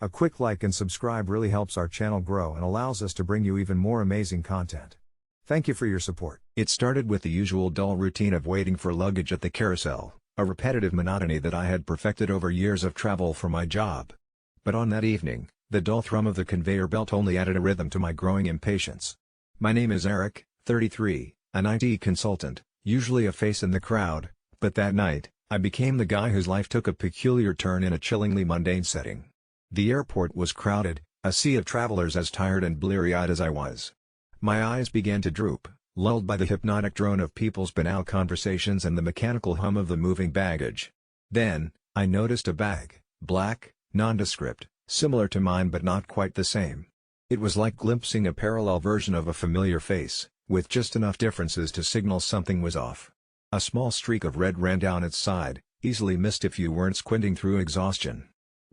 A quick like and subscribe really helps our channel grow and allows us to bring you even more amazing content. Thank you for your support. It started with the usual dull routine of waiting for luggage at the carousel, a repetitive monotony that I had perfected over years of travel for my job. But on that evening, the dull thrum of the conveyor belt only added a rhythm to my growing impatience. My name is Eric, 33, an IT consultant, usually a face in the crowd, but that night, I became the guy whose life took a peculiar turn in a chillingly mundane setting. The airport was crowded, a sea of travelers as tired and bleary-eyed as I was. My eyes began to droop, lulled by the hypnotic drone of people's banal conversations and the mechanical hum of the moving baggage. Then, I noticed a bag, black, nondescript, similar to mine but not quite the same. It was like glimpsing a parallel version of a familiar face, with just enough differences to signal something was off. A small streak of red ran down its side, easily missed if you weren't squinting through exhaustion.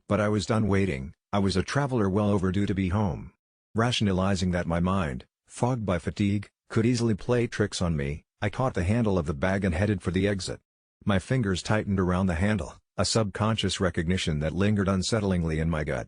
But I was done waiting. I was a traveler well overdue to be home. Rationalizing that my mind, fogged by fatigue, could easily play tricks on me, I caught the handle of the bag and headed for the exit. My fingers tightened around the handle, a subconscious recognition that lingered unsettlingly in my gut.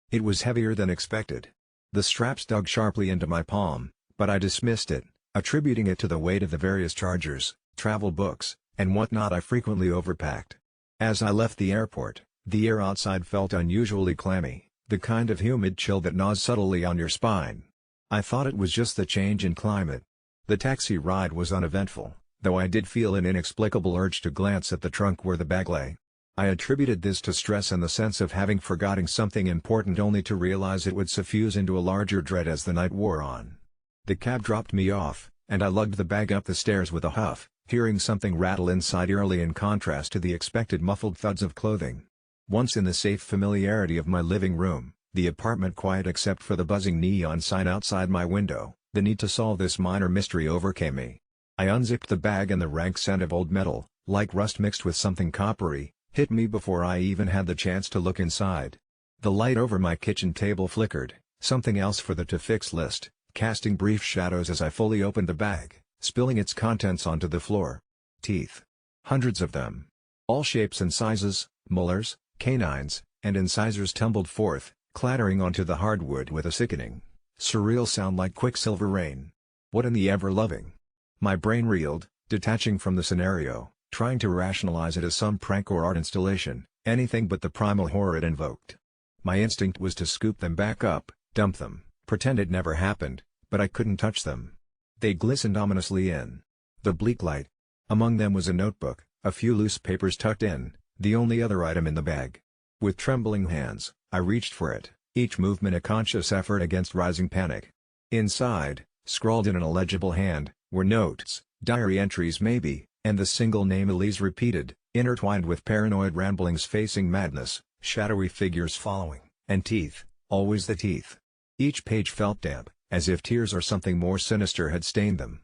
It was heavier than expected. The straps dug sharply into my palm, but I dismissed it, attributing it to the weight of the various chargers, travel books, and whatnot I frequently overpacked. As I left the airport, the air outside felt unusually clammy, the kind of humid chill that gnaws subtly on your spine. I thought it was just the change in climate. The taxi ride was uneventful, though I did feel an inexplicable urge to glance at the trunk where the bag lay. I attributed this to stress and the sense of having forgotten something important only to realize it would suffuse into a larger dread as the night wore on. The cab dropped me off, and I lugged the bag up the stairs with a huff, hearing something rattle inside eerily in contrast to the expected muffled thuds of clothing. Once in the safe familiarity of my living room, the apartment quiet except for the buzzing neon sign outside my window, the need to solve this minor mystery overcame me. I unzipped the bag and the rank scent of old metal, like rust mixed with something coppery, hit me before I even had the chance to look inside. The light over my kitchen table flickered, something else for the to-fix list, casting brief shadows as I fully opened the bag, spilling its contents onto the floor. Teeth. Hundreds of them. All shapes and sizes, molars, canines, and incisors tumbled forth, clattering onto the hardwood with a sickening, surreal sound like quicksilver rain. What in the ever-loving? My brain reeled, detaching from the scenario, trying to rationalize it as some prank or art installation, anything but the primal horror it invoked. My instinct was to scoop them back up, dump them, pretend it never happened, but I couldn't touch them. They glistened ominously in the bleak light. Among them was a notebook, a few loose papers tucked in, the only other item in the bag. With trembling hands, I reached for it, each movement a conscious effort against rising panic. Inside, scrawled in an illegible hand, were notes, diary entries maybe, and the single name Elise repeated, intertwined with paranoid ramblings facing madness, shadowy figures following, and teeth, always the teeth. Each page felt damp, as if tears or something more sinister had stained them.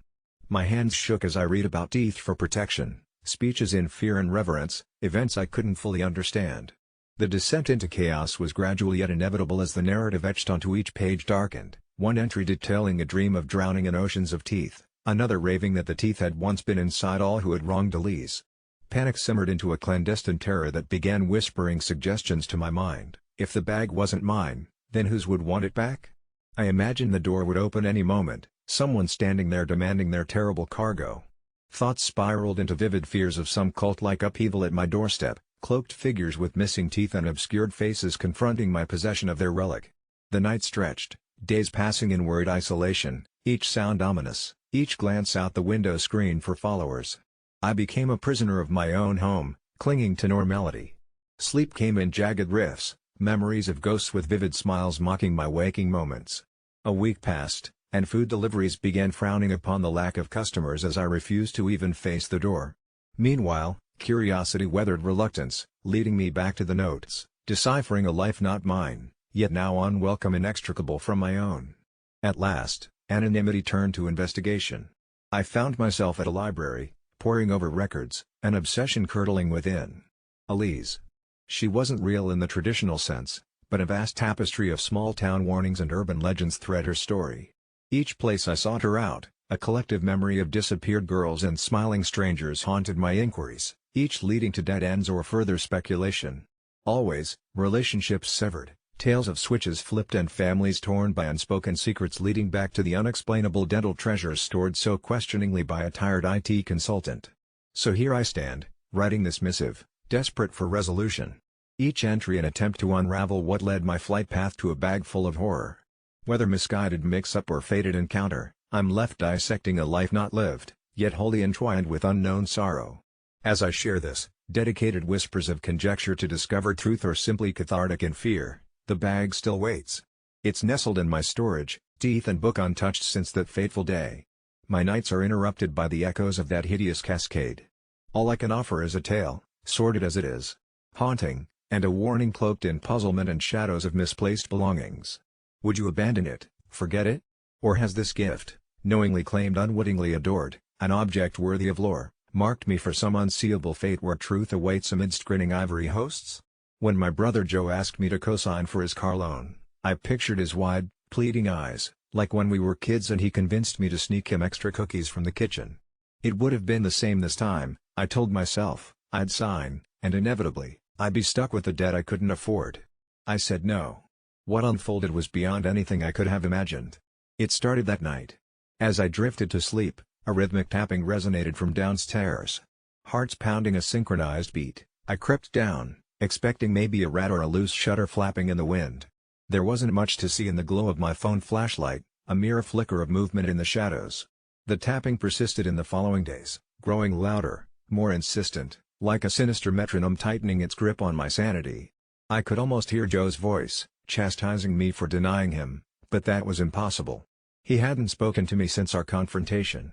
My hands shook as I read about teeth for protection, speeches in fear and reverence, events I couldn't fully understand. The descent into chaos was gradual yet inevitable as the narrative etched onto each page darkened, one entry detailing a dream of drowning in oceans of teeth, another raving that the teeth had once been inside all who had wronged Elise. Panic simmered into a clandestine terror that began whispering suggestions to my mind. If the bag wasn't mine, then whose would want it back? I imagined the door would open any moment, someone standing there demanding their terrible cargo. Thoughts spiraled into vivid fears of some cult-like upheaval at my doorstep, cloaked figures with missing teeth and obscured faces confronting my possession of their relic. The night stretched, days passing in worried isolation, each sound ominous, each glance out the window screen for followers. I became a prisoner of my own home, clinging to normality. Sleep came in jagged rifts, memories of ghosts with vivid smiles mocking my waking moments. A week passed, and food deliveries began frowning upon the lack of customers as I refused to even face the door. Meanwhile, curiosity weathered reluctance, leading me back to the notes, deciphering a life not mine, yet now unwelcome, inextricable from my own. At last, anonymity turned to investigation. I found myself at a library, poring over records, an obsession curdling within. Elise. She wasn't real in the traditional sense, but a vast tapestry of small-town warnings and urban legends thread her story. Each place I sought her out, a collective memory of disappeared girls and smiling strangers haunted my inquiries, each leading to dead ends or further speculation. Always, relationships severed, Tales of switches flipped and families torn by unspoken secrets leading back to the unexplainable dental treasures stored so questioningly by a tired IT consultant. So here I stand, writing this missive, desperate for resolution. Each entry an attempt to unravel what led my flight path to a bag full of horror. Whether misguided mix-up or fated encounter, I'm left dissecting a life not lived, yet wholly entwined with unknown sorrow. As I share this, dedicated whispers of conjecture to discover truth or simply cathartic in fear, the bag still waits. It's nestled in my storage, teeth and book untouched since that fateful day. My nights are interrupted by the echoes of that hideous cascade. All I can offer is a tale, sordid as it is, haunting, and a warning cloaked in puzzlement and shadows of misplaced belongings. Would you abandon it, forget it? Or has this gift, knowingly claimed unwittingly adored, an object worthy of lore, marked me for some unseeable fate where truth awaits amidst grinning ivory hosts? When my brother Joe asked me to co-sign for his car loan, I pictured his wide, pleading eyes, like when we were kids and he convinced me to sneak him extra cookies from the kitchen. It would have been the same this time, I told myself. I'd sign, and inevitably, I'd be stuck with the debt I couldn't afford. I said no. What unfolded was beyond anything I could have imagined. It started that night. As I drifted to sleep, a rhythmic tapping resonated from downstairs. Hearts pounding a synchronized beat, I crept down, expecting maybe a rat or a loose shutter flapping in the wind. There wasn't much to see in the glow of my phone flashlight, a mere flicker of movement in the shadows. The tapping persisted in the following days, growing louder, more insistent, like a sinister metronome tightening its grip on my sanity. I could almost hear Joe's voice, chastising me for denying him, but that was impossible. He hadn't spoken to me since our confrontation.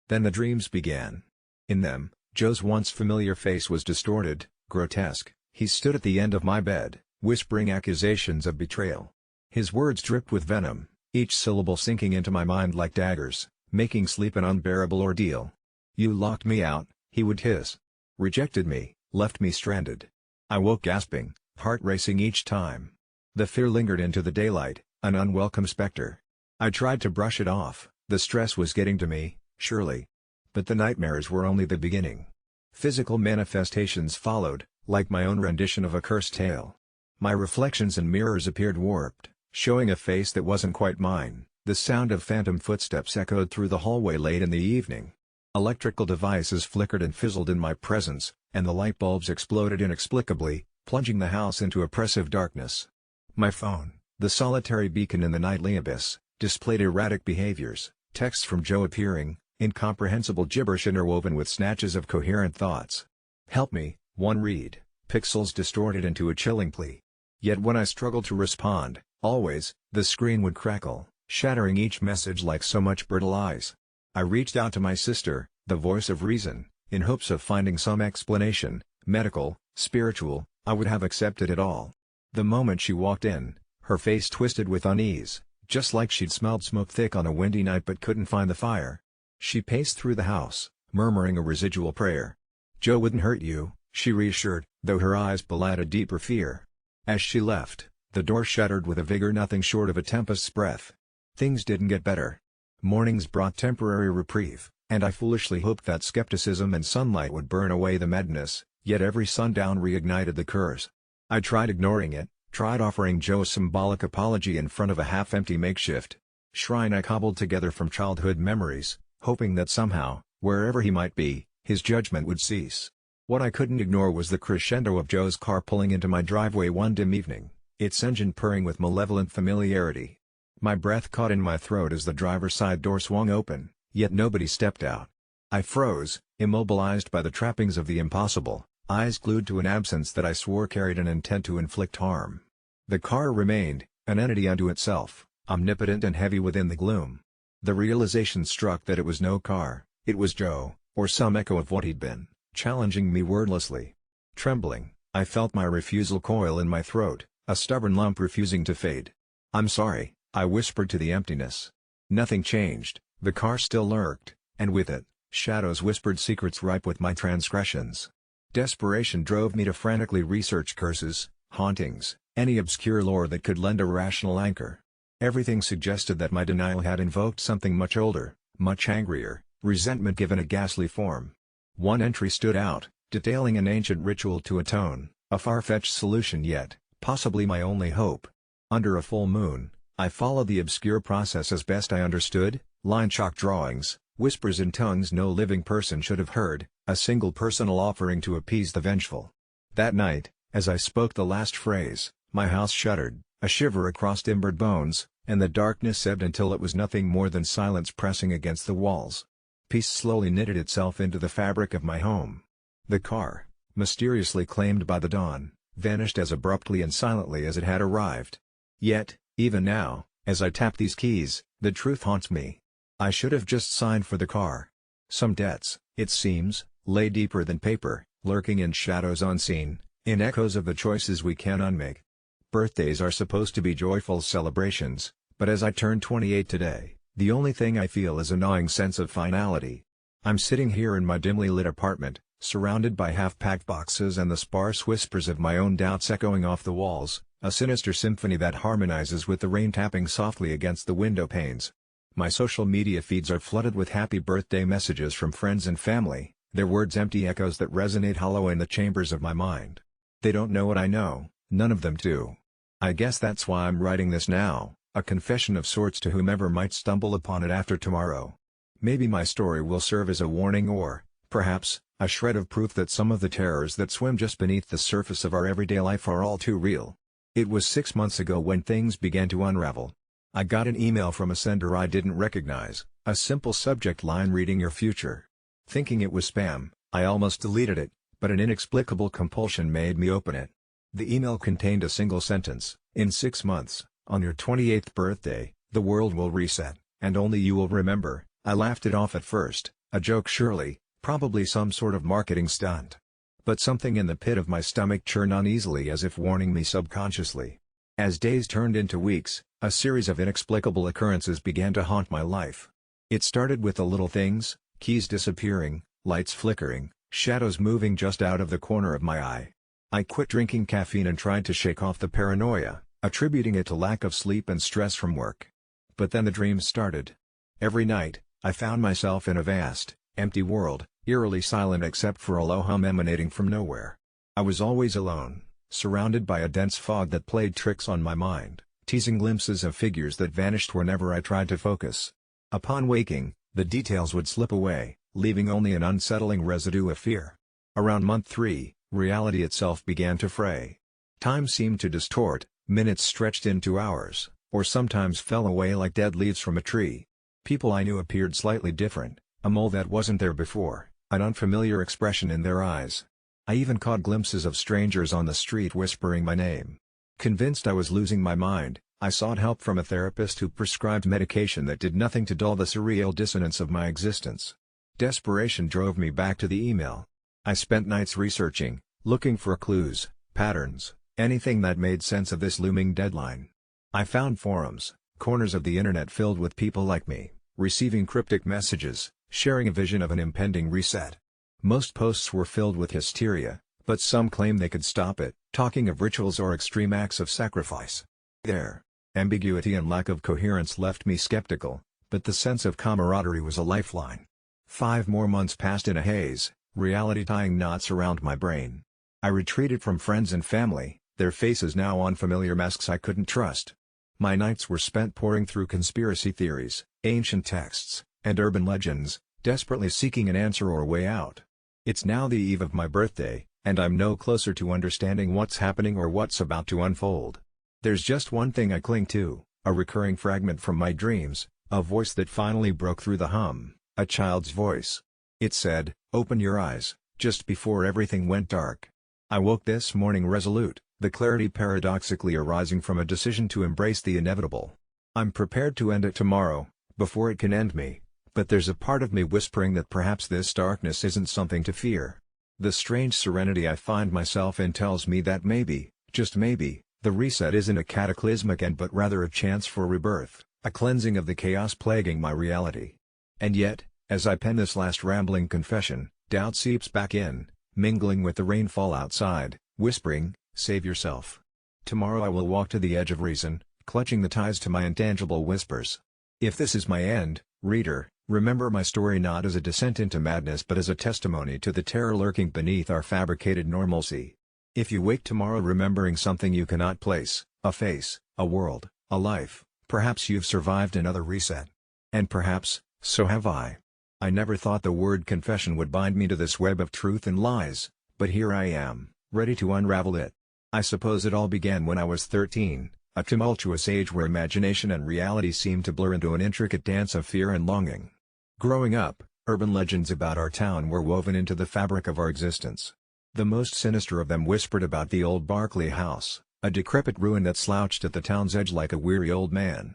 Then the dreams began. In them, Joe's once familiar face was distorted, grotesque. He stood at the end of my bed, whispering accusations of betrayal. His words dripped with venom, each syllable sinking into my mind like daggers, making sleep an unbearable ordeal. "You locked me out," he would hiss. "Rejected me, left me stranded." I woke gasping, heart racing each time. The fear lingered into the daylight, an unwelcome specter. I tried to brush it off, the stress was getting to me, surely. But the nightmares were only the beginning. Physical manifestations followed, like my own rendition of a cursed tale. My reflections in mirrors appeared warped, showing a face that wasn't quite mine. The sound of phantom footsteps echoed through the hallway late in the evening. Electrical devices flickered and fizzled in my presence, and the light bulbs exploded inexplicably, plunging the house into oppressive darkness. My phone, the solitary beacon in the nightly abyss, displayed erratic behaviors, texts from Joe appearing, incomprehensible gibberish interwoven with snatches of coherent thoughts. "Help me," one read, pixels distorted into a chilling plea. Yet when I struggled to respond, always, the screen would crackle, shattering each message like so much brittle ice. I reached out to my sister, the voice of reason, in hopes of finding some explanation, medical, spiritual. I would have accepted it all. The moment she walked in, her face twisted with unease, just like she'd smelled smoke thick on a windy night but couldn't find the fire. She paced through the house, murmuring a residual prayer. "Joe wouldn't hurt you," she reassured, though her eyes belied a deeper fear. As she left, the door shuddered with a vigor nothing short of a tempest's breath. Things didn't get better. Mornings brought temporary reprieve, and I foolishly hoped that skepticism and sunlight would burn away the madness, yet every sundown reignited the curse. I tried ignoring it, tried offering Joe a symbolic apology in front of a half-empty makeshift shrine I cobbled together from childhood memories, hoping that somehow, wherever he might be, his judgment would cease. What I couldn't ignore was the crescendo of Joe's car pulling into my driveway one dim evening, its engine purring with malevolent familiarity. My breath caught in my throat as the driver's side door swung open, yet nobody stepped out. I froze, immobilized by the trappings of the impossible, eyes glued to an absence that I swore carried an intent to inflict harm. The car remained, an entity unto itself, omnipotent and heavy within the gloom. The realization struck that it was no car, it was Joe, or some echo of what he'd been, challenging me wordlessly. Trembling, I felt my refusal coil in my throat, a stubborn lump refusing to fade. "I'm sorry," I whispered to the emptiness. Nothing changed, the car still lurked, and with it, shadows whispered secrets ripe with my transgressions. Desperation drove me to frantically research curses, hauntings, any obscure lore that could lend a rational anchor. Everything suggested that my denial had invoked something much older, much angrier, resentment given a ghastly form. One entry stood out, detailing an ancient ritual to atone, a far-fetched solution yet, possibly my only hope. Under a full moon, I followed the obscure process as best I understood, line chalk drawings, whispers in tongues no living person should have heard, a single personal offering to appease the vengeful. That night, as I spoke the last phrase, my house shuddered, a shiver across timbered bones, and the darkness ebbed until it was nothing more than silence pressing against the walls. Peace slowly knitted itself into the fabric of my home. The car, mysteriously claimed by the dawn, vanished as abruptly and silently as it had arrived. Yet, even now, as I tap these keys, the truth haunts me. I should have just signed for the car. Some debts, it seems, lay deeper than paper, lurking in shadows unseen, in echoes of the choices we can unmake. Birthdays are supposed to be joyful celebrations, but as I turn 28 today, the only thing I feel is a gnawing sense of finality. I'm sitting here in my dimly lit apartment, surrounded by half-packed boxes and the sparse whispers of my own doubts echoing off the walls, a sinister symphony that harmonizes with the rain tapping softly against the window panes. My social media feeds are flooded with happy birthday messages from friends and family, their words empty echoes that resonate hollow in the chambers of my mind. They don't know what I know, none of them do. I guess that's why I'm writing this now, a confession of sorts to whomever might stumble upon it after tomorrow. Maybe my story will serve as a warning or, perhaps, a shred of proof that some of the terrors that swim just beneath the surface of our everyday life are all too real. It was 6 months ago when things began to unravel. I got an email from a sender I didn't recognize, a simple subject line reading your future. Thinking it was spam, I almost deleted it, but an inexplicable compulsion made me open it. The email contained a single sentence: "In 6 months, on your 28th birthday, the world will reset, and only you will remember." I laughed it off at first, a joke surely, probably some sort of marketing stunt. But something in the pit of my stomach churned uneasily as if warning me subconsciously. As days turned into weeks, a series of inexplicable occurrences began to haunt my life. It started with the little things: keys disappearing, lights flickering, shadows moving just out of the corner of my eye. I quit drinking caffeine and tried to shake off the paranoia, attributing it to lack of sleep and stress from work. But then the dreams started. Every night, I found myself in a vast, empty world, eerily silent except for a low hum emanating from nowhere. I was always alone, surrounded by a dense fog that played tricks on my mind, teasing glimpses of figures that vanished whenever I tried to focus. Upon waking, the details would slip away, leaving only an unsettling residue of fear. Around month 3, reality itself began to fray. Time seemed to distort, minutes stretched into hours, or sometimes fell away like dead leaves from a tree. People I knew appeared slightly different, a mole that wasn't there before, an unfamiliar expression in their eyes. I even caught glimpses of strangers on the street whispering my name. Convinced I was losing my mind, I sought help from a therapist who prescribed medication that did nothing to dull the surreal dissonance of my existence. Desperation drove me back to the email. I spent nights researching, looking for clues, patterns, anything that made sense of this looming deadline. I found forums, corners of the internet filled with people like me, receiving cryptic messages, sharing a vision of an impending reset. Most posts were filled with hysteria, but some claimed they could stop it, talking of rituals or extreme acts of sacrifice. Their ambiguity and lack of coherence left me skeptical, but the sense of camaraderie was a lifeline. 5 more months passed in a haze, reality tying knots around my brain. I retreated from friends and family, their faces now on familiar masks I couldn't trust. My nights were spent poring through conspiracy theories, ancient texts, and urban legends, desperately seeking an answer or way out. It's now the eve of my birthday, and I'm no closer to understanding what's happening or what's about to unfold. There's just one thing I cling to, a recurring fragment from my dreams, a voice that finally broke through the hum, a child's voice. It said, "Open your eyes," just before everything went dark. I woke this morning resolute, the clarity paradoxically arising from a decision to embrace the inevitable. I'm prepared to end it tomorrow, before it can end me, but there's a part of me whispering that perhaps this darkness isn't something to fear. The strange serenity I find myself in tells me that maybe, just maybe, the reset isn't a cataclysmic end but rather a chance for rebirth, a cleansing of the chaos plaguing my reality. And yet, as I pen this last rambling confession, doubt seeps back in, mingling with the rainfall outside, whispering, "Save yourself." Tomorrow I will walk to the edge of reason, clutching the ties to my intangible whispers. If this is my end, reader, remember my story not as a descent into madness but as a testimony to the terror lurking beneath our fabricated normalcy. If you wake tomorrow remembering something you cannot place, a face, a world, a life, perhaps you've survived another reset. And perhaps, so have I. I never thought the word confession would bind me to this web of truth and lies, but here I am, ready to unravel it. I suppose it all began when I was 13, a tumultuous age where imagination and reality seemed to blur into an intricate dance of fear and longing. Growing up, urban legends about our town were woven into the fabric of our existence. The most sinister of them whispered about the old Barclay house, a decrepit ruin that slouched at the town's edge like a weary old man.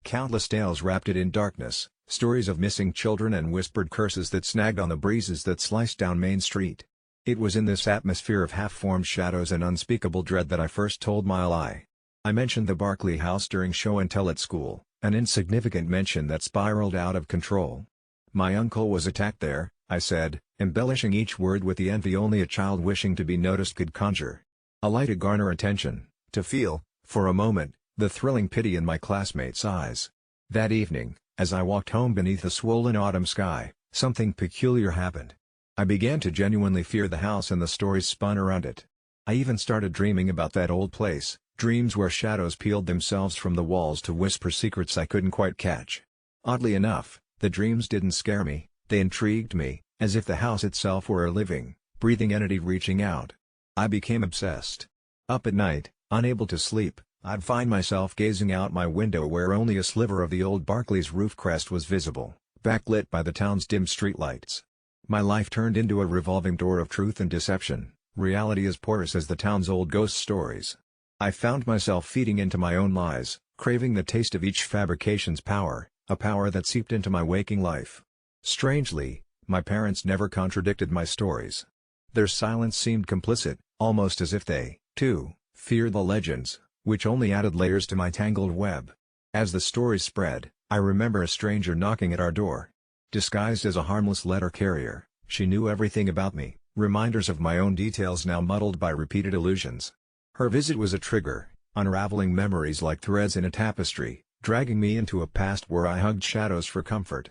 Countless tales wrapped it in darkness, stories of missing children and whispered curses that snagged on the breezes that sliced down Main Street. It was in this atmosphere of half-formed shadows and unspeakable dread that I first told my lie. I mentioned the Barclay house during show and tell at school, an insignificant mention that spiraled out of control. My uncle was attacked there, I said, embellishing each word with the envy only a child wishing to be noticed could conjure. A lie to garner attention, to feel, for a moment, the thrilling pity in my classmates' eyes. That evening, as I walked home beneath a swollen autumn sky, something peculiar happened. I began to genuinely fear the house and the stories spun around it. I even started dreaming about that old place, dreams where shadows peeled themselves from the walls to whisper secrets I couldn't quite catch. Oddly enough, the dreams didn't scare me, they intrigued me, as if the house itself were a living, breathing entity reaching out. I became obsessed. Up at night, unable to sleep, I'd find myself gazing out my window where only a sliver of the old Barclay's roof crest was visible, backlit by the town's dim streetlights. My life turned into a revolving door of truth and deception, reality as porous as the town's old ghost stories. I found myself feeding into my own lies, craving the taste of each fabrication's power, a power that seeped into my waking life. Strangely, my parents never contradicted my stories. Their silence seemed complicit, almost as if they, too, feared the legends, which only added layers to my tangled web. As the stories spread, I remember a stranger knocking at our door. Disguised as a harmless letter carrier, she knew everything about me, reminders of my own details now muddled by repeated illusions. Her visit was a trigger, unraveling memories like threads in a tapestry, dragging me into a past where I hugged shadows for comfort.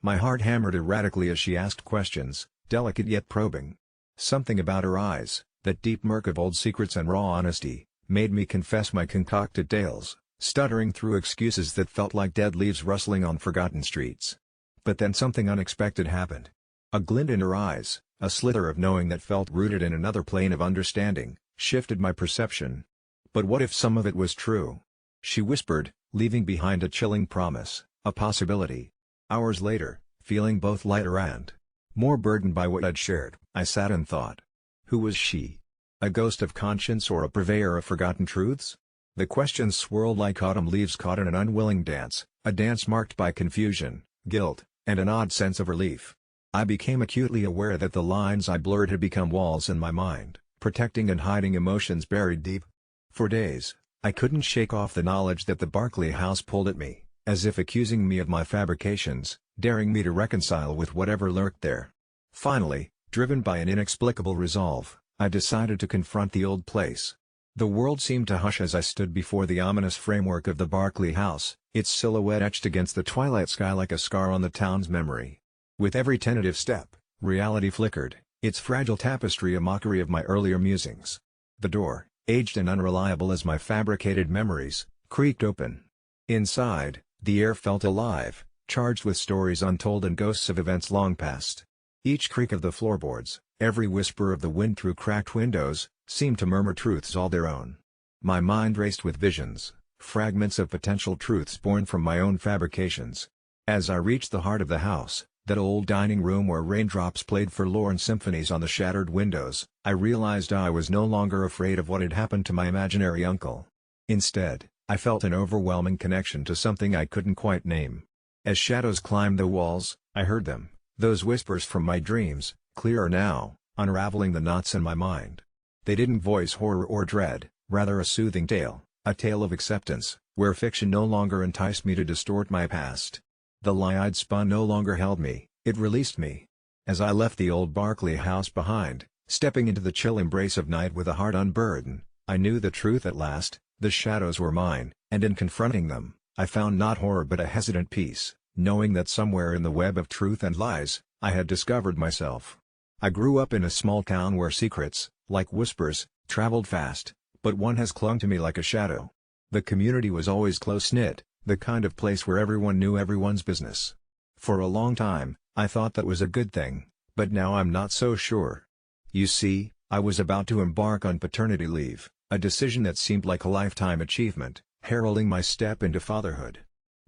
My heart hammered erratically as she asked questions, delicate yet probing. Something about her eyes, that deep murk of old secrets and raw honesty, made me confess my concocted tales, stuttering through excuses that felt like dead leaves rustling on forgotten streets. But then something unexpected happened. A glint in her eyes, a slither of knowing that felt rooted in another plane of understanding, shifted my perception. But what if some of it was true? She whispered, leaving behind a chilling promise, a possibility. Hours later, feeling both lighter and more burdened by what I'd shared, I sat and thought. Who was she? A ghost of conscience or a purveyor of forgotten truths? The questions swirled like autumn leaves caught in an unwilling dance, a dance marked by confusion, guilt, and an odd sense of relief. I became acutely aware that the lines I blurred had become walls in my mind, protecting and hiding emotions buried deep. For days, I couldn't shake off the knowledge that the Barclay house pulled at me, as if accusing me of my fabrications, daring me to reconcile with whatever lurked there. Finally, driven by an inexplicable resolve, I decided to confront the old place. The world seemed to hush as I stood before the ominous framework of the Barclay house, its silhouette etched against the twilight sky like a scar on the town's memory. With every tentative step, reality flickered, its fragile tapestry a mockery of my earlier musings. The door, aged and unreliable as my fabricated memories, creaked open. Inside, the air felt alive, charged with stories untold and ghosts of events long past. Each creak of the floorboards, every whisper of the wind through cracked windows, seemed to murmur truths all their own. My mind raced with visions, fragments of potential truths born from my own fabrications. As I reached the heart of the house, that old dining room where raindrops played forlorn symphonies on the shattered windows, I realized I was no longer afraid of what had happened to my imaginary uncle. Instead, I felt an overwhelming connection to something I couldn't quite name. As shadows climbed the walls, I heard them, those whispers from my dreams, clearer now, unraveling the knots in my mind. They didn't voice horror or dread, rather a soothing tale, a tale of acceptance, where fiction no longer enticed me to distort my past. The lie I'd spun no longer held me, it released me. As I left the old Barclay house behind, stepping into the chill embrace of night with a heart unburdened, I knew the truth at last, the shadows were mine, and in confronting them, I found not horror but a hesitant peace, knowing that somewhere in the web of truth and lies, I had discovered myself. I grew up in a small town where secrets, like whispers, Traveled fast, but one has clung to me like a shadow. The community was always close-knit, the kind of place where everyone knew everyone's business. For a long time, I thought that was a good thing, but now I'm not so sure. You see, I was about to embark on paternity leave, a decision that seemed like a lifetime achievement, heralding my step into fatherhood.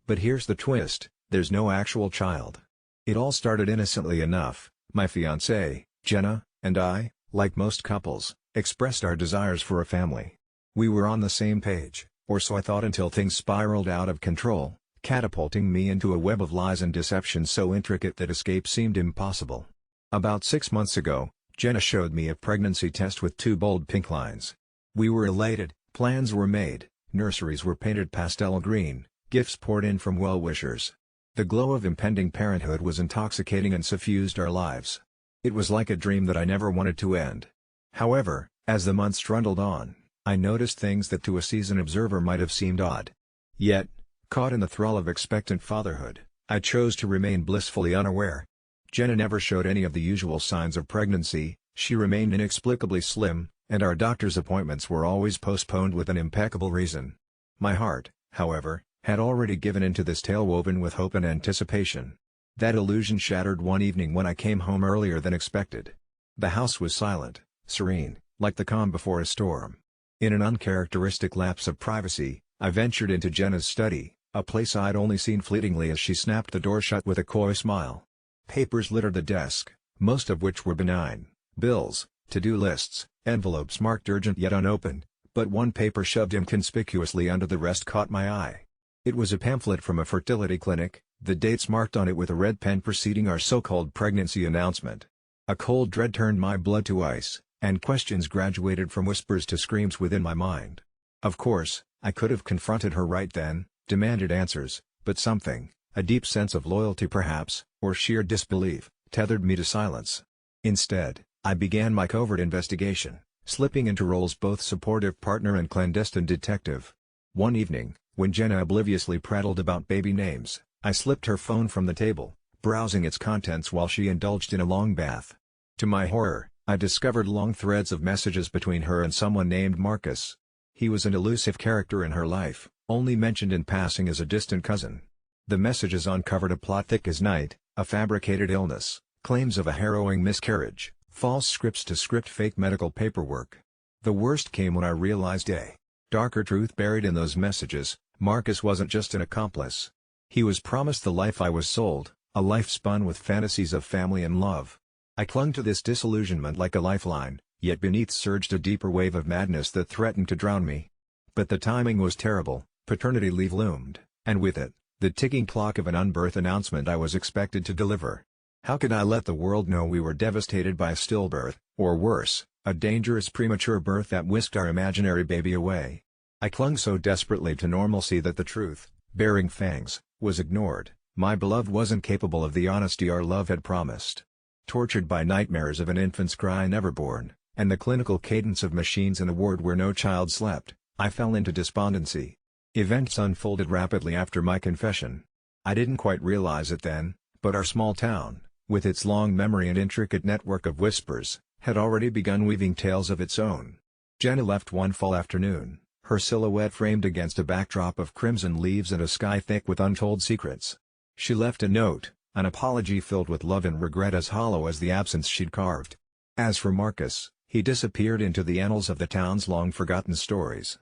But here's the twist, there's no actual child. It all started innocently enough. My fiancée, Jenna, and I, like most couples, expressed our desires for a family. We were on the same page, or so I thought, until things spiraled out of control, catapulting me into a web of lies and deception so intricate that escape seemed impossible. About 6 months ago, Jenna showed me a pregnancy test with 2 bold pink lines. We were elated, plans were made, nurseries were painted pastel green, gifts poured in from well-wishers. The glow of impending parenthood was intoxicating and suffused our lives. It was like a dream that I never wanted to end. However, as the months trundled on, I noticed things that to a seasoned observer might have seemed odd. Yet, caught in the thrall of expectant fatherhood, I chose to remain blissfully unaware. Jenna never showed any of the usual signs of pregnancy, she remained inexplicably slim, and our doctor's appointments were always postponed with an impeccable reason. My heart, however, had already given into this tale woven with hope and anticipation. That illusion shattered one evening when I came home earlier than expected. The house was silent, serene, like the calm before a storm. In an uncharacteristic lapse of privacy, I ventured into Jenna's study, a place I'd only seen fleetingly as she snapped the door shut with a coy smile. Papers littered the desk, most of which were benign: bills, to-do lists, envelopes marked urgent yet unopened, but one paper shoved inconspicuously under the rest caught my eye. It was a pamphlet from a fertility clinic, the dates marked on it with a red pen preceding our so-called pregnancy announcement. A cold dread turned my blood to ice, and questions graduated from whispers to screams within my mind. Of course, I could have confronted her right then, demanded answers, but something, a deep sense of loyalty perhaps, or sheer disbelief, tethered me to silence. Instead, I began my covert investigation, slipping into roles both supportive partner and clandestine detective. One evening, when Jenna obliviously prattled about baby names, I slipped her phone from the table, browsing its contents while she indulged in a long bath. To my horror, I discovered long threads of messages between her and someone named Marcus. He was an elusive character in her life, only mentioned in passing as a distant cousin. The messages uncovered a plot thick as night, a fabricated illness, claims of a harrowing miscarriage, false scripts to script fake medical paperwork. The worst came when I realized a darker truth buried in those messages. Marcus wasn't just an accomplice. He was promised the life I was sold, a life spun with fantasies of family and love. I clung to this disillusionment like a lifeline, yet beneath surged a deeper wave of madness that threatened to drown me. But the timing was terrible. Paternity leave loomed, and with it, the ticking clock of an unbirth announcement I was expected to deliver. How could I let the world know we were devastated by a stillbirth, or worse, a dangerous premature birth that whisked our imaginary baby away? I clung so desperately to normalcy that the truth, bearing fangs, was ignored. My beloved wasn't capable of the honesty our love had promised. Tortured by nightmares of an infant's cry never born, and the clinical cadence of machines in a ward where no child slept, I fell into despondency. Events unfolded rapidly after my confession. I didn't quite realize it then, but our small town, with its long memory and intricate network of whispers, had already begun weaving tales of its own. Jenna left one fall afternoon, her silhouette framed against a backdrop of crimson leaves and a sky thick with untold secrets. She left a note, an apology filled with love and regret as hollow as the absence she'd carved. As for Marcus, he disappeared into the annals of the town's long-forgotten stories.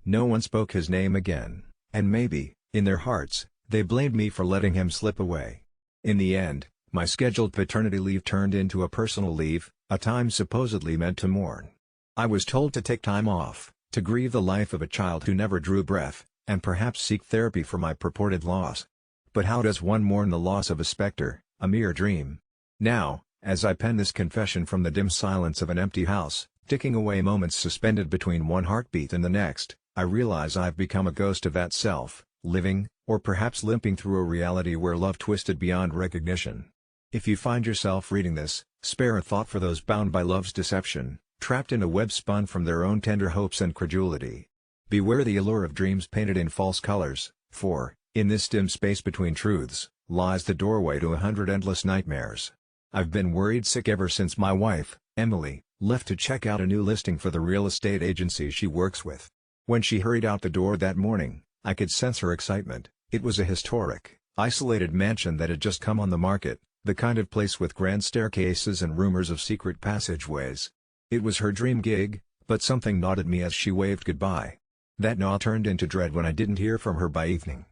No one spoke his name again, and maybe, in their hearts, they blamed me for letting him slip away. In the end, my scheduled paternity leave turned into a personal leave, a time supposedly meant to mourn. I was told to take time off, to grieve the life of a child who never drew breath, and perhaps seek therapy for my purported loss. But how does one mourn the loss of a specter, a mere dream? Now, as I pen this confession from the dim silence of an empty house, ticking away moments suspended between one heartbeat and the next, I realize I've become a ghost of that self, living, or perhaps limping through a reality where love twisted beyond recognition. If you find yourself reading this, spare a thought for those bound by love's deception, trapped in a web spun from their own tender hopes and credulity. Beware the allure of dreams painted in false colors, for, in this dim space between truths, lies the doorway to 100 endless nightmares. I've been worried sick ever since my wife, Emily, left to check out a new listing for the real estate agency she works with. When she hurried out the door that morning, I could sense her excitement. It was a historic, isolated mansion that had just come on the market, the kind of place with grand staircases and rumors of secret passageways. It was her dream gig, but something gnawed at me as she waved goodbye. That gnaw turned into dread when I didn't hear from her by evening.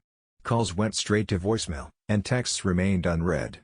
Calls went straight to voicemail, and texts remained unread.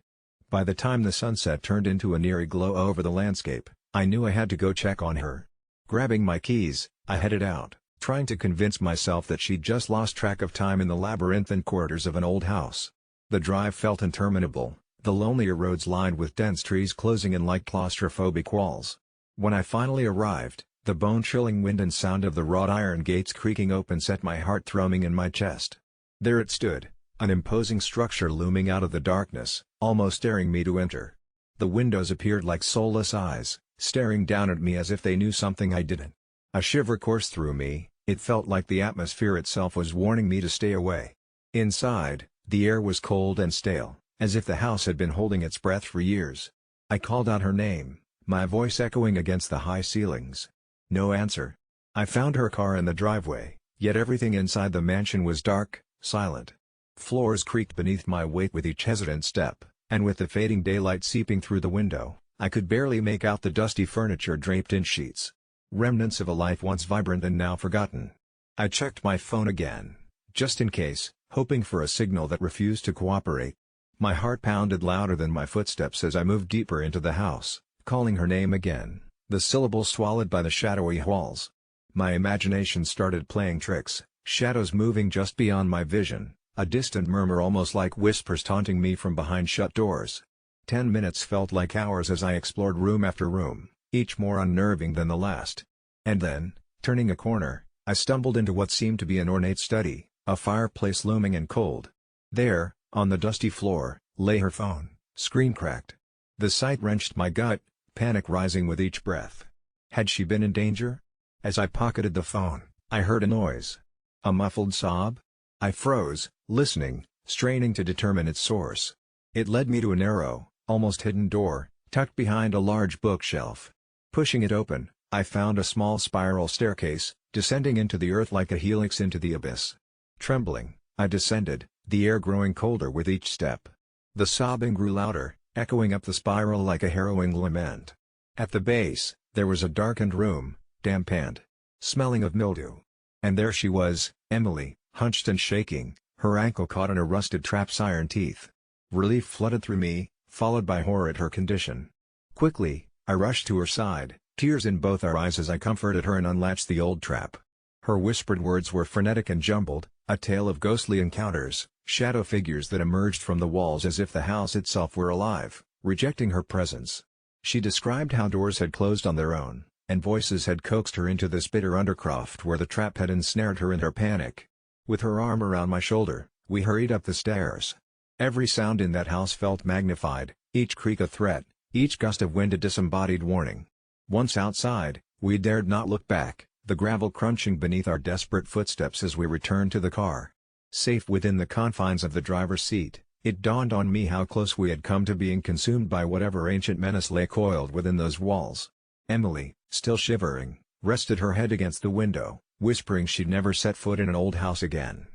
By the time the sunset turned into an eerie glow over the landscape, I knew I had to go check on her. Grabbing my keys, I headed out, trying to convince myself that she'd just lost track of time in the labyrinthine corridors of an old house. The drive felt interminable, the lonelier roads lined with dense trees closing in like claustrophobic walls. When I finally arrived, the bone-chilling wind and sound of the wrought iron gates creaking open set my heart thrumming in my chest. There it stood, an imposing structure looming out of the darkness, almost daring me to enter. The windows appeared like soulless eyes, staring down at me as if they knew something I didn't. A shiver coursed through me, it felt like the atmosphere itself was warning me to stay away. Inside, the air was cold and stale, as if the house had been holding its breath for years. I called out her name, my voice echoing against the high ceilings. No answer. I found her car in the driveway, yet everything inside the mansion was dark, silent. Floors creaked beneath my weight with each hesitant step, and with the fading daylight seeping through the window, I could barely make out the dusty furniture draped in sheets. Remnants of a life once vibrant and now forgotten. I checked my phone again, just in case, hoping for a signal that refused to cooperate. My heart pounded louder than my footsteps as I moved deeper into the house, calling her name again, the syllables swallowed by the shadowy walls. My imagination started playing tricks, shadows moving just beyond my vision, a distant murmur almost like whispers taunting me from behind shut doors. 10 minutes felt like hours as I explored room after room, each more unnerving than the last. And then, turning a corner, I stumbled into what seemed to be an ornate study, a fireplace looming and cold. There, on the dusty floor, lay her phone, screen cracked. The sight wrenched my gut, panic rising with each breath. Had she been in danger? As I pocketed the phone, I heard a noise. A muffled sob? I froze, listening, straining to determine its source. It led me to a narrow, almost hidden door, tucked behind a large bookshelf. Pushing it open, I found a small spiral staircase, descending into the earth like a helix into the abyss. Trembling, I descended, the air growing colder with each step. The sobbing grew louder, echoing up the spiral like a harrowing lament. At the base, there was a darkened room, damp and smelling of mildew. And there she was, Emily, hunched and shaking, her ankle caught in a rusted trap's iron teeth. Relief flooded through me, followed by horror at her condition. Quickly, I rushed to her side, tears in both our eyes as I comforted her and unlatched the old trap. Her whispered words were frenetic and jumbled, a tale of ghostly encounters, shadow figures that emerged from the walls as if the house itself were alive, rejecting her presence. She described how doors had closed on their own, and voices had coaxed her into this bitter undercroft where the trap had ensnared her in her panic. With her arm around my shoulder, we hurried up the stairs. Every sound in that house felt magnified, each creak a threat, each gust of wind a disembodied warning. Once outside, we dared not look back, the gravel crunching beneath our desperate footsteps as we returned to the car. Safe within the confines of the driver's seat, it dawned on me how close we had come to being consumed by whatever ancient menace lay coiled within those walls. Emily, still shivering, rested her head against the window, whispering she'd never set foot in an old house again.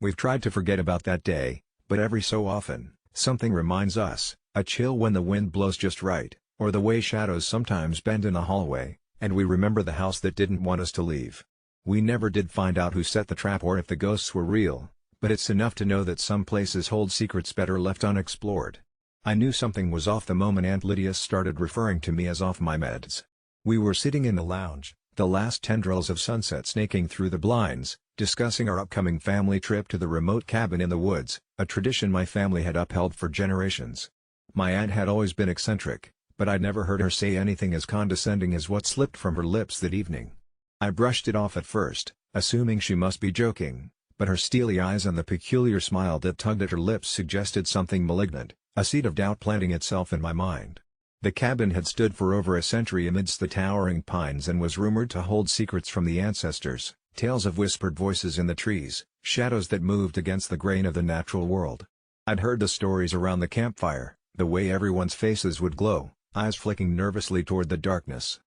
We've tried to forget about that day, but every so often, something reminds us, a chill when the wind blows just right, or the way shadows sometimes bend in a hallway, and we remember the house that didn't want us to leave. We never did find out who set the trap or if the ghosts were real, but it's enough to know that some places hold secrets better left unexplored. I knew something was off the moment Aunt Lydia started referring to me as off my meds. We were sitting in the lounge, the last tendrils of sunset snaking through the blinds, discussing our upcoming family trip to the remote cabin in the woods, a tradition my family had upheld for generations. My aunt had always been eccentric, but I'd never heard her say anything as condescending as what slipped from her lips that evening. I brushed it off at first, assuming she must be joking, but her steely eyes and the peculiar smile that tugged at her lips suggested something malignant, a seed of doubt planting itself in my mind. The cabin had stood for over a century amidst the towering pines and was rumored to hold secrets from the ancestors, tales of whispered voices in the trees, shadows that moved against the grain of the natural world. I'd heard the stories around the campfire, the way everyone's faces would glow, eyes flicking nervously toward the darkness.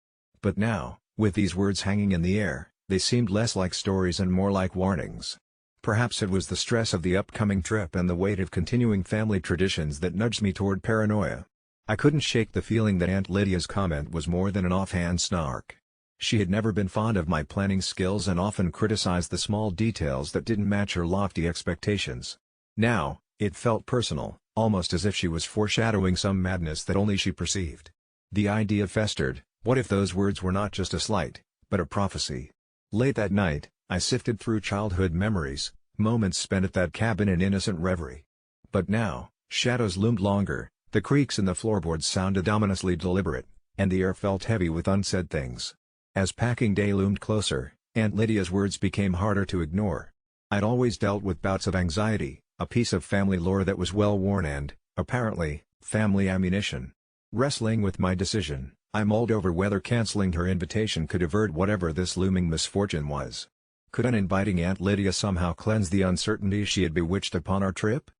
But now, with these words hanging in the air, they seemed less like stories and more like warnings. Perhaps it was the stress of the upcoming trip and the weight of continuing family traditions that nudged me toward paranoia. I couldn't shake the feeling that Aunt Lydia's comment was more than an offhand snark. She had never been fond of my planning skills and often criticized the small details that didn't match her lofty expectations. Now, it felt personal, almost as if she was foreshadowing some madness that only she perceived. The idea festered: what if those words were not just a slight, but a prophecy? Late that night, I sifted through childhood memories, moments spent at that cabin in innocent reverie. But now, shadows loomed longer, the creaks in the floorboards sounded ominously deliberate, and the air felt heavy with unsaid things. As packing day loomed closer, Aunt Lydia's words became harder to ignore. I'd always dealt with bouts of anxiety, a piece of family lore that was well worn and, apparently, family ammunition. Wrestling with my decision, I mulled over whether canceling her invitation could avert whatever this looming misfortune was. Could uninviting Aunt Lydia somehow cleanse the uncertainty she had bewitched upon our trip?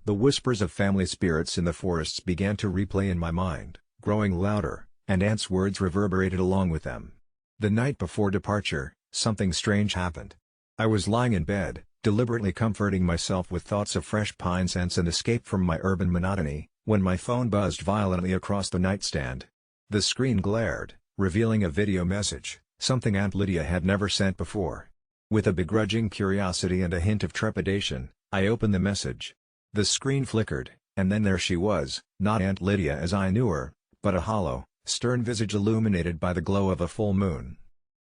The whispers of family spirits in the forests began to replay in my mind, growing louder, and Aunt's words reverberated along with them. The night before departure, something strange happened. I was lying in bed, deliberately comforting myself with thoughts of fresh pine scents and escape from my urban monotony, when my phone buzzed violently across the nightstand. The screen glared, revealing a video message, something Aunt Lydia had never sent before. With a begrudging curiosity and a hint of trepidation, I opened the message. The screen flickered, and then there she was, not Aunt Lydia as I knew her, but a hollow, stern visage illuminated by the glow of a full moon.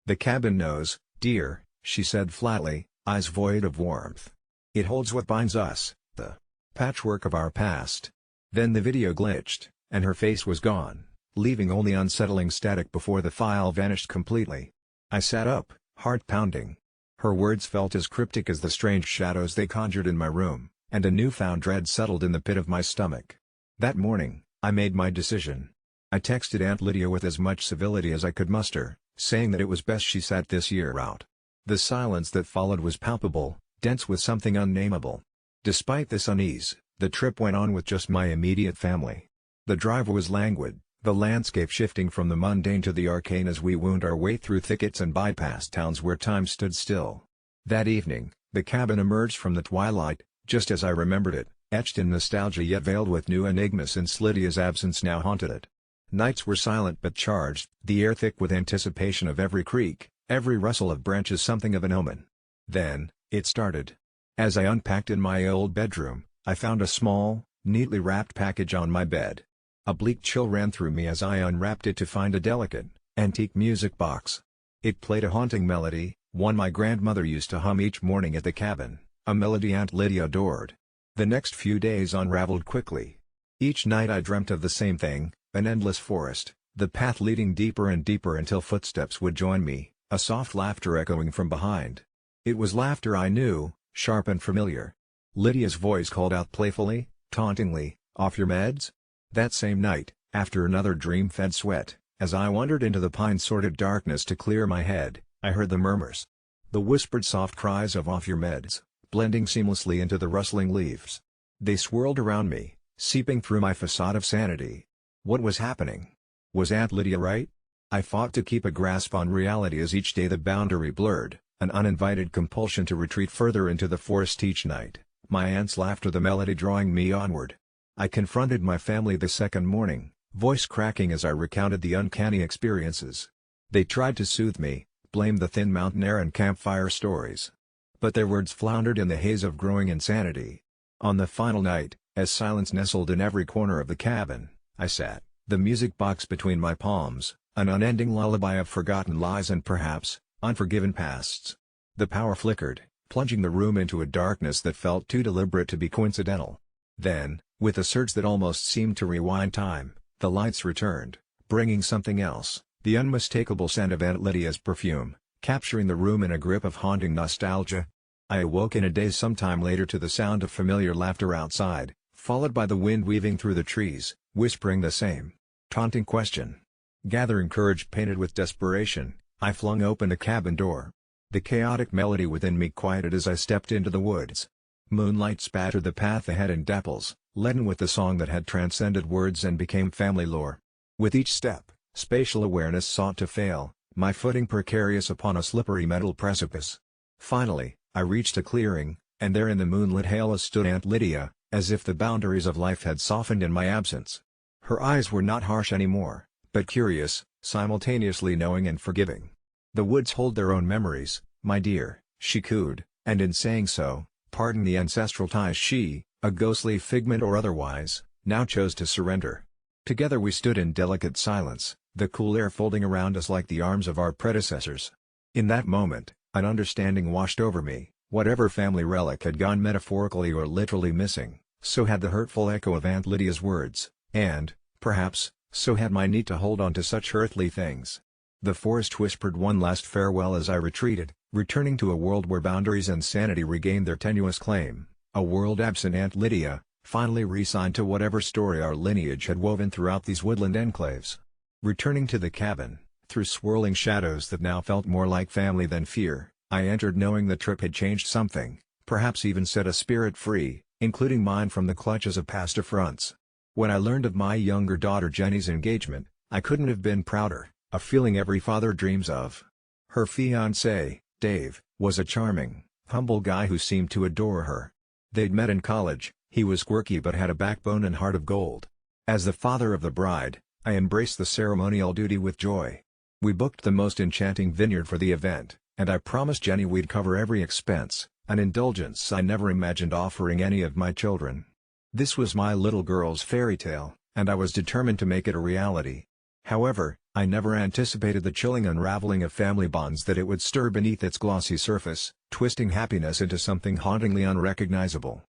"The cabin knows, dear," she said flatly, eyes void of warmth. "It holds what binds us, the patchwork of our past." Then the video glitched, and her face was gone, leaving only unsettling static before the file vanished completely. I sat up, heart pounding. Her words felt as cryptic as the strange shadows they conjured in my room, and a newfound dread settled in the pit of my stomach. That morning, I made my decision. I texted Aunt Lydia with as much civility as I could muster, saying that it was best she sat this year out. The silence that followed was palpable, dense with something unnameable. Despite this unease, the trip went on with just my immediate family. The drive was languid, the landscape shifting from the mundane to the arcane as we wound our way through thickets and bypassed towns where time stood still. That evening, the cabin emerged from the twilight, just as I remembered it, etched in nostalgia yet veiled with new enigma since Lydia's absence now haunted it. Nights were silent but charged, the air thick with anticipation of every creak, every rustle of branches something of an omen. Then, it started. As I unpacked in my old bedroom, I found a small, neatly wrapped package on my bed. A bleak chill ran through me as I unwrapped it to find a delicate, antique music box. It played a haunting melody, one my grandmother used to hum each morning at the cabin, a melody Aunt Lydia adored. The next few days unraveled quickly. Each night I dreamt of the same thing, an endless forest, the path leading deeper and deeper until footsteps would join me, a soft laughter echoing from behind. It was laughter I knew, sharp and familiar. Lydia's voice called out playfully, tauntingly, "Off your meds?" That same night, after another dream-fed sweat, as I wandered into the pine-sorted darkness to clear my head, I heard the murmurs. The whispered soft cries of "off your meds," blending seamlessly into the rustling leaves. They swirled around me, seeping through my facade of sanity. What was happening? Was Aunt Lydia right? I fought to keep a grasp on reality as each day the boundary blurred, an uninvited compulsion to retreat further into the forest each night, my aunt's laughter the melody drawing me onward. I confronted my family the second morning, voice cracking as I recounted the uncanny experiences. They tried to soothe me, blamed the thin mountain air and campfire stories. But their words floundered in the haze of growing insanity. On the final night, as silence nestled in every corner of the cabin, I sat, the music box between my palms, an unending lullaby of forgotten lies and perhaps, unforgiven pasts. The power flickered, plunging the room into a darkness that felt too deliberate to be coincidental. Then, with a surge that almost seemed to rewind time, the lights returned, bringing something else, the unmistakable scent of Aunt Lydia's perfume, capturing the room in a grip of haunting nostalgia. I awoke in a daze sometime later to the sound of familiar laughter outside, followed by the wind weaving through the trees, whispering the same taunting question. Gathering courage painted with desperation, I flung open a cabin door. The chaotic melody within me quieted as I stepped into the woods. Moonlight spattered the path ahead in dapples, leaden with the song that had transcended words and became family lore. With each step, spatial awareness sought to fail, my footing precarious upon a slippery metal precipice. Finally, I reached a clearing, and there in the moonlit hail stood Aunt Lydia, as if the boundaries of life had softened in my absence. Her eyes were not harsh anymore, but curious, simultaneously knowing and forgiving. "The woods hold their own memories, my dear," she cooed, and in saying so, pardon the ancestral ties she, a ghostly figment or otherwise, now chose to surrender. Together we stood in delicate silence, the cool air folding around us like the arms of our predecessors. In that moment, an understanding washed over me. Whatever family relic had gone metaphorically or literally missing, so had the hurtful echo of Aunt Lydia's words, and, perhaps, so had my need to hold on to such earthly things. The forest whispered one last farewell as I retreated, returning to a world where boundaries and sanity regained their tenuous claim, a world absent Aunt Lydia, finally re-signed to whatever story our lineage had woven throughout these woodland enclaves. Returning to the cabin, through swirling shadows that now felt more like family than fear, I entered knowing the trip had changed something, perhaps even set a spirit free, including mine from the clutches of past affronts. When I learned of my younger daughter Jenny's engagement, I couldn't have been prouder, a feeling every father dreams of. Her fiancé, Dave, was a charming, humble guy who seemed to adore her. They'd met in college, he was quirky but had a backbone and heart of gold. As the father of the bride, I embraced the ceremonial duty with joy. We booked the most enchanting vineyard for the event, and I promised Jenny we'd cover every expense, an indulgence I never imagined offering any of my children. This was my little girl's fairy tale, and I was determined to make it a reality. However, I never anticipated the chilling unraveling of family bonds that it would stir beneath its glossy surface, twisting happiness into something hauntingly unrecognizable.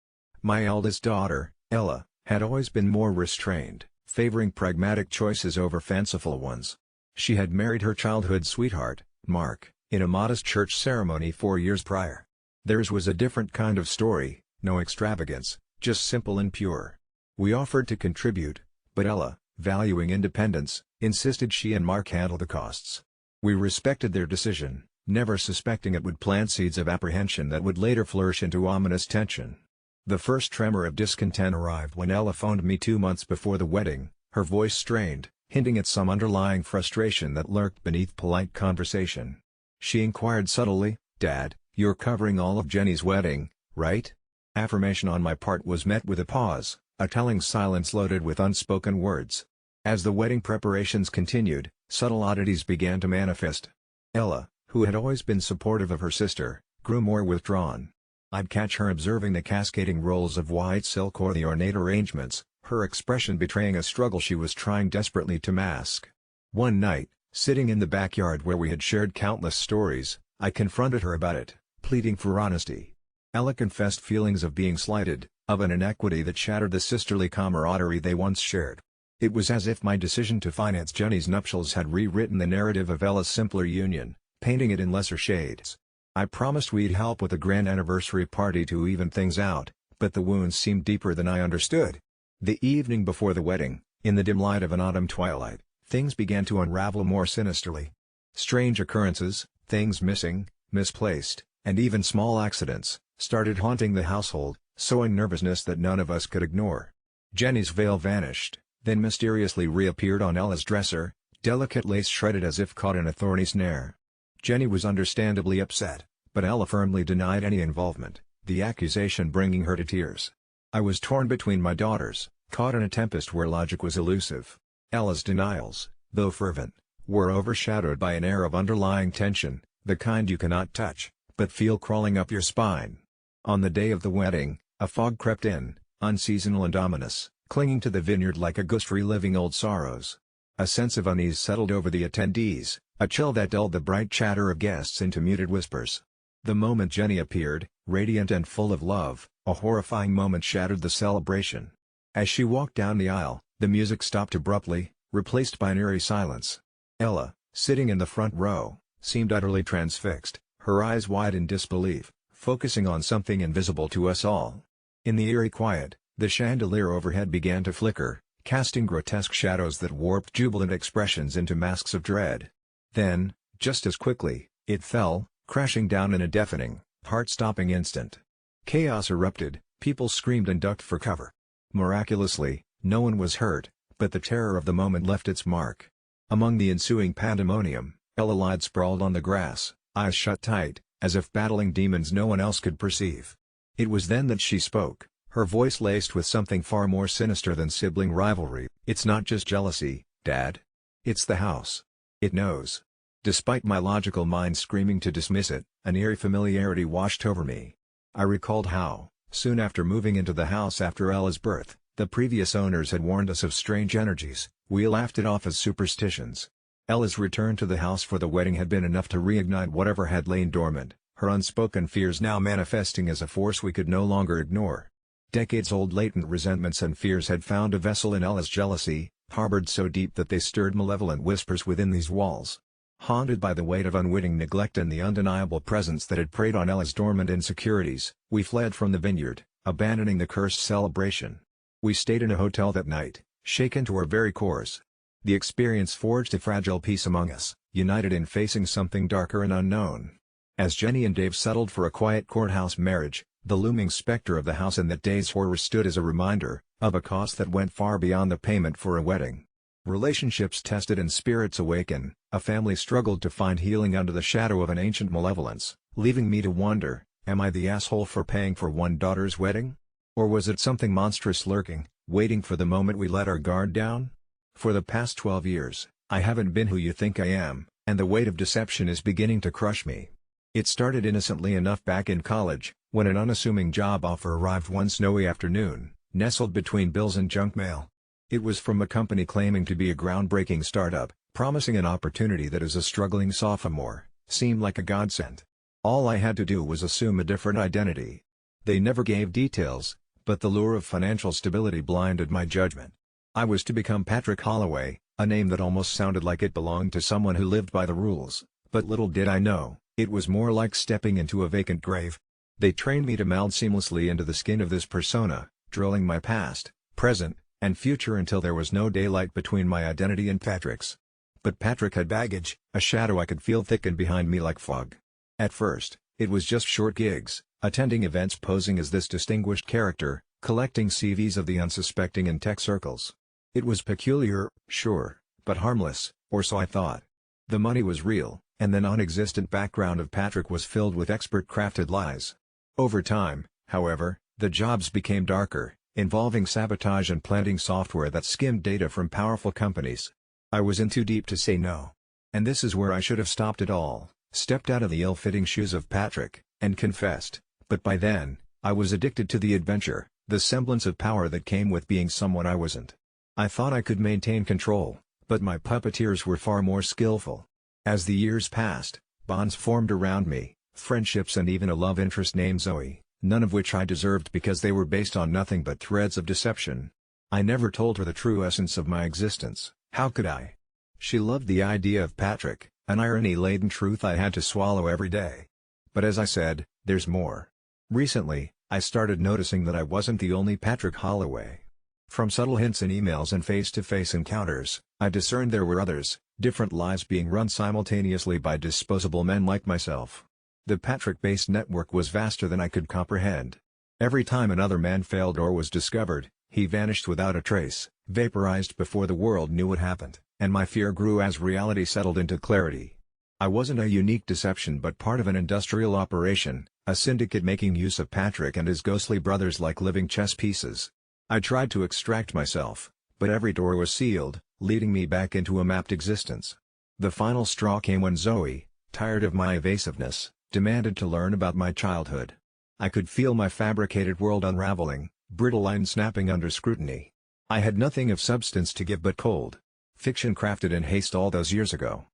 My eldest daughter, Ella, had always been more restrained, favoring pragmatic choices over fanciful ones. She had married her childhood sweetheart, Mark, in a modest church ceremony 4 years prior. Theirs was a different kind of story, no extravagance, just simple and pure. We offered to contribute, but Ella, valuing independence, insisted she and Mark handle the costs. We respected their decision, never suspecting it would plant seeds of apprehension that would later flourish into ominous tension. The first tremor of discontent arrived when Ella phoned me 2 months before the wedding, her voice strained, hinting at some underlying frustration that lurked beneath polite conversation. She inquired subtly, "Dad, you're covering all of Jenny's wedding, right?" Affirmation on my part was met with a pause, a telling silence loaded with unspoken words. As the wedding preparations continued, subtle oddities began to manifest. Ella, who had always been supportive of her sister, grew more withdrawn. I'd catch her observing the cascading rolls of white silk or the ornate arrangements, her expression betraying a struggle she was trying desperately to mask. One night, sitting in the backyard where we had shared countless stories, I confronted her about it, pleading for honesty. Ella confessed feelings of being slighted, of an inequity that shattered the sisterly camaraderie they once shared. It was as if my decision to finance Jenny's nuptials had rewritten the narrative of Ella's simpler union, painting it in lesser shades. I promised we'd help with a grand anniversary party to even things out, but the wounds seemed deeper than I understood. The evening before the wedding, in the dim light of an autumn twilight, things began to unravel more sinisterly. Strange occurrences, things missing, misplaced, and even small accidents, started haunting the household, sowing nervousness that none of us could ignore. Jenny's veil vanished, then mysteriously reappeared on Ella's dresser, delicate lace shredded as if caught in a thorny snare. Jenny was understandably upset, but Ella firmly denied any involvement, the accusation bringing her to tears. I was torn between my daughters, caught in a tempest where logic was elusive. Ella's denials, though fervent, were overshadowed by an air of underlying tension, the kind you cannot touch, but feel crawling up your spine. On the day of the wedding, a fog crept in, unseasonal and ominous, clinging to the vineyard like a ghost reliving old sorrows. A sense of unease settled over the attendees, a chill that dulled the bright chatter of guests into muted whispers. The moment Jenny appeared, radiant and full of love, a horrifying moment shattered the celebration. As she walked down the aisle, the music stopped abruptly, replaced by an eerie silence. Ella, sitting in the front row, seemed utterly transfixed, her eyes wide in disbelief, focusing on something invisible to us all. In the eerie quiet, the chandelier overhead began to flicker, casting grotesque shadows that warped jubilant expressions into masks of dread. Then, just as quickly, it fell, crashing down in a deafening, heart-stopping instant. Chaos erupted, people screamed and ducked for cover. Miraculously, no one was hurt, but the terror of the moment left its mark. Among the ensuing pandemonium, Ella lied sprawled on the grass, eyes shut tight, as if battling demons no one else could perceive. It was then that she spoke, her voice laced with something far more sinister than sibling rivalry. "It's not just jealousy, Dad. It's the house. It knows." Despite my logical mind screaming to dismiss it, an eerie familiarity washed over me. I recalled how, soon after moving into the house after Ella's birth, the previous owners had warned us of strange energies. We laughed it off as superstitions. Ella's return to the house for the wedding had been enough to reignite whatever had lain dormant, her unspoken fears now manifesting as a force we could no longer ignore. Decades-old latent resentments and fears had found a vessel in Ella's jealousy, harbored so deep that they stirred malevolent whispers within these walls. Haunted by the weight of unwitting neglect and the undeniable presence that had preyed on Ella's dormant insecurities, we fled from the vineyard, abandoning the cursed celebration. We stayed in a hotel that night, shaken to our very cores. The experience forged a fragile peace among us, united in facing something darker and unknown. As Jenny and Dave settled for a quiet courthouse marriage, the looming specter of the house in that day's horror stood as a reminder of a cost that went far beyond the payment for a wedding. Relationships tested and spirits awaken, a family struggled to find healing under the shadow of an ancient malevolence, leaving me to wonder, am I the asshole for paying for one daughter's wedding? Or was it something monstrous lurking, waiting for the moment we let our guard down? For the past 12 years, I haven't been who you think I am, and the weight of deception is beginning to crush me. It started innocently enough back in college, when an unassuming job offer arrived one snowy afternoon, nestled between bills and junk mail. It was from a company claiming to be a groundbreaking startup, promising an opportunity that as a struggling sophomore, seemed like a godsend. All I had to do was assume a different identity. They never gave details, but the lure of financial stability blinded my judgment. I was to become Patrick Holloway, a name that almost sounded like it belonged to someone who lived by the rules, but little did I know, it was more like stepping into a vacant grave. They trained me to meld seamlessly into the skin of this persona, drilling my past, present, and future until there was no daylight between my identity and Patrick's. But Patrick had baggage, a shadow I could feel thicken behind me like fog. At first, it was just short gigs, attending events posing as this distinguished character, collecting CVs of the unsuspecting in tech circles. It was peculiar, sure, but harmless, or so I thought. The money was real, and the non-existent background of Patrick was filled with expert-crafted lies. Over time, however, the jobs became darker, involving sabotage and planting software that skimmed data from powerful companies. I was in too deep to say no. And this is where I should have stopped it all, stepped out of the ill-fitting shoes of Patrick, and confessed. But by then, I was addicted to the adventure, the semblance of power that came with being someone I wasn't. I thought I could maintain control, but my puppeteers were far more skillful. As the years passed, bonds formed around me, friendships and even a love interest named Zoe, none of which I deserved because they were based on nothing but threads of deception. I never told her the true essence of my existence, how could I? She loved the idea of Patrick, an irony-laden truth I had to swallow every day. But as I said, there's more. Recently, I started noticing that I wasn't the only Patrick Holloway. From subtle hints in emails and face-to-face encounters, I discerned there were others, different lives being run simultaneously by disposable men like myself. The Patrick-based network was vaster than I could comprehend. Every time another man failed or was discovered, he vanished without a trace, vaporized before the world knew what happened, and my fear grew as reality settled into clarity. I wasn't a unique deception but part of an industrial operation, a syndicate making use of Patrick and his ghostly brothers like living chess pieces. I tried to extract myself, but every door was sealed, leading me back into a mapped existence. The final straw came when Zoe, tired of my evasiveness, demanded to learn about my childhood. I could feel my fabricated world unraveling, brittle lines snapping under scrutiny. I had nothing of substance to give but cold fiction crafted in haste all those years ago.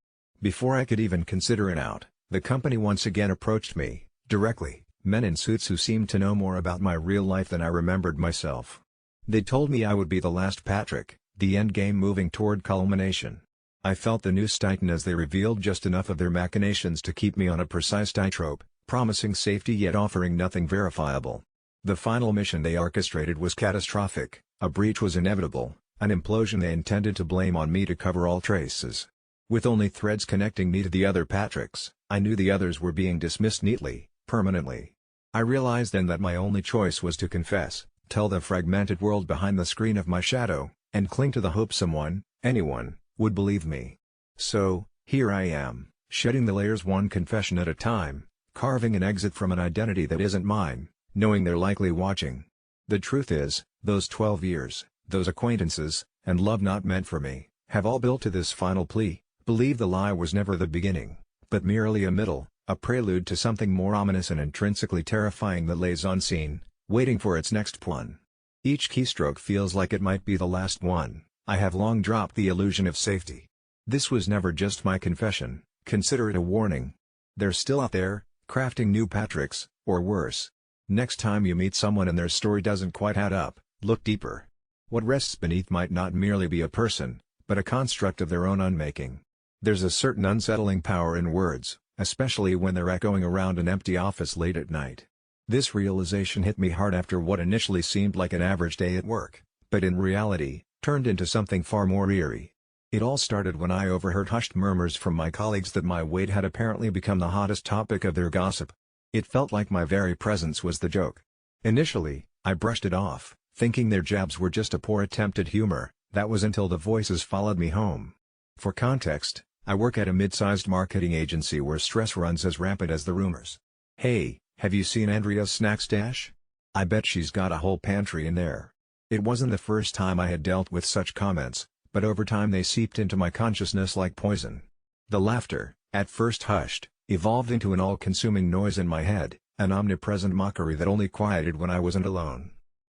Before I could even consider it out, the company once again approached me, directly, men in suits who seemed to know more about my real life than I remembered myself. They told me I would be the last Patrick, the endgame moving toward culmination. I felt the noose tighten as they revealed just enough of their machinations to keep me on a precise tightrope, promising safety yet offering nothing verifiable. The final mission they orchestrated was catastrophic, a breach was inevitable, an implosion they intended to blame on me to cover all traces. With only threads connecting me to the other Patricks, I knew the others were being dismissed neatly, permanently. I realized then that my only choice was to confess, tell the fragmented world behind the screen of my shadow, and cling to the hope someone, anyone, would believe me. So, here I am, shedding the layers one confession at a time, carving an exit from an identity that isn't mine, knowing they're likely watching. The truth is, those 12 years, those acquaintances, and love not meant for me, have all built to this final plea: believe the lie was never the beginning, but merely a middle, a prelude to something more ominous and intrinsically terrifying that lays unseen, waiting for its next pun. Each keystroke feels like it might be the last one. I have long dropped the illusion of safety. This was never just my confession, consider it a warning. They're still out there, crafting new Patricks, or worse. Next time you meet someone and their story doesn't quite add up, look deeper. What rests beneath might not merely be a person, but a construct of their own unmaking. There's a certain unsettling power in words, especially when they're echoing around an empty office late at night. This realization hit me hard after what initially seemed like an average day at work, but in reality, turned into something far more eerie. It all started when I overheard hushed murmurs from my colleagues that my weight had apparently become the hottest topic of their gossip. It felt like my very presence was the joke. Initially, I brushed it off, thinking their jabs were just a poor attempt at humor. That was until the voices followed me home. For context, I work at a mid-sized marketing agency where stress runs as rampant as the rumors. "Hey, have you seen Andrea's snack stash? I bet she's got a whole pantry in there." It wasn't the first time I had dealt with such comments, but over time they seeped into my consciousness like poison. The laughter, at first hushed, evolved into an all-consuming noise in my head, an omnipresent mockery that only quieted when I wasn't alone.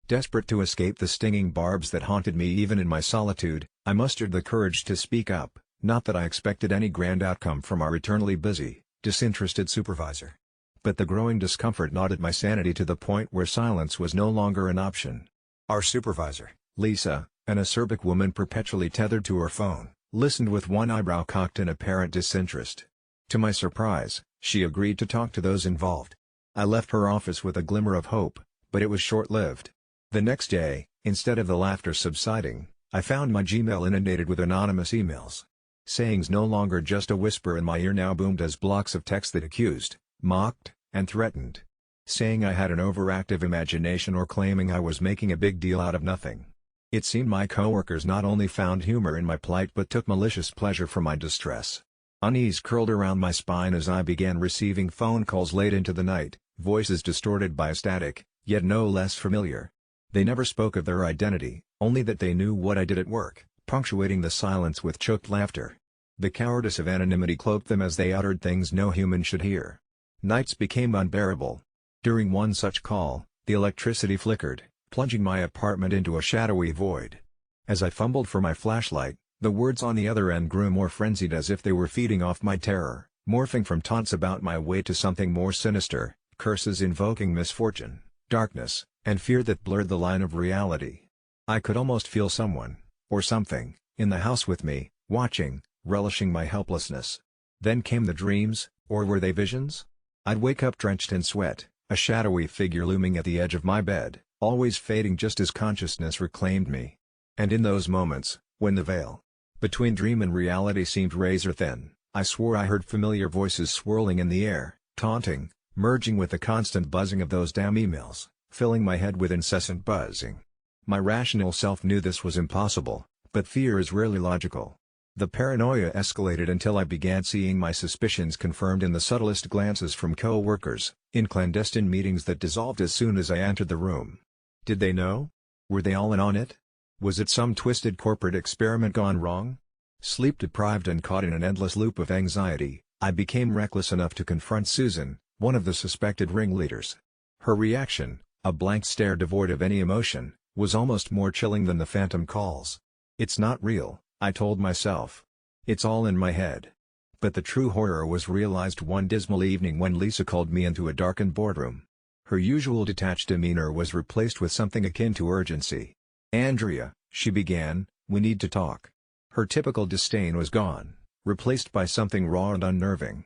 Desperate to escape the stinging barbs that haunted me even in my solitude, I mustered the courage to speak up, not that I expected any grand outcome from our eternally busy, disinterested supervisor. But the growing discomfort gnawed at my sanity to the point where silence was no longer an option. Our supervisor, Lisa, an acerbic woman perpetually tethered to her phone, listened with one eyebrow cocked in apparent disinterest. To my surprise, she agreed to talk to those involved. I left her office with a glimmer of hope, but it was short-lived. The next day, instead of the laughter subsiding, I found my Gmail inundated with anonymous emails. Sayings no longer just a whisper in my ear now boomed as blocks of text that accused, mocked, and threatened. Saying I had an overactive imagination or claiming I was making a big deal out of nothing. It seemed my coworkers not only found humor in my plight but took malicious pleasure from my distress. Unease curled around my spine as I began receiving phone calls late into the night, voices distorted by static, yet no less familiar. They never spoke of their identity, only that they knew what I did at work, punctuating the silence with choked laughter. The cowardice of anonymity cloaked them as they uttered things no human should hear. Nights became unbearable. During one such call, the electricity flickered, plunging my apartment into a shadowy void. As I fumbled for my flashlight, the words on the other end grew more frenzied as if they were feeding off my terror, morphing from taunts about my weight to something more sinister, curses invoking misfortune, darkness, and fear that blurred the line of reality. I could almost feel someone, or something, in the house with me, watching, relishing my helplessness. Then came the dreams, or were they visions? I'd wake up drenched in sweat, a shadowy figure looming at the edge of my bed, always fading just as consciousness reclaimed me. And in those moments, when the veil between dream and reality seemed razor thin, I swore I heard familiar voices swirling in the air, taunting, merging with the constant buzzing of those damn emails, filling my head with incessant buzzing. My rational self knew this was impossible, but fear is rarely logical. The paranoia escalated until I began seeing my suspicions confirmed in the subtlest glances from co-workers, in clandestine meetings that dissolved as soon as I entered the room. Did they know? Were they all in on it? Was it some twisted corporate experiment gone wrong? Sleep-deprived and caught in an endless loop of anxiety, I became reckless enough to confront Susan, one of the suspected ringleaders. Her reaction, a blank stare devoid of any emotion, was almost more chilling than the phantom calls. "It's not real," I told myself. "It's all in my head." But the true horror was realized one dismal evening when Lisa called me into a darkened boardroom. Her usual detached demeanor was replaced with something akin to urgency. "Andrea," she began, "we need to talk." Her typical disdain was gone, replaced by something raw and unnerving.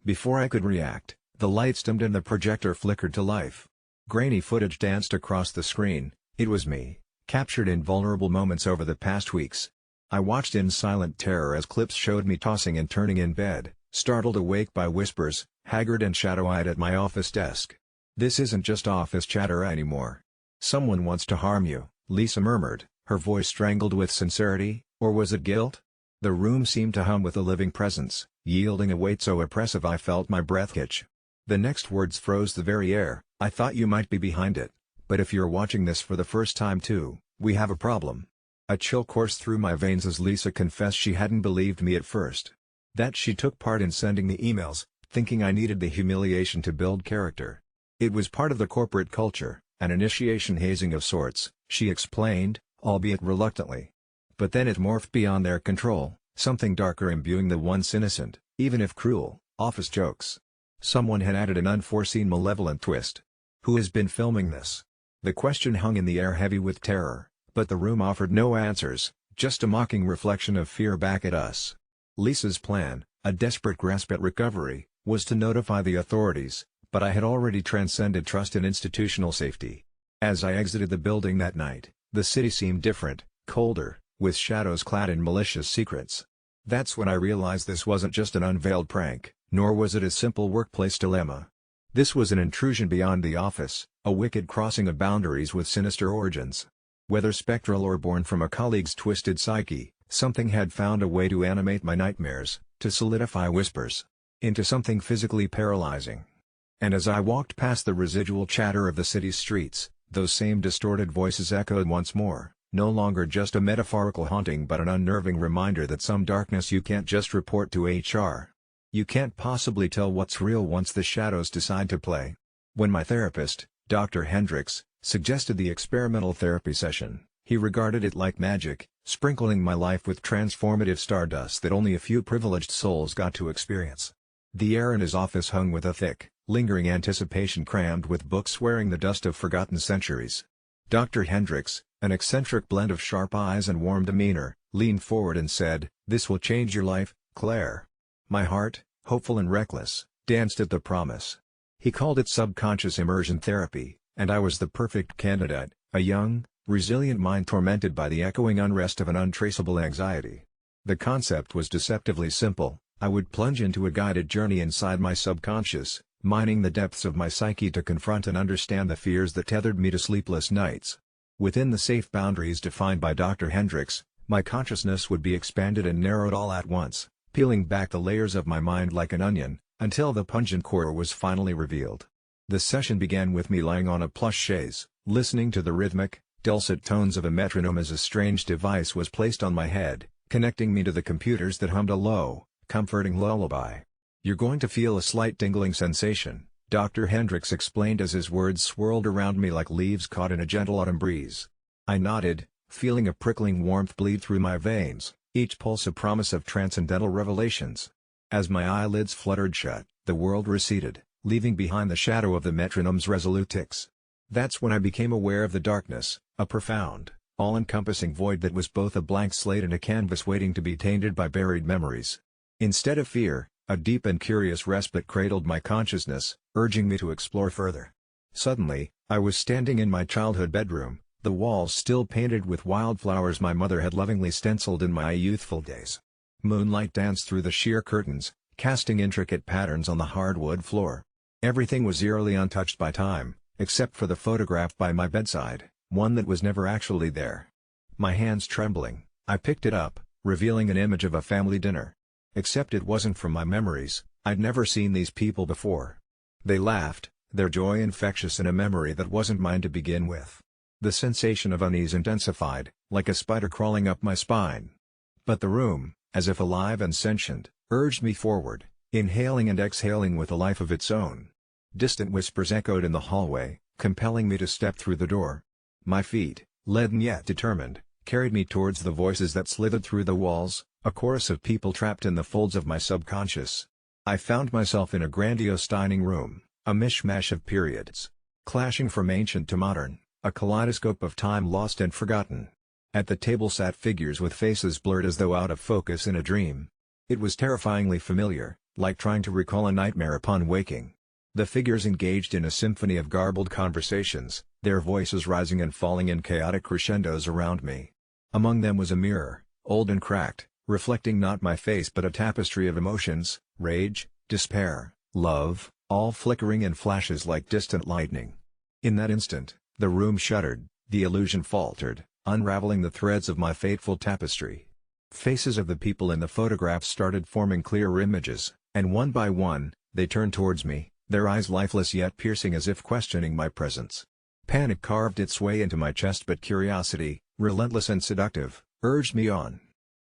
Before I could react, the lights dimmed and the projector flickered to life. Grainy footage danced across the screen. It was me, captured in vulnerable moments over the past weeks. I watched in silent terror as clips showed me tossing and turning in bed, startled awake by whispers, haggard and shadow-eyed at my office desk. "This isn't just office chatter anymore. Someone wants to harm you," Lisa murmured, her voice strangled with sincerity, or was it guilt? The room seemed to hum with a living presence, yielding a weight so oppressive I felt my breath catch. The next words froze the very air. "I thought you might be behind it, but if you're watching this for the first time too, we have a problem." A chill coursed through my veins as Lisa confessed she hadn't believed me at first. That she took part in sending the emails, thinking I needed the humiliation to build character. It was part of the corporate culture, an initiation hazing of sorts, she explained, albeit reluctantly. But then it morphed beyond their control, something darker imbuing the once innocent, even if cruel, office jokes. Someone had added an unforeseen malevolent twist. Who has been filming this? The question hung in the air heavy with terror, but the room offered no answers, just a mocking reflection of fear back at us. Lisa's plan, a desperate grasp at recovery, was to notify the authorities, but I had already transcended trust in institutional safety. As I exited the building that night, the city seemed different, colder, with shadows clad in malicious secrets. That's when I realized this wasn't just an unveiled prank, nor was it a simple workplace dilemma. This was an intrusion beyond the office, a wicked crossing of boundaries with sinister origins. Whether spectral or born from a colleague's twisted psyche, something had found a way to animate my nightmares, to solidify whispers into something physically paralyzing. And as I walked past the residual chatter of the city's streets, those same distorted voices echoed once more, no longer just a metaphorical haunting but an unnerving reminder that some darkness you can't just report to HR. You can't possibly tell what's real once the shadows decide to play. When my therapist, Dr. Hendricks, suggested the experimental therapy session, he regarded it like magic, sprinkling my life with transformative stardust that only a few privileged souls got to experience. The air in his office hung with a thick, lingering anticipation crammed with books wearing the dust of forgotten centuries. Dr. Hendricks, an eccentric blend of sharp eyes and warm demeanor, leaned forward and said, "This will change your life, Claire." My heart, hopeful and reckless, danced at the promise. He called it subconscious immersion therapy, and I was the perfect candidate, a young, resilient mind tormented by the echoing unrest of an untraceable anxiety. The concept was deceptively simple. I would plunge into a guided journey inside my subconscious, mining the depths of my psyche to confront and understand the fears that tethered me to sleepless nights. Within the safe boundaries defined by Dr. Hendricks, my consciousness would be expanded and narrowed all at once, peeling back the layers of my mind like an onion, until the pungent core was finally revealed. The session began with me lying on a plush chaise, listening to the rhythmic, dulcet tones of a metronome as a strange device was placed on my head, connecting me to the computers that hummed a low, comforting lullaby. "You're going to feel a slight tingling sensation," Dr. Hendricks explained as his words swirled around me like leaves caught in a gentle autumn breeze. I nodded, feeling a prickling warmth bleed through my veins, each pulse a promise of transcendental revelations. As my eyelids fluttered shut, the world receded, leaving behind the shadow of the metronome's resolute ticks. That's when I became aware of the darkness, a profound, all-encompassing void that was both a blank slate and a canvas waiting to be tainted by buried memories. Instead of fear, a deep and curious respite cradled my consciousness, urging me to explore further. Suddenly, I was standing in my childhood bedroom, the walls still painted with wildflowers my mother had lovingly stenciled in my youthful days. Moonlight danced through the sheer curtains, casting intricate patterns on the hardwood floor. Everything was eerily untouched by time, except for the photograph by my bedside, one that was never actually there. My hands trembling, I picked it up, revealing an image of a family dinner. Except it wasn't from my memories, I'd never seen these people before. They laughed, their joy infectious in a memory that wasn't mine to begin with. The sensation of unease intensified, like a spider crawling up my spine. But the room, as if alive and sentient, urged me forward, inhaling and exhaling with a life of its own. Distant whispers echoed in the hallway, compelling me to step through the door. My feet, leaden yet determined, carried me towards the voices that slithered through the walls, a chorus of people trapped in the folds of my subconscious. I found myself in a grandiose dining room, a mishmash of periods, clashing from ancient to modern, a kaleidoscope of time lost and forgotten. At the table sat figures with faces blurred as though out of focus in a dream. It was terrifyingly familiar, like trying to recall a nightmare upon waking. The figures engaged in a symphony of garbled conversations, their voices rising and falling in chaotic crescendos around me. Among them was a mirror, old and cracked, reflecting not my face but a tapestry of emotions, rage, despair, love, all flickering in flashes like distant lightning. In that instant, the room shuddered, the illusion faltered, unraveling the threads of my fateful tapestry. Faces of the people in the photographs started forming clearer images, and one by one, they turned towards me, their eyes lifeless yet piercing as if questioning my presence. Panic carved its way into my chest, but curiosity, relentless and seductive, urged me on.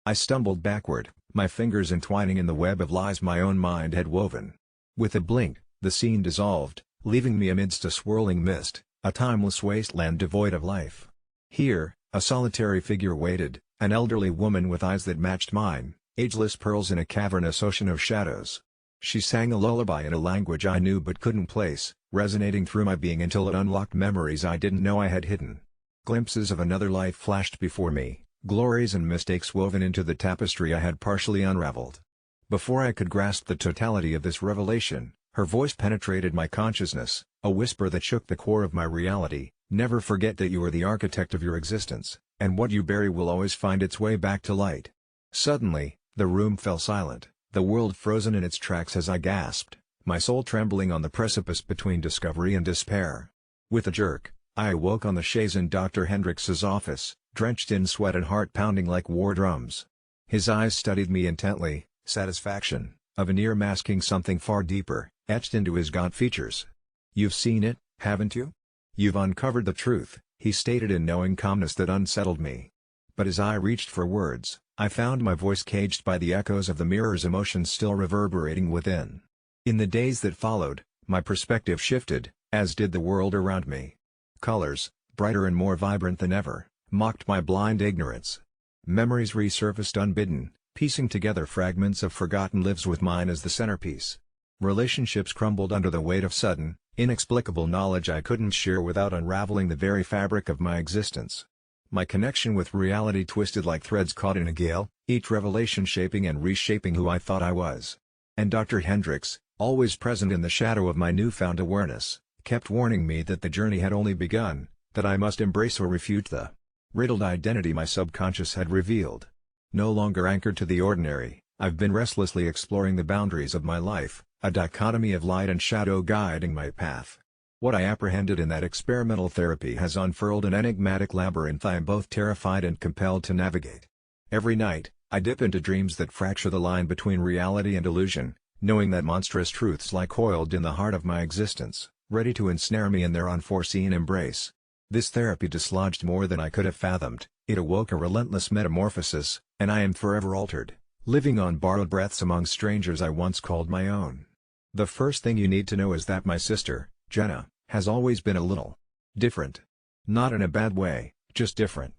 I stumbled backward, my fingers entwining in the web of lies my own mind had woven. With a blink, the scene dissolved, leaving me amidst a swirling mist, a timeless wasteland devoid of life. Here, a solitary figure waited, an elderly woman with eyes that matched mine, ageless pearls in a cavernous ocean of shadows. She sang a lullaby in a language I knew but couldn't place, resonating through my being until it unlocked memories I didn't know I had hidden. Glimpses of another life flashed before me, glories and mistakes woven into the tapestry I had partially unraveled. Before I could grasp the totality of this revelation, her voice penetrated my consciousness, a whisper that shook the core of my reality. Never forget that you are the architect of your existence, and what you bury will always find its way back to light. Suddenly, the room fell silent, the world frozen in its tracks as I gasped, my soul trembling on the precipice between discovery and despair. With a jerk, I awoke on the chaise in Dr. Hendrix's office, drenched in sweat and heart pounding like war drums. His eyes studied me intently, satisfaction, a veneer masking something far deeper, etched into his gaunt features. "You've seen it, haven't you? You've uncovered the truth," he stated in knowing calmness that unsettled me. But as I reached for words, I found my voice caged by the echoes of the mirror's emotions still reverberating within. In the days that followed, my perspective shifted, as did the world around me. Colors, brighter and more vibrant than ever, mocked my blind ignorance. Memories resurfaced unbidden, piecing together fragments of forgotten lives with mine as the centerpiece. Relationships crumbled under the weight of sudden, inexplicable knowledge I couldn't share without unraveling the very fabric of my existence. My connection with reality twisted like threads caught in a gale, each revelation shaping and reshaping who I thought I was. And Dr. Hendrix, always present in the shadow of my newfound awareness, kept warning me that the journey had only begun, that I must embrace or refute the riddled identity my subconscious had revealed. No longer anchored to the ordinary, I've been restlessly exploring the boundaries of my life, a dichotomy of light and shadow guiding my path. What I apprehended in that experimental therapy has unfurled an enigmatic labyrinth I am both terrified and compelled to navigate. Every night, I dip into dreams that fracture the line between reality and illusion, knowing that monstrous truths lie coiled in the heart of my existence, ready to ensnare me in their unforeseen embrace. This therapy dislodged more than I could have fathomed, it awoke a relentless metamorphosis, and I am forever altered, living on borrowed breaths among strangers I once called my own. The first thing you need to know is that my sister, Jenna, has always been a little different. Not in a bad way, just different.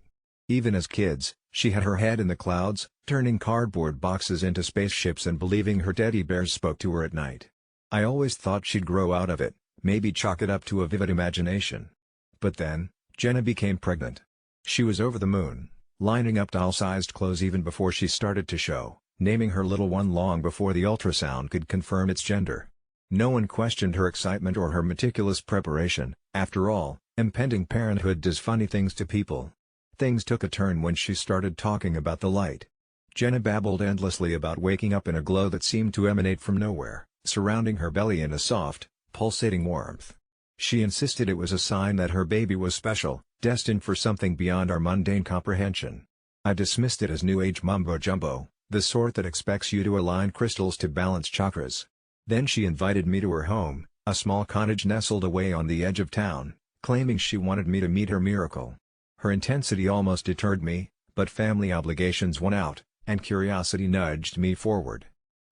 Even as kids, she had her head in the clouds, turning cardboard boxes into spaceships and believing her teddy bears spoke to her at night. I always thought she'd grow out of it, maybe chalk it up to a vivid imagination. But then, Jenna became pregnant. She was over the moon, lining up doll-sized clothes even before she started to show, naming her little one long before the ultrasound could confirm its gender. No one questioned her excitement or her meticulous preparation. After all, impending parenthood does funny things to people. Things took a turn when she started talking about the light. Jenna babbled endlessly about waking up in a glow that seemed to emanate from nowhere, surrounding her belly in a soft, pulsating warmth. She insisted it was a sign that her baby was special, destined for something beyond our mundane comprehension. I dismissed it as new age mumbo-jumbo, the sort that expects you to align crystals to balance chakras. Then she invited me to her home, a small cottage nestled away on the edge of town, claiming she wanted me to meet her miracle. Her intensity almost deterred me, but family obligations won out, and curiosity nudged me forward.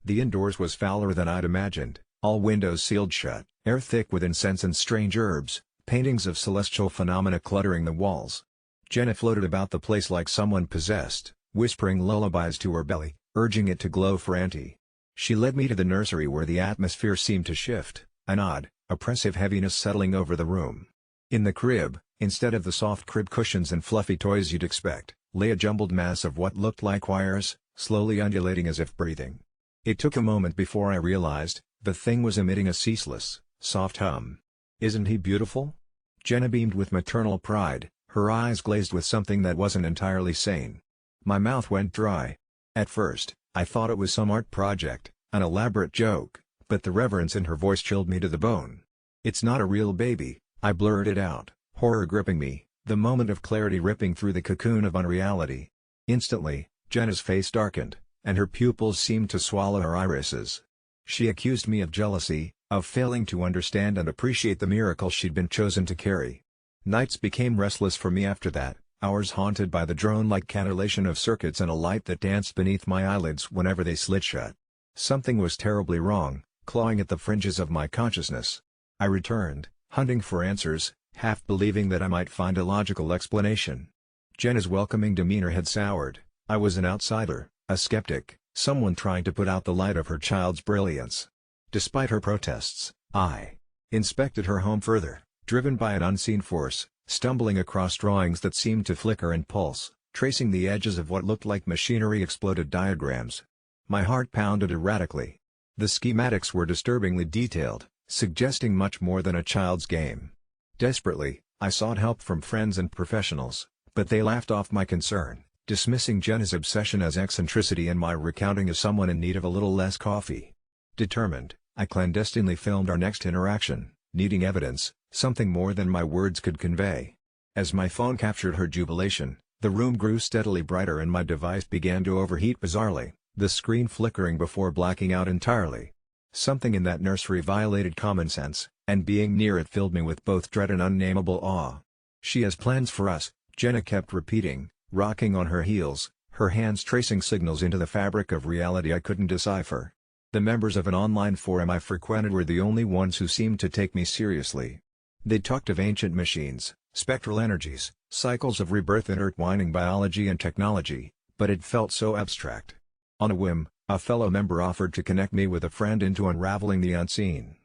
The indoors was fouler than I'd imagined, all windows sealed shut, air thick with incense and strange herbs, paintings of celestial phenomena cluttering the walls. Jenna floated about the place like someone possessed, whispering lullabies to her belly, urging it to glow for Auntie. She led me to the nursery where the atmosphere seemed to shift, an odd, oppressive heaviness settling over the room. In the crib, instead of the soft crib cushions and fluffy toys you'd expect, lay a jumbled mass of what looked like wires, slowly undulating as if breathing. It took a moment before I realized, the thing was emitting a ceaseless, soft hum. "Isn't he beautiful?" Jenna beamed with maternal pride, her eyes glazed with something that wasn't entirely sane. My mouth went dry. At first, I thought it was some art project, an elaborate joke, but the reverence in her voice chilled me to the bone. "It's not a real baby," I blurted out, horror gripping me, the moment of clarity ripping through the cocoon of unreality. Instantly, Jenna's face darkened, and her pupils seemed to swallow her irises. She accused me of jealousy, of failing to understand and appreciate the miracle she'd been chosen to carry. Nights became restless for me after that, hours haunted by the drone-like cannulation of circuits and a light that danced beneath my eyelids whenever they slid shut. Something was terribly wrong, clawing at the fringes of my consciousness. I returned, hunting for answers, half believing that I might find a logical explanation. Jenna's welcoming demeanor had soured. I was an outsider, a skeptic, someone trying to put out the light of her child's brilliance. Despite her protests, I inspected her home further, driven by an unseen force, stumbling across drawings that seemed to flicker and pulse, tracing the edges of what looked like machinery-exploded diagrams. My heart pounded erratically. The schematics were disturbingly detailed, suggesting much more than a child's game. Desperately, I sought help from friends and professionals, but they laughed off my concern, dismissing Jenna's obsession as eccentricity and my recounting as someone in need of a little less coffee. Determined, I clandestinely filmed our next interaction, needing evidence, something more than my words could convey. As my phone captured her jubilation, the room grew steadily brighter and my device began to overheat bizarrely, the screen flickering before blacking out entirely. Something in that nursery violated common sense, and being near it filled me with both dread and unnameable awe. "She has plans for us," Jenna kept repeating, rocking on her heels, her hands tracing signals into the fabric of reality I couldn't decipher. The members of an online forum I frequented were the only ones who seemed to take me seriously. They talked of ancient machines, spectral energies, cycles of rebirth, intertwining biology and technology, but it felt so abstract. On a whim, a fellow member offered to connect me with a friend into unraveling the unseen.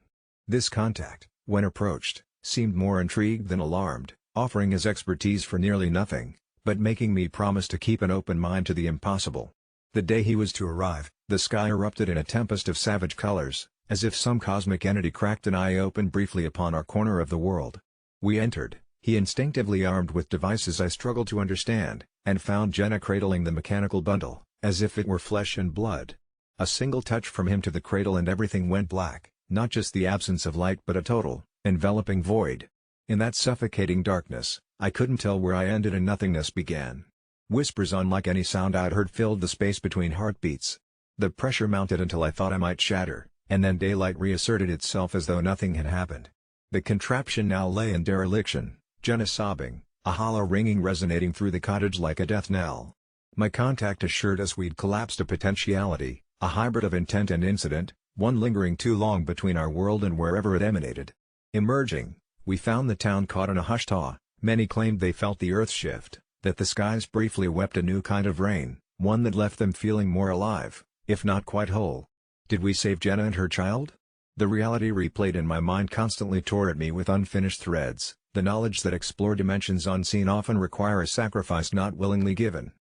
This contact, when approached, seemed more intrigued than alarmed, offering his expertise for nearly nothing, but making me promise to keep an open mind to the impossible. The day he was to arrive, the sky erupted in a tempest of savage colors, as if some cosmic entity cracked an eye open briefly upon our corner of the world. We entered, he instinctively armed with devices I struggled to understand, and found Jenna cradling the mechanical bundle, as if it were flesh and blood. A single touch from him to the cradle and everything went black, not just the absence of light but a total, enveloping void. In that suffocating darkness, I couldn't tell where I ended and nothingness began. Whispers unlike any sound I'd heard filled the space between heartbeats. The pressure mounted until I thought I might shatter, and then daylight reasserted itself as though nothing had happened. The contraption now lay in dereliction, Jenna sobbing, a hollow ringing resonating through the cottage like a death knell. My contact assured us we'd collapsed a potentiality, a hybrid of intent and incident, one lingering too long between our world and wherever it emanated. Emerging, we found the town caught in a hushed awe. Many claimed they felt the earth shift, that the skies briefly wept a new kind of rain, one that left them feeling more alive, if not quite whole. Did we save Jenna and her child? The reality replayed in my mind constantly tore at me with unfinished threads, the knowledge that explore dimensions unseen often require a sacrifice not willingly given.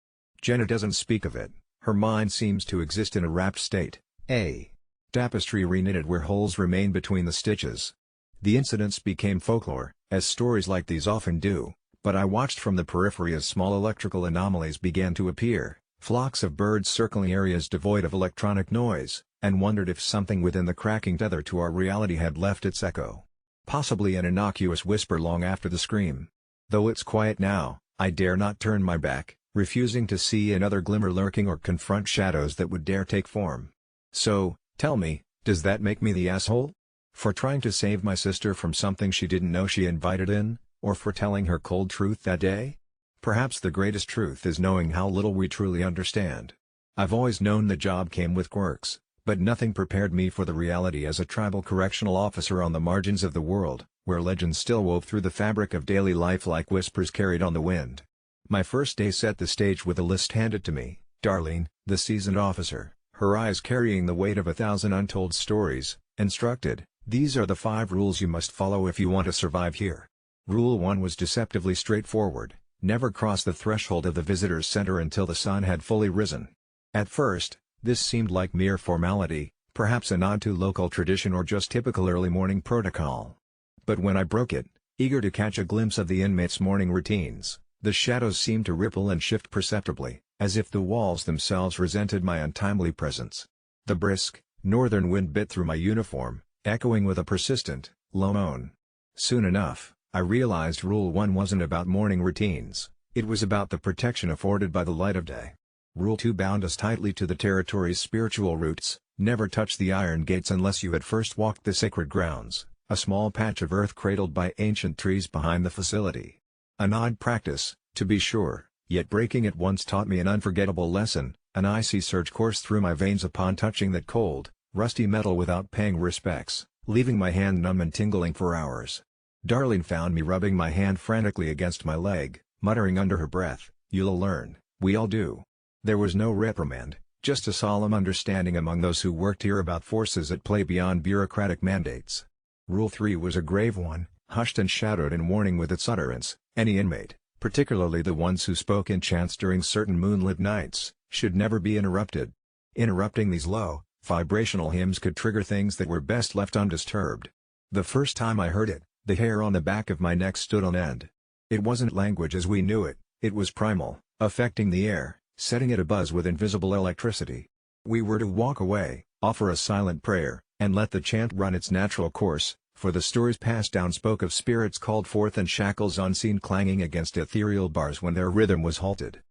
Jenna doesn't speak of it, her mind seems to exist in a wrapped state, a tapestry reknitted where holes remain between the stitches. The incidents became folklore, as stories like these often do, but I watched from the periphery as small electrical anomalies began to appear, flocks of birds circling areas devoid of electronic noise, and wondered if something within the cracking tether to our reality had left its echo. Possibly an innocuous whisper long after the scream. Though it's quiet now, I dare not turn my back, refusing to see another glimmer lurking or confront shadows that would dare take form. So, tell me, does that make me the asshole? For trying to save my sister from something she didn't know she invited in, or for telling her cold truth that day? Perhaps the greatest truth is knowing how little we truly understand. I've always known the job came with quirks, but nothing prepared me for the reality as a tribal correctional officer on the margins of the world, where legends still wove through the fabric of daily life like whispers carried on the wind. My first day set the stage with a list handed to me. Darlene, the seasoned officer, her eyes carrying the weight of 1,000 untold stories, instructed, "These are the 5 rules you must follow if you want to survive here." Rule 1 was deceptively straightforward: never cross the threshold of the visitor's center until the sun had fully risen. At first, this seemed like mere formality, perhaps a nod to local tradition or just typical early morning protocol. But when I broke it, eager to catch a glimpse of the inmates' morning routines, the shadows seemed to ripple and shift perceptibly, as if the walls themselves resented my untimely presence. The brisk, northern wind bit through my uniform, echoing with a persistent, low moan. Soon enough, I realized Rule 1 wasn't about morning routines, it was about the protection afforded by the light of day. Rule 2 bound us tightly to the territory's spiritual roots: never touch the iron gates unless you had first walked the sacred grounds, a small patch of earth cradled by ancient trees behind the facility. An odd practice, to be sure, yet breaking it once taught me an unforgettable lesson. An icy surge coursed through my veins upon touching that cold, rusty metal without paying respects, leaving my hand numb and tingling for hours. Darlene found me rubbing my hand frantically against my leg, muttering under her breath, "You'll learn, we all do." There was no reprimand, just a solemn understanding among those who worked here about forces at play beyond bureaucratic mandates. Rule 3 was a grave one, hushed and shadowed in warning with its utterance: any inmate, particularly the ones who spoke in chants during certain moonlit nights, should never be interrupted. Interrupting these low, vibrational hymns could trigger things that were best left undisturbed. The first time I heard it, the hair on the back of my neck stood on end. It wasn't language as we knew it, it was primal, affecting the air, setting it abuzz with invisible electricity. We were to walk away, offer a silent prayer, and let the chant run its natural course, for the stories passed down spoke of spirits called forth and shackles unseen clanging against ethereal bars when their rhythm was halted.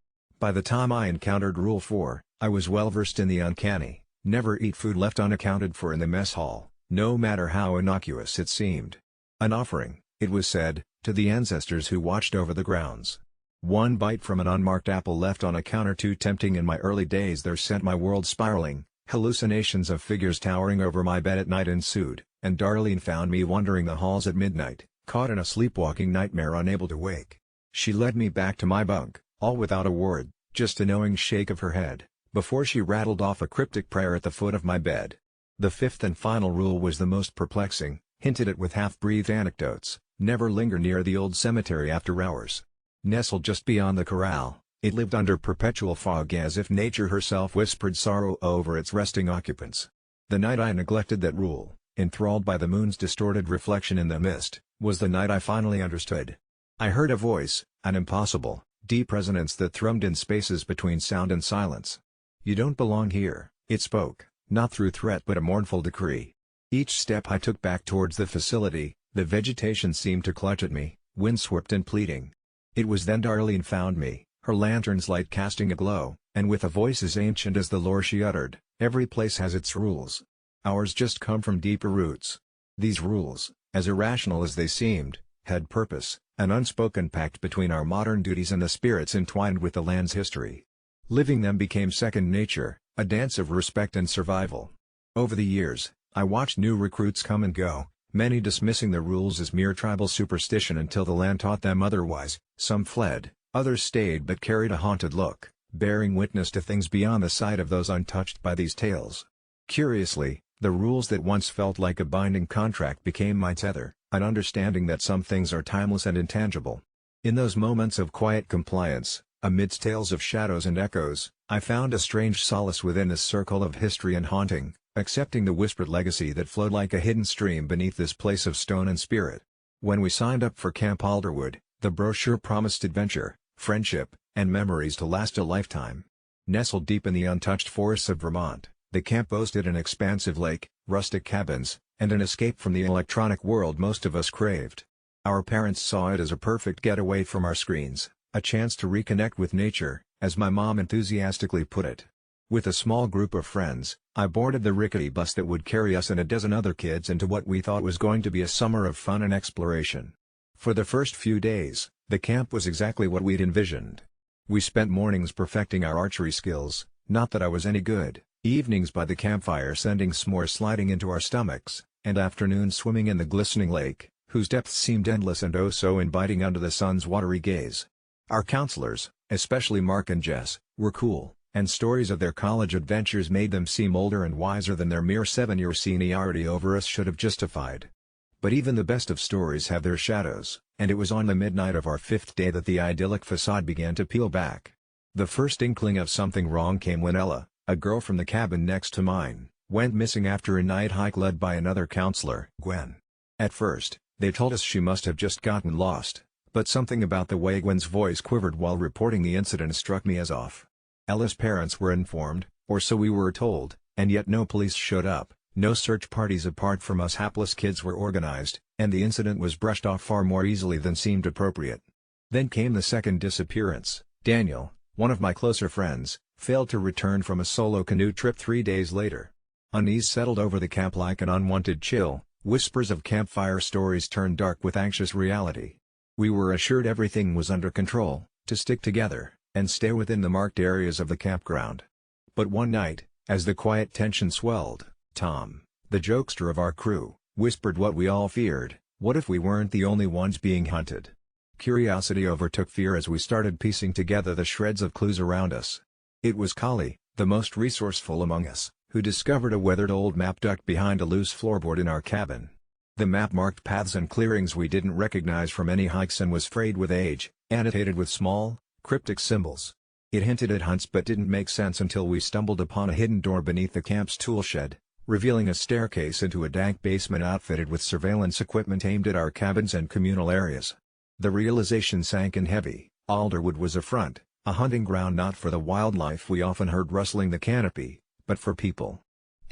By the time I encountered Rule 4, I was well versed in the uncanny: never eat food left unaccounted for in the mess hall, no matter how innocuous it seemed. An offering, it was said, to the ancestors who watched over the grounds. One bite from an unmarked apple left on a counter too tempting in my early days there sent my world spiraling. Hallucinations of figures towering over my bed at night ensued, and Darlene found me wandering the halls at midnight, caught in a sleepwalking nightmare unable to wake. She led me back to my bunk, all without a word, just a knowing shake of her head, before she rattled off a cryptic prayer at the foot of my bed. The fifth and final rule was the most perplexing, hinted at with half-breathed anecdotes: never linger near the old cemetery after hours. Nestled just beyond the corral, it lived under perpetual fog as if nature herself whispered sorrow over its resting occupants. The night I neglected that rule, enthralled by the moon's distorted reflection in the mist, was the night I finally understood. I heard a voice, an impossible, deep resonance that thrummed in spaces between sound and silence. "You don't belong here," it spoke, not through threat but a mournful decree. Each step I took back towards the facility, the vegetation seemed to clutch at me, windswept and pleading. It was then Darlene found me, her lantern's light casting a glow, and with a voice as ancient as the lore she uttered, "Every place has its rules. Ours just come from deeper roots." These rules, as irrational as they seemed, had purpose, an unspoken pact between our modern duties and the spirits entwined with the land's history. Living them became second nature, a dance of respect and survival. Over the years, I watched new recruits come and go, many dismissing the rules as mere tribal superstition until the land taught them otherwise. Some fled, others stayed but carried a haunted look, bearing witness to things beyond the sight of those untouched by these tales. Curiously, the rules that once felt like a binding contract became my tether, an understanding that some things are timeless and intangible. In those moments of quiet compliance, amidst tales of shadows and echoes, I found a strange solace within this circle of history and haunting, accepting the whispered legacy that flowed like a hidden stream beneath this place of stone and spirit. When we signed up for Camp Alderwood, the brochure promised adventure, friendship, and memories to last a lifetime. Nestled deep in the untouched forests of Vermont, the camp boasted an expansive lake, rustic cabins, and an escape from the electronic world most of us craved. Our parents saw it as a perfect getaway from our screens, a chance to reconnect with nature, as my mom enthusiastically put it. With a small group of friends, I boarded the rickety bus that would carry us and a dozen other kids into what we thought was going to be a summer of fun and exploration. For the first few days, the camp was exactly what we'd envisioned. We spent mornings perfecting our archery skills, not that I was any good, evenings by the campfire sending s'mores sliding into our stomachs, and afternoons swimming in the glistening lake, whose depths seemed endless and oh so inviting under the sun's watery gaze. Our counselors, especially Mark and Jess, were cool, and stories of their college adventures made them seem older and wiser than their mere 7-year seniority over us should have justified. But even the best of stories have their shadows, and it was on the midnight of our 5th day that the idyllic facade began to peel back. The first inkling of something wrong came when Ella, a girl from the cabin next to mine, went missing after a night hike led by another counselor, Gwen. At first, they told us she must have just gotten lost, but something about the way Gwen's voice quivered while reporting the incident struck me as off. Ella's parents were informed, or so we were told, and yet no police showed up, no search parties apart from us hapless kids were organized, and the incident was brushed off far more easily than seemed appropriate. Then came the second disappearance. Daniel, one of my closer friends, failed to return from a solo canoe trip 3 days later. Unease settled over the camp like an unwanted chill, whispers of campfire stories turned dark with anxious reality. We were assured everything was under control, to stick together, and stay within the marked areas of the campground. But one night, as the quiet tension swelled, Tom, the jokester of our crew, whispered what we all feared: what if we weren't the only ones being hunted? Curiosity overtook fear as we started piecing together the shreds of clues around us. It was Kali, the most resourceful among us, who discovered a weathered old map tucked behind a loose floorboard in our cabin. The map marked paths and clearings we didn't recognize from any hikes and was frayed with age, annotated with small, cryptic symbols. It hinted at hunts but didn't make sense until we stumbled upon a hidden door beneath the camp's toolshed, revealing a staircase into a dank basement outfitted with surveillance equipment aimed at our cabins and communal areas. The realization sank in heavy. Alderwood was a front, a hunting ground not for the wildlife we often heard rustling the canopy, but for people.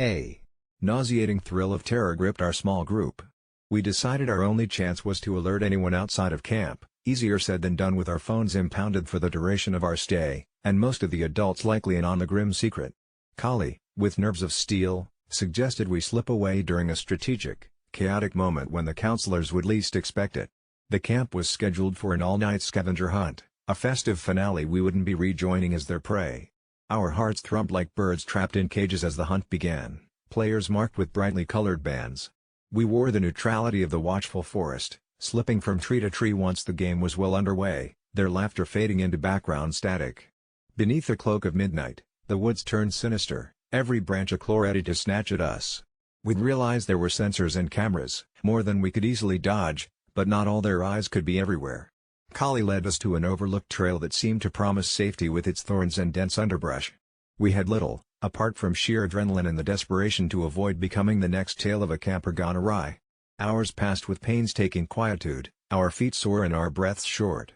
A nauseating thrill of terror gripped our small group. We decided our only chance was to alert anyone outside of camp, easier said than done with our phones impounded for the duration of our stay, and most of the adults likely in on the grim secret. Kali, with nerves of steel, suggested we slip away during a strategic, chaotic moment when the counselors would least expect it. The camp was scheduled for an all-night scavenger hunt, a festive finale we wouldn't be rejoining as their prey. Our hearts thrummed like birds trapped in cages as the hunt began, players marked with brightly colored bands. We wore the neutrality of the watchful forest, slipping from tree to tree once the game was well underway, their laughter fading into background static. Beneath the cloak of midnight, the woods turned sinister, every branch a claw ready to snatch at us. We'd realized there were sensors and cameras, more than we could easily dodge, but not all their eyes could be everywhere. Kali led us to an overlooked trail that seemed to promise safety with its thorns and dense underbrush. We had little, apart from sheer adrenaline and the desperation to avoid becoming the next tale of a camper gone awry. Hours passed with painstaking quietude, our feet sore and our breaths short.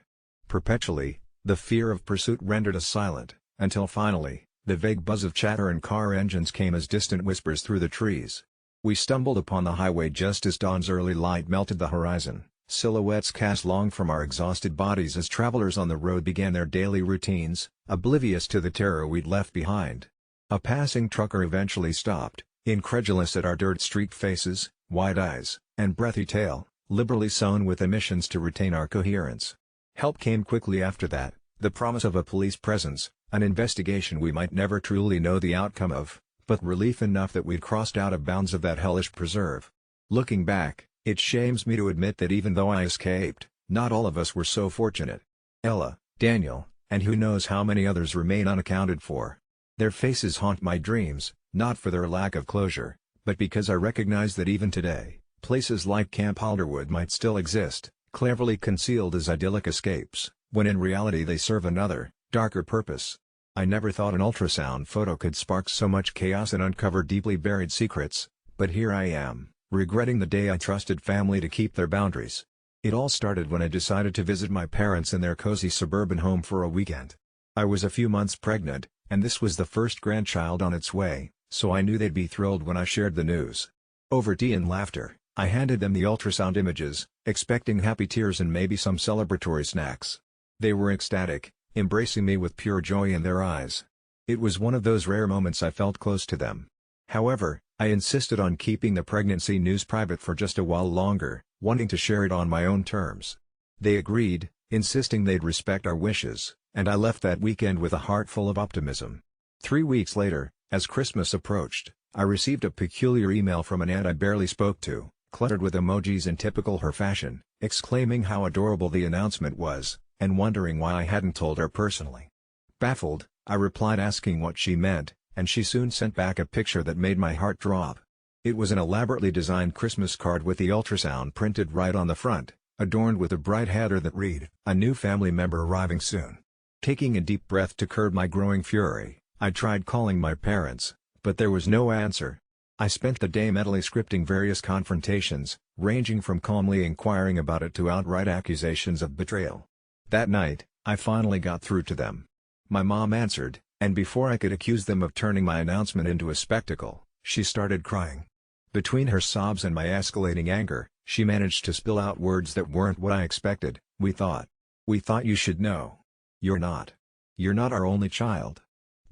Perpetually, the fear of pursuit rendered us silent, until finally, the vague buzz of chatter and car engines came as distant whispers through the trees. We stumbled upon the highway just as dawn's early light melted the horizon, silhouettes cast long from our exhausted bodies as travelers on the road began their daily routines, oblivious to the terror we'd left behind. A passing trucker eventually stopped, incredulous at our dirt-streaked faces, wide eyes, and breathy tail, liberally sown with emissions to retain our coherence. Help came quickly after that, the promise of a police presence, an investigation we might never truly know the outcome of, but relief enough that we'd crossed out of bounds of that hellish preserve. Looking back, it shames me to admit that even though I escaped, not all of us were so fortunate. Ella, Daniel, and who knows how many others remain unaccounted for. Their faces haunt my dreams, not for their lack of closure, but because I recognize that even today, places like Camp Alderwood might still exist, cleverly concealed as idyllic escapes, when in reality they serve another, darker purpose. I never thought an ultrasound photo could spark so much chaos and uncover deeply buried secrets, but here I am, regretting the day I trusted family to keep their boundaries. It all started when I decided to visit my parents in their cozy suburban home for a weekend. I was a few months pregnant, and this was the first grandchild on its way, so I knew they'd be thrilled when I shared the news. Over tea and laughter, I handed them the ultrasound images, expecting happy tears and maybe some celebratory snacks. They were ecstatic, embracing me with pure joy in their eyes. It was one of those rare moments I felt close to them. However, I insisted on keeping the pregnancy news private for just a while longer, wanting to share it on my own terms. They agreed, insisting they'd respect our wishes, and I left that weekend with a heart full of optimism. 3 weeks later, as Christmas approached, I received a peculiar email from an aunt I barely spoke to, cluttered with emojis in typical her fashion, exclaiming how adorable the announcement was, and wondering why I hadn't told her personally. Baffled, I replied asking what she meant, and she soon sent back a picture that made my heart drop. It was an elaborately designed Christmas card with the ultrasound printed right on the front, adorned with a bright header that read, "A new family member arriving soon." Taking a deep breath to curb my growing fury, I tried calling my parents, but there was no answer. I spent the day mentally scripting various confrontations, ranging from calmly inquiring about it to outright accusations of betrayal. That night, I finally got through to them. My mom answered, and before I could accuse them of turning my announcement into a spectacle, she started crying. Between her sobs and my escalating anger, she managed to spill out words that weren't what I expected. We thought you should know. You're not our only child.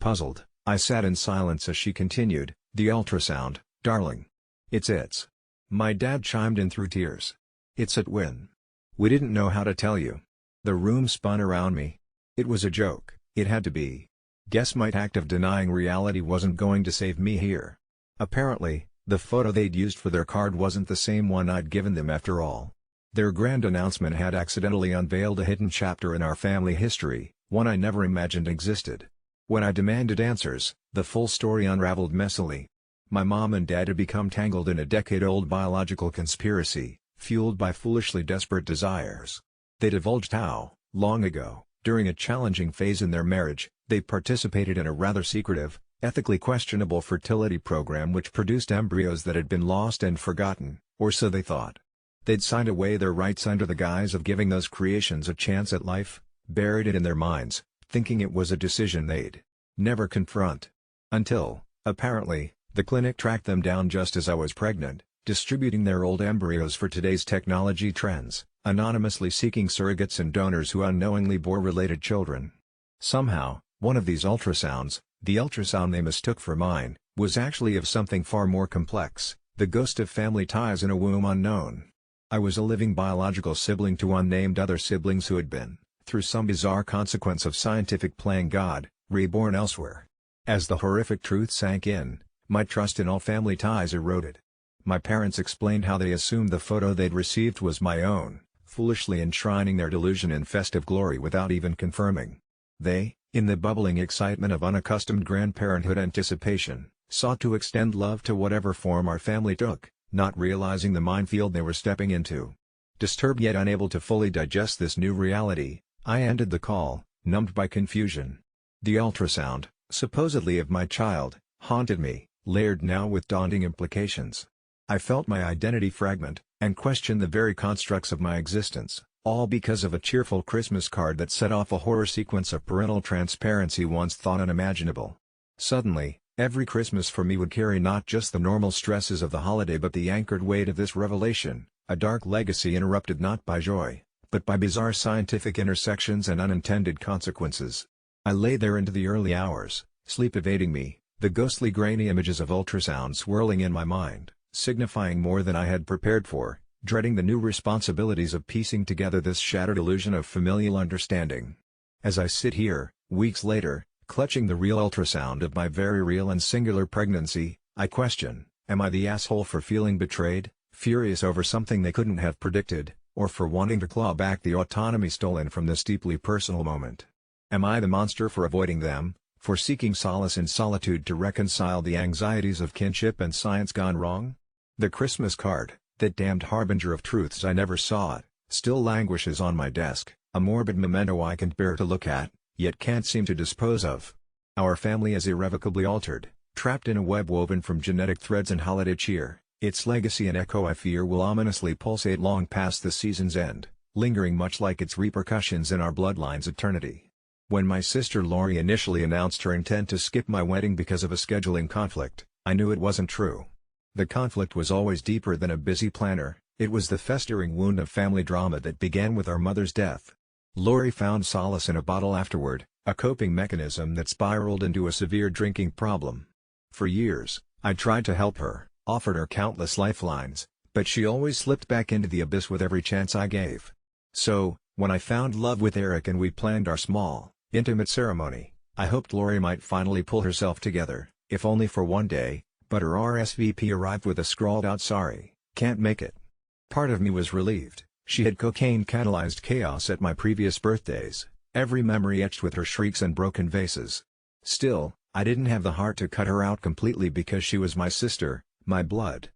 Puzzled, I sat in silence as she continued, "The ultrasound, darling. It's. My dad chimed in through tears. "It's at Win. We didn't know how to tell you." The room spun around me. It was a joke, it had to be. Guess my act of denying reality wasn't going to save me here. Apparently, the photo they'd used for their card wasn't the same one I'd given them after all. Their grand announcement had accidentally unveiled a hidden chapter in our family history, one I never imagined existed. When I demanded answers, the full story unraveled messily. My mom and dad had become tangled in a decade-old biological conspiracy, fueled by foolishly desperate desires. They divulged how, long ago, during a challenging phase in their marriage, they participated in a rather secretive, ethically questionable fertility program which produced embryos that had been lost and forgotten, or so they thought. They'd signed away their rights under the guise of giving those creations a chance at life, buried it in their minds, thinking it was a decision they'd never confront. Until, apparently, the clinic tracked them down just as I was pregnant, distributing their old embryos for today's technology trends, anonymously seeking surrogates and donors who unknowingly bore related children. Somehow, one of these ultrasounds, the ultrasound they mistook for mine, was actually of something far more complex, the ghost of family ties in a womb unknown. I was a living biological sibling to unnamed other siblings who had been, through some bizarre consequence of scientific playing God, reborn elsewhere. As the horrific truth sank in, my trust in all family ties eroded. My parents explained how they assumed the photo they'd received was my own, foolishly enshrining their delusion in festive glory without even confirming. They, in the bubbling excitement of unaccustomed grandparenthood anticipation, sought to extend love to whatever form our family took, not realizing the minefield they were stepping into. Disturbed yet unable to fully digest this new reality, I ended the call, numbed by confusion. The ultrasound, supposedly of my child, haunted me, layered now with daunting implications. I felt my identity fragment, and questioned the very constructs of my existence, all because of a cheerful Christmas card that set off a horror sequence of parental transparency once thought unimaginable. Suddenly, every Christmas for me would carry not just the normal stresses of the holiday but the anchored weight of this revelation, a dark legacy interrupted not by joy, but by bizarre scientific intersections and unintended consequences. I lay there into the early hours, sleep evading me, the ghostly grainy images of ultrasound swirling in my mind, signifying more than I had prepared for, dreading the new responsibilities of piecing together this shattered illusion of familial understanding. As I sit here, weeks later, clutching the real ultrasound of my very real and singular pregnancy, I question, am I the asshole for feeling betrayed, furious over something they couldn't have predicted, or for wanting to claw back the autonomy stolen from this deeply personal moment? Am I the monster for avoiding them, for seeking solace in solitude to reconcile the anxieties of kinship and science gone wrong? The Christmas card, that damned harbinger of truths I never saw, still languishes on my desk, a morbid memento I can't bear to look at, yet can't seem to dispose of. Our family is irrevocably altered, trapped in a web woven from genetic threads and holiday cheer, its legacy and echo I fear will ominously pulsate long past the season's end, lingering much like its repercussions in our bloodline's eternity. When my sister Lori initially announced her intent to skip my wedding because of a scheduling conflict, I knew it wasn't true. The conflict was always deeper than a busy planner, it was the festering wound of family drama that began with our mother's death. Lori found solace in a bottle afterward, a coping mechanism that spiraled into a severe drinking problem. For years, I tried to help her, offered her countless lifelines, but she always slipped back into the abyss with every chance I gave. So, when I found love with Eric and we planned our small, intimate ceremony, I hoped Lori might finally pull herself together, if only for one day, but her RSVP arrived with a scrawled-out "sorry, can't make it." Part of me was relieved. She had cocaine-catalyzed chaos at my previous birthdays, every memory etched with her shrieks and broken vases. Still, I didn't have the heart to cut her out completely because she was my sister, my blood.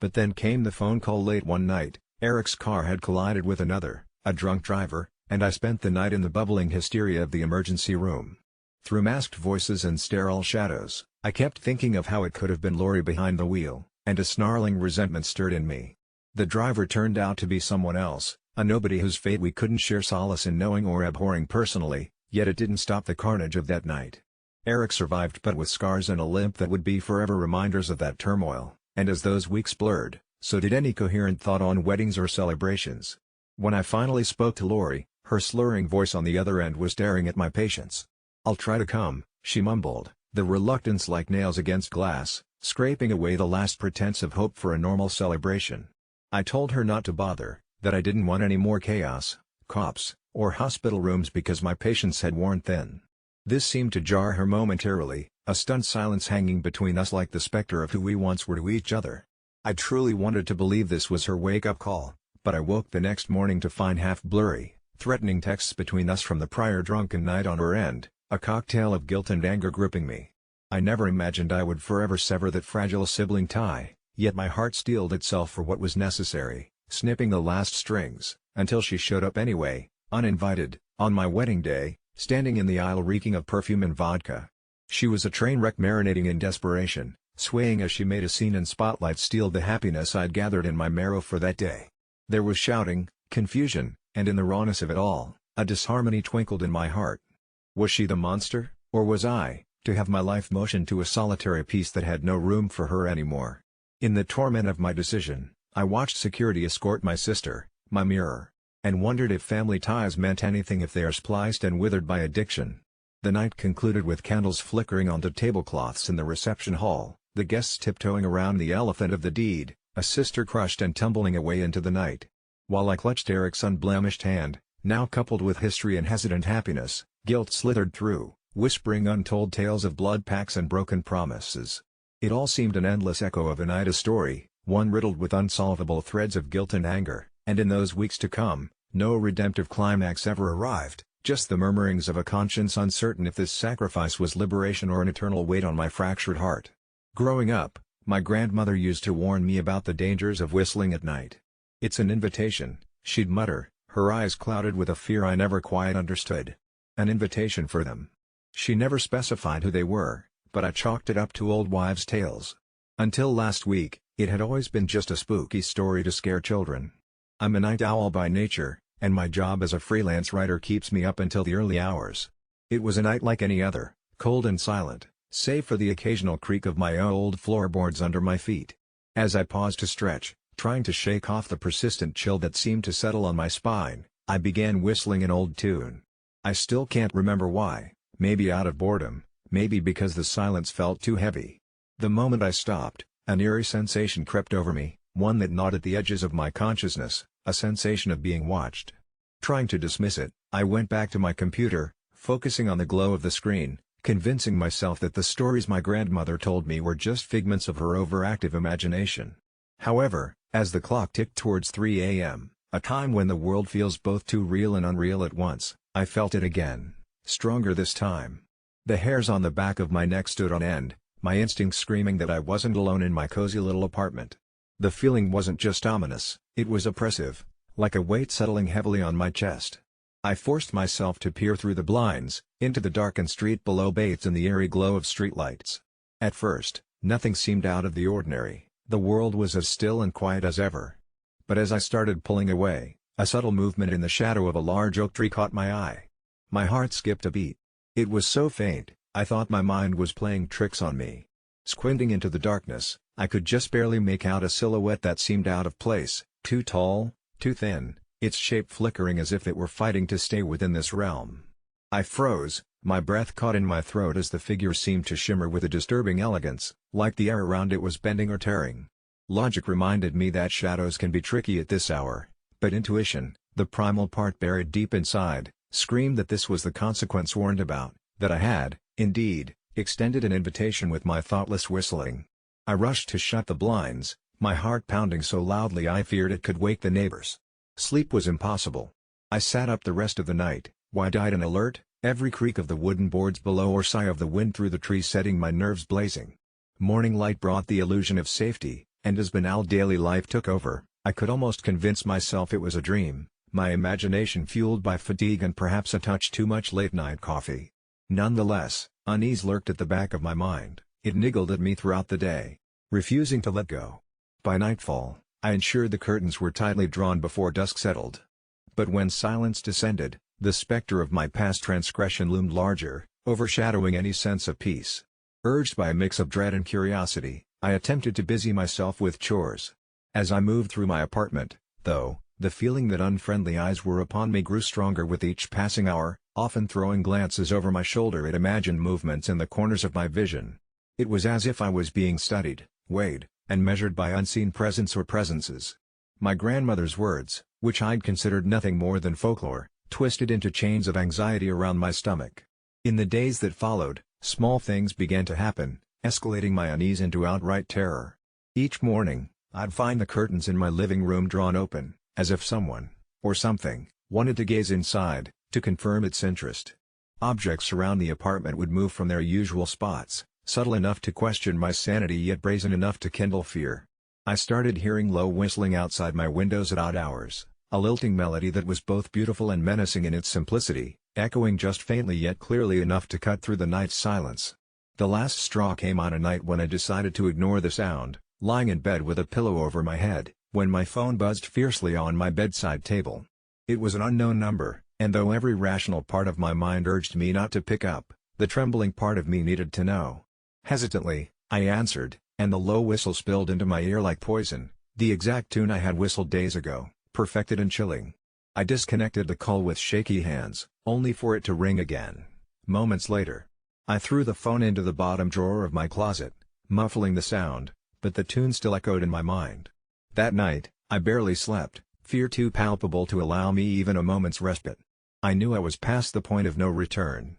But then came the phone call late one night. Eric's car had collided with another, a drunk driver, and I spent the night in the bubbling hysteria of the emergency room. Through masked voices and sterile shadows, I kept thinking of how it could have been Lori behind the wheel, and a snarling resentment stirred in me. The driver turned out to be someone else, a nobody whose fate we couldn't share solace in knowing or abhorring personally, yet it didn't stop the carnage of that night. Eric survived but with scars and a limp that would be forever reminders of that turmoil, and as those weeks blurred, so did any coherent thought on weddings or celebrations. When I finally spoke to Lori, her slurring voice on the other end was staring at my patience. "I'll try to come," she mumbled, the reluctance like nails against glass, scraping away the last pretense of hope for a normal celebration. I told her not to bother, that I didn't want any more chaos, cops, or hospital rooms because my patience had worn thin. This seemed to jar her momentarily, a stunned silence hanging between us like the specter of who we once were to each other. I truly wanted to believe this was her wake-up call, but I woke the next morning to find half-blurry, threatening texts between us from the prior drunken night on her end, a cocktail of guilt and anger gripping me. I never imagined I would forever sever that fragile sibling tie, yet my heart steeled itself for what was necessary, snipping the last strings, until she showed up anyway, uninvited, on my wedding day, standing in the aisle reeking of perfume and vodka. She was a train wreck marinating in desperation, swaying as she made a scene and spotlight steeled the happiness I'd gathered in my marrow for that day. There was shouting, confusion, and in the rawness of it all, a disharmony twinkled in my heart. Was she the monster, or was I, to have my life motioned to a solitary piece that had no room for her anymore? In the torment of my decision, I watched security escort my sister, my mirror, and wondered if family ties meant anything if they are spliced and withered by addiction. The night concluded with candles flickering onto tablecloths in the reception hall, the guests tiptoeing around the elephant of the deed, a sister crushed and tumbling away into the night. While I clutched Eric's unblemished hand, now coupled with history and hesitant happiness, guilt slithered through, whispering untold tales of blood pacts and broken promises. It all seemed an endless echo of Anita's story, one riddled with unsolvable threads of guilt and anger, and in those weeks to come, no redemptive climax ever arrived, just the murmurings of a conscience uncertain if this sacrifice was liberation or an eternal weight on my fractured heart. Growing up, my grandmother used to warn me about the dangers of whistling at night. "It's an invitation," she'd mutter, her eyes clouded with a fear I never quite understood. An invitation for them. She never specified who they were, but I chalked it up to old wives' tales. Until last week, it had always been just a spooky story to scare children. I'm a night owl by nature, and my job as a freelance writer keeps me up until the early hours. It was a night like any other, cold and silent, save for the occasional creak of my old floorboards under my feet. As I paused to stretch, trying to shake off the persistent chill that seemed to settle on my spine, I began whistling an old tune. I still can't remember why, maybe out of boredom, maybe because the silence felt too heavy. The moment I stopped, an eerie sensation crept over me, one that gnawed at the edges of my consciousness, a sensation of being watched. Trying to dismiss it, I went back to my computer, focusing on the glow of the screen, convincing myself that the stories my grandmother told me were just figments of her overactive imagination. However, as the clock ticked towards 3 a.m., a time when the world feels both too real and unreal at once, I felt it again, stronger this time. The hairs on the back of my neck stood on end, my instincts screaming that I wasn't alone in my cozy little apartment. The feeling wasn't just ominous, it was oppressive, like a weight settling heavily on my chest. I forced myself to peer through the blinds, into the darkened street below, bathed in the eerie glow of streetlights. At first, nothing seemed out of the ordinary, the world was as still and quiet as ever. But as I started pulling away, a subtle movement in the shadow of a large oak tree caught my eye. My heart skipped a beat. It was so faint, I thought my mind was playing tricks on me. Squinting into the darkness, I could just barely make out a silhouette that seemed out of place, too tall, too thin, its shape flickering as if it were fighting to stay within this realm. I froze, my breath caught in my throat as the figure seemed to shimmer with a disturbing elegance, like the air around it was bending or tearing. Logic reminded me that shadows can be tricky at this hour, but intuition, the primal part buried deep inside, screamed that this was the consequence warned about, that I had, indeed, extended an invitation with my thoughtless whistling. I rushed to shut the blinds, my heart pounding so loudly I feared it could wake the neighbors. Sleep was impossible. I sat up the rest of the night, wide-eyed and alert, every creak of the wooden boards below or sigh of the wind through the trees setting my nerves blazing. Morning light brought the illusion of safety, and as banal daily life took over, I could almost convince myself it was a dream, my imagination fueled by fatigue and perhaps a touch too much late-night coffee. Nonetheless, unease lurked at the back of my mind, it niggled at me throughout the day, refusing to let go. By nightfall, I ensured the curtains were tightly drawn before dusk settled. But when silence descended, the specter of my past transgression loomed larger, overshadowing any sense of peace. Urged by a mix of dread and curiosity, I attempted to busy myself with chores. As I moved through my apartment, though, The feeling that unfriendly eyes were upon me grew stronger with each passing hour, often throwing glances over my shoulder at imagined movements in the corners of my vision. It was as if I was being studied, weighed, and measured by unseen presence or presences. My grandmother's words, which I'd considered nothing more than folklore, twisted into chains of anxiety around my stomach. In the days that followed, small things began to happen, escalating my unease into outright terror. Each morning, I'd find the curtains in my living room drawn open, as if someone, or something, wanted to gaze inside, to confirm its interest. Objects around the apartment would move from their usual spots, subtle enough to question my sanity yet brazen enough to kindle fear. I started hearing low whistling outside my windows at odd hours, a lilting melody that was both beautiful and menacing in its simplicity, echoing just faintly yet clearly enough to cut through the night's silence. The last straw came on a night when I decided to ignore the sound, lying in bed with a pillow over my head, when my phone buzzed fiercely on my bedside table. It was an unknown number, and though every rational part of my mind urged me not to pick up, the trembling part of me needed to know. Hesitantly, I answered, and the low whistle spilled into my ear like poison, the exact tune I had whistled days ago, perfected and chilling. I disconnected the call with shaky hands, only for it to ring again. Moments later, I threw the phone into the bottom drawer of my closet, muffling the sound, but the tune still echoed in my mind. That night, I barely slept, fear too palpable to allow me even a moment's respite. I knew I was past the point of no return.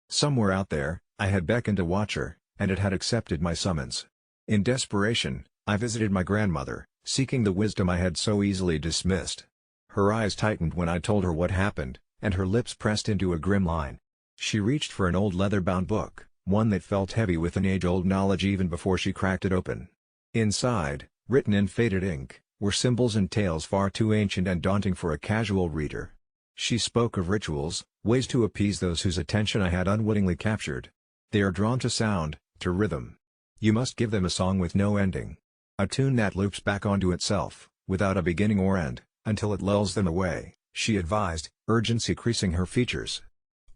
Somewhere out there, I had beckoned a watcher, and it had accepted my summons. In desperation, I visited my grandmother, seeking the wisdom I had so easily dismissed. Her eyes tightened when I told her what happened, and her lips pressed into a grim line. She reached for an old leather-bound book, one that felt heavy with an age-old knowledge even before she cracked it open. Inside, written in faded ink, were symbols and tales far too ancient and daunting for a casual reader. She spoke of rituals, ways to appease those whose attention I had unwittingly captured. They are drawn to sound, to rhythm. You must give them a song with no ending. A tune that loops back onto itself, without a beginning or end, until it lulls them away, she advised, urgency creasing her features.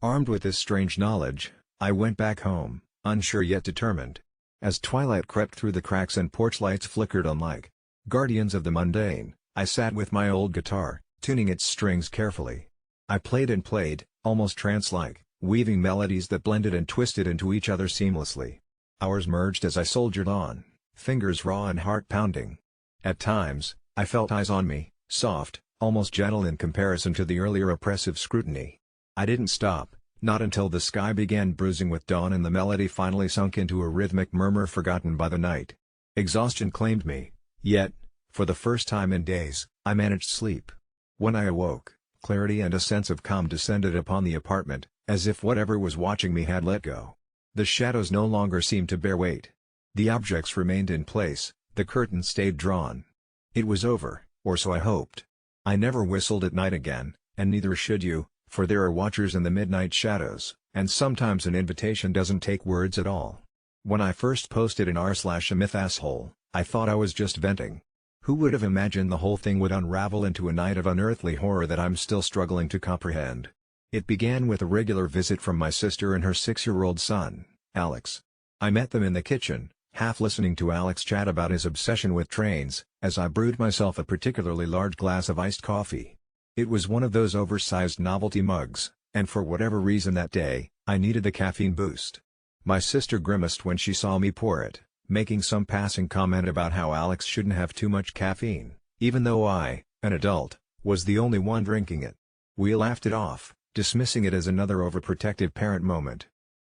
Armed with this strange knowledge, I went back home, unsure yet determined. As twilight crept through the cracks and porch lights flickered on like guardians of the mundane, I sat with my old guitar, tuning its strings carefully. I played and played, almost trance-like, weaving melodies that blended and twisted into each other seamlessly. Hours merged as I soldiered on, fingers raw and heart pounding. At times, I felt eyes on me, soft, almost gentle in comparison to the earlier oppressive scrutiny. I didn't stop, not until the sky began bruising with dawn and the melody finally sunk into a rhythmic murmur forgotten by the night. Exhaustion claimed me, yet, for the first time in days, I managed sleep. When I awoke, clarity and a sense of calm descended upon the apartment, as if whatever was watching me had let go. The shadows no longer seemed to bear weight. The objects remained in place, the curtains stayed drawn. It was over, or so I hoped. I never whistled at night again, and neither should you, for there are watchers in the midnight shadows, and sometimes an invitation doesn't take words at all. When I first posted an r/a-myth asshole, I thought I was just venting. Who would have imagined the whole thing would unravel into a night of unearthly horror that I'm still struggling to comprehend? It began with a regular visit from my sister and her 6-year-old son, Alex. I met them in the kitchen, half listening to Alex chat about his obsession with trains, as I brewed myself a particularly large glass of iced coffee. It was one of those oversized novelty mugs, and for whatever reason that day, I needed the caffeine boost. My sister grimaced when she saw me pour it, making some passing comment about how Alex shouldn't have too much caffeine, even though I, an adult, was the only one drinking it. We laughed it off, dismissing it as another overprotective parent moment.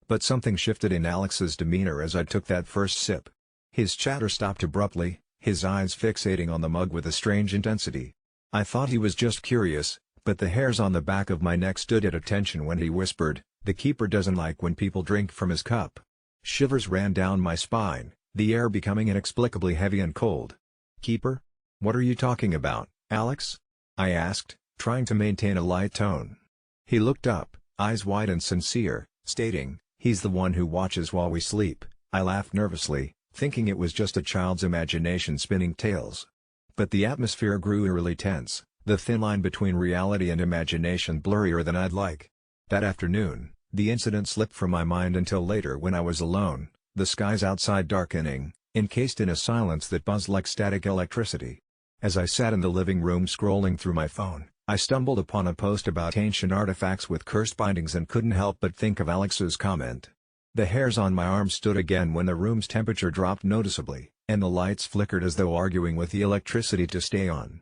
But something shifted in Alex's demeanor as I took that first sip. His chatter stopped abruptly, his eyes fixating on the mug with a strange intensity. I thought he was just curious, but the hairs on the back of my neck stood at attention when he whispered, "The keeper doesn't like when people drink from his cup." Shivers ran down my spine, the air becoming inexplicably heavy and cold. "Keeper? What are you talking about, Alex?" I asked, trying to maintain a light tone. He looked up, eyes wide and sincere, stating, "He's the one who watches while we sleep." I laughed nervously, thinking it was just a child's imagination spinning tales. But the atmosphere grew eerily tense, the thin line between reality and imagination blurrier than I'd like. That afternoon, the incident slipped from my mind until later when I was alone, the skies outside darkening, encased in a silence that buzzed like static electricity. As I sat in the living room scrolling through my phone, I stumbled upon a post about ancient artifacts with cursed bindings and couldn't help but think of Alex's comment. The hairs on my arm stood again when the room's temperature dropped noticeably, and the lights flickered as though arguing with the electricity to stay on.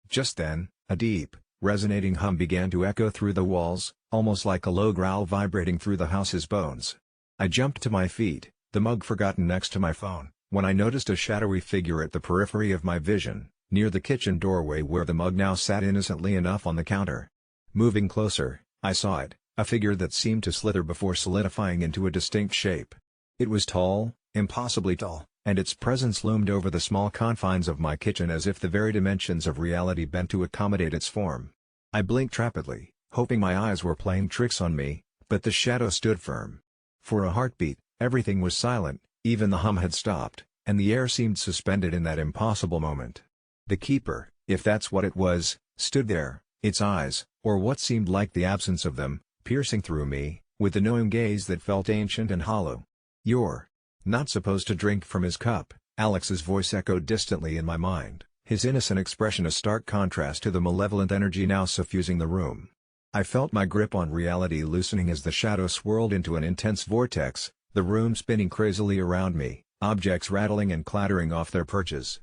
Just then, a deep, resonating hum began to echo through the walls, almost like a low growl vibrating through the house's bones. I jumped to my feet, the mug forgotten next to my phone, when I noticed a shadowy figure at the periphery of my vision, near the kitchen doorway where the mug now sat innocently enough on the counter. Moving closer, I saw it, a figure that seemed to slither before solidifying into a distinct shape. It was tall, impossibly tall, and its presence loomed over the small confines of my kitchen as if the very dimensions of reality bent to accommodate its form. I blinked rapidly, hoping my eyes were playing tricks on me, but the shadow stood firm. For a heartbeat, everything was silent, even the hum had stopped, and the air seemed suspended in that impossible moment. The keeper, if that's what it was, stood there, its eyes, or what seemed like the absence of them, piercing through me, with a knowing gaze that felt ancient and hollow. "You're not supposed to drink from his cup," Alex's voice echoed distantly in my mind, his innocent expression a stark contrast to the malevolent energy now suffusing the room. I felt my grip on reality loosening as the shadow swirled into an intense vortex, the room spinning crazily around me, objects rattling and clattering off their perches.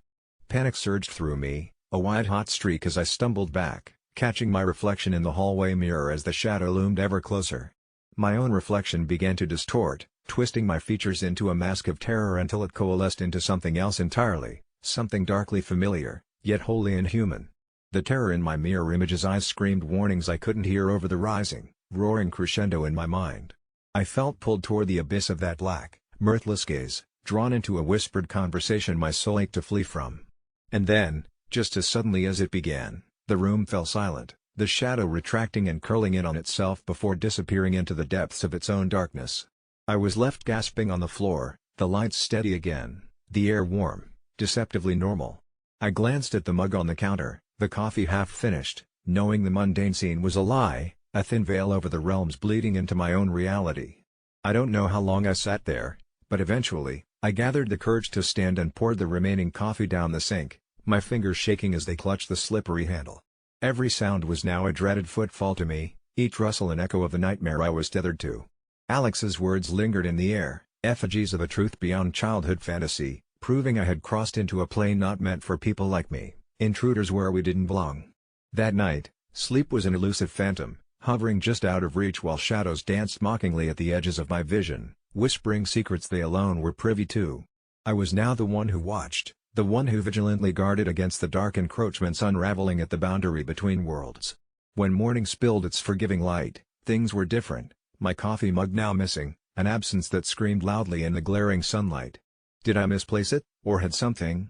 Panic surged through me, a white-hot streak as I stumbled back, catching my reflection in the hallway mirror as the shadow loomed ever closer. My own reflection began to distort, twisting my features into a mask of terror until it coalesced into something else entirely, something darkly familiar, yet wholly inhuman. The terror in my mirror image's eyes screamed warnings I couldn't hear over the rising, roaring crescendo in my mind. I felt pulled toward the abyss of that black, mirthless gaze, drawn into a whispered conversation my soul ached to flee from. And then, just as suddenly as it began, the room fell silent, the shadow retracting and curling in on itself before disappearing into the depths of its own darkness. I was left gasping on the floor, the lights steady again, the air warm, deceptively normal. I glanced at the mug on the counter, the coffee half finished, knowing the mundane scene was a lie, a thin veil over the realms bleeding into my own reality. I don't know how long I sat there, but eventually, I gathered the courage to stand and poured the remaining coffee down the sink, my fingers shaking as they clutched the slippery handle. Every sound was now a dreaded footfall to me, each rustle an echo of the nightmare I was tethered to. Alex's words lingered in the air, effigies of a truth beyond childhood fantasy, proving I had crossed into a plane not meant for people like me, intruders where we didn't belong. That night, sleep was an elusive phantom, hovering just out of reach while shadows danced mockingly at the edges of my vision, whispering secrets they alone were privy to. I was now the one who watched, the one who vigilantly guarded against the dark encroachments unraveling at the boundary between worlds. When morning spilled its forgiving light, things were different, my coffee mug now missing, an absence that screamed loudly in the glaring sunlight. Did I misplace it, or had someone,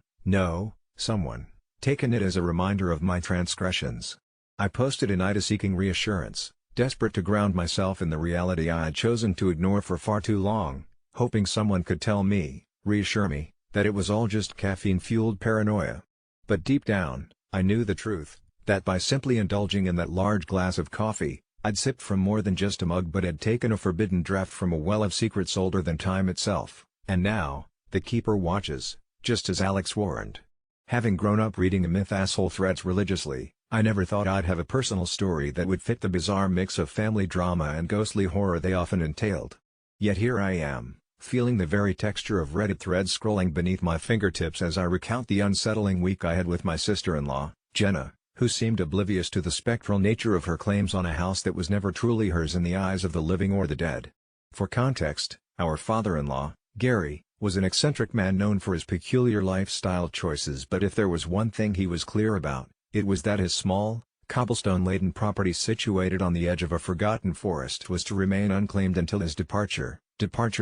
taken it as a reminder of my transgressions? I posted a night seeking reassurance, desperate to ground myself in the reality I had chosen to ignore for far too long, hoping someone could tell me, reassure me, that it was all just caffeine-fueled paranoia. But deep down, I knew the truth, that by simply indulging in that large glass of coffee, I'd sipped from more than just a mug but had taken a forbidden draught from a well of secrets older than time itself, and now, the keeper watches, just as Alex warned. Having grown up reading myth-asshole threads religiously, I never thought I'd have a personal story that would fit the bizarre mix of family drama and ghostly horror they often entailed. Yet here I am, feeling the very texture of Reddit threads scrolling beneath my fingertips as I recount the unsettling week I had with my sister-in-law, Jenna, who seemed oblivious to the spectral nature of her claims on a house that was never truly hers in the eyes of the living or the dead. For context, our father-in-law, Gary, was an eccentric man known for his peculiar lifestyle choices, but if there was one thing he was clear about, it was that his small, cobblestone-laden property situated on the edge of a forgotten forest was to remain unclaimed until his departure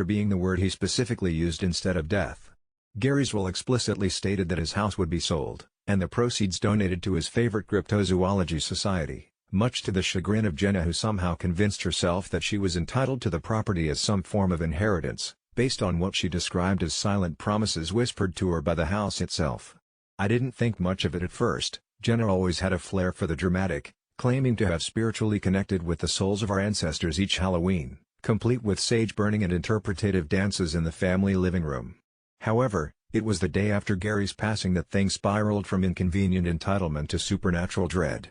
being the word he specifically used instead of death. Gary's will explicitly stated that his house would be sold, and the proceeds donated to his favorite cryptozoology society, much to the chagrin of Jenna, who somehow convinced herself that she was entitled to the property as some form of inheritance, based on what she described as silent promises whispered to her by the house itself. I didn't think much of it at first. Jenna always had a flair for the dramatic, claiming to have spiritually connected with the souls of our ancestors each Halloween, complete with sage burning and interpretative dances in the family living room. However, It was the day after Gary's passing that things spiraled from inconvenient entitlement to supernatural dread.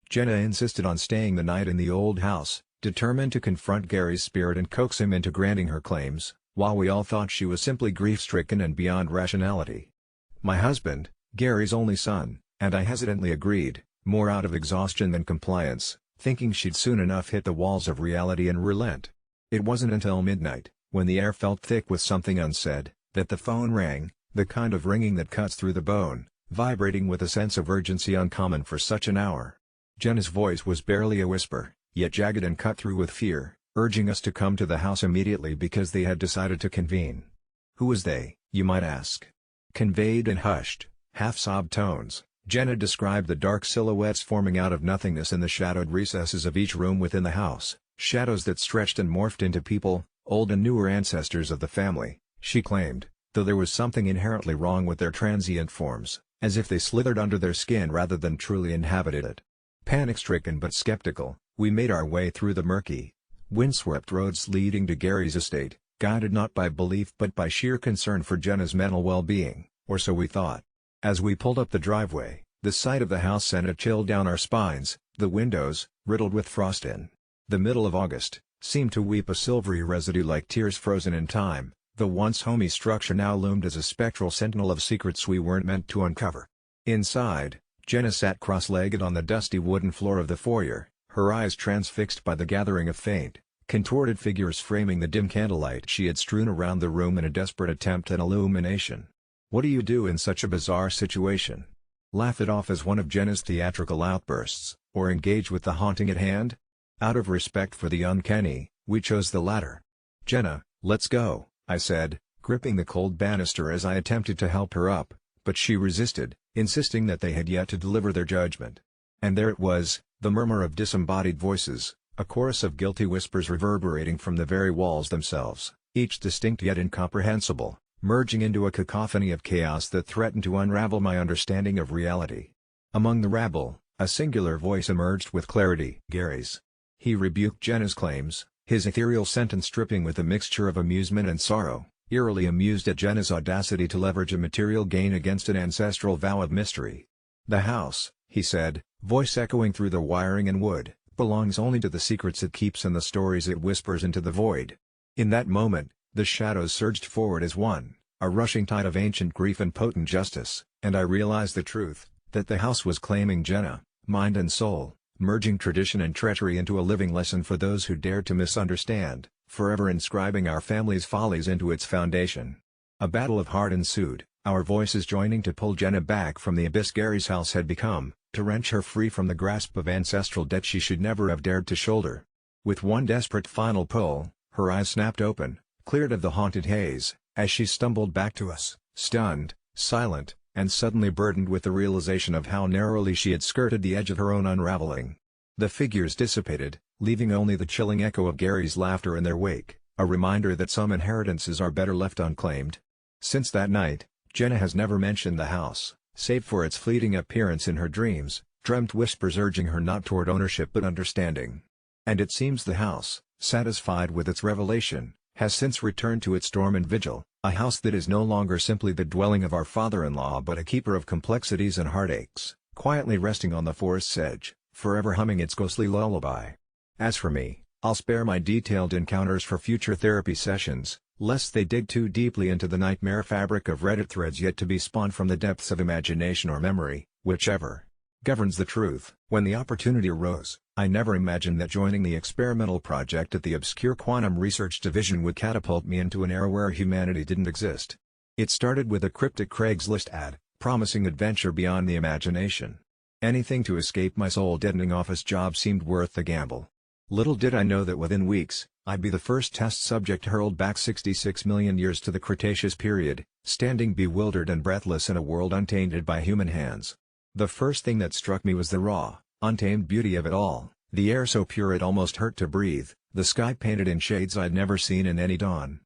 Jenna insisted on staying the night in the old house, determined to confront Gary's spirit and coax him into granting her claims, while we all thought she was simply grief-stricken and beyond rationality. My husband, Gary's only son, and I hesitantly agreed, more out of exhaustion than compliance, thinking she'd soon enough hit the walls of reality and relent. It wasn't until midnight, when the air felt thick with something unsaid, that the phone rang, the kind of ringing that cuts through the bone, vibrating with a sense of urgency uncommon for such an hour. Jenna's voice was barely a whisper, yet jagged and cut through with fear, urging us to come to the house immediately because they had decided to convene. Who was they, you might ask? Conveyed in hushed, half-sobbed tones, Jenna described the dark silhouettes forming out of nothingness in the shadowed recesses of each room within the house, shadows that stretched and morphed into people, old and newer ancestors of the family, she claimed, though there was something inherently wrong with their transient forms, as if they slithered under their skin rather than truly inhabited it. Panic-stricken but skeptical, we made our way through the murky, windswept roads leading to Gary's estate, guided not by belief but by sheer concern for Jenna's mental well-being, or so we thought. As we pulled up the driveway, the sight of the house sent a chill down our spines. The windows, riddled with frost in the middle of August, seemed to weep a silvery residue like tears frozen in time. The once homey structure now loomed as a spectral sentinel of secrets we weren't meant to uncover. Inside, Jenna sat cross-legged on the dusty wooden floor of the foyer, her eyes transfixed by the gathering of faint, contorted figures framing the dim candlelight she had strewn around the room in a desperate attempt at illumination. What do you do in such a bizarre situation? Laugh it off as one of Jenna's theatrical outbursts, or engage with the haunting at hand? Out of respect for the uncanny, we chose the latter. Jenna, let's go, I said, gripping the cold banister as I attempted to help her up, but she resisted, insisting that they had yet to deliver their judgment. And there it was, the murmur of disembodied voices, a chorus of guilty whispers reverberating from the very walls themselves, each distinct yet incomprehensible, merging into a cacophony of chaos that threatened to unravel my understanding of reality. Among the rabble, a singular voice emerged with clarity. Gary's. He rebuked Jenna's claims, his ethereal sentence dripping with a mixture of amusement and sorrow, eerily amused at Jenna's audacity to leverage a material gain against an ancestral vow of mystery. The house, he said, voice echoing through the wiring and wood, belongs only to the secrets it keeps and the stories it whispers into the void. In that moment, the shadows surged forward as one, a rushing tide of ancient grief and potent justice, and I realized the truth, that the house was claiming Jenna, mind and soul, merging tradition and treachery into a living lesson for those who dared to misunderstand, forever inscribing our family's follies into its foundation. A battle of heart ensued, our voices joining to pull Jenna back from the abyss Gary's house had become, to wrench her free from the grasp of ancestral debt she should never have dared to shoulder. With one desperate final pull, her eyes snapped open, cleared of the haunted haze, as she stumbled back to us, stunned, silent, and suddenly burdened with the realization of how narrowly she had skirted the edge of her own unraveling. The figures dissipated, leaving only the chilling echo of Gary's laughter in their wake, a reminder that some inheritances are better left unclaimed. Since that night, Jenna has never mentioned the house, save for its fleeting appearance in her dreams, dreamt whispers urging her not toward ownership but understanding. And it seems the house, satisfied with its revelation, has since returned to its dormant vigil, a house that is no longer simply the dwelling of our father-in-law but a keeper of complexities and heartaches, quietly resting on the forest's edge, forever humming its ghostly lullaby. As for me, I'll spare my detailed encounters for future therapy sessions, lest they dig too deeply into the nightmare fabric of Reddit threads yet to be spawned from the depths of imagination or memory, whichever governs the truth. When the opportunity arose, I never imagined that joining the experimental project at the obscure Quantum Research Division would catapult me into an era where humanity didn't exist. It started with a cryptic Craigslist ad, promising adventure beyond the imagination. Anything to escape my soul-deadening office job seemed worth the gamble. Little did I know that within weeks, I'd be the first test subject hurled back 66 million years to the Cretaceous period, standing bewildered and breathless in a world untainted by human hands. The first thing that struck me was the raw, untamed beauty of it all, the air so pure it almost hurt to breathe, the sky painted in shades I'd never seen in any dawn.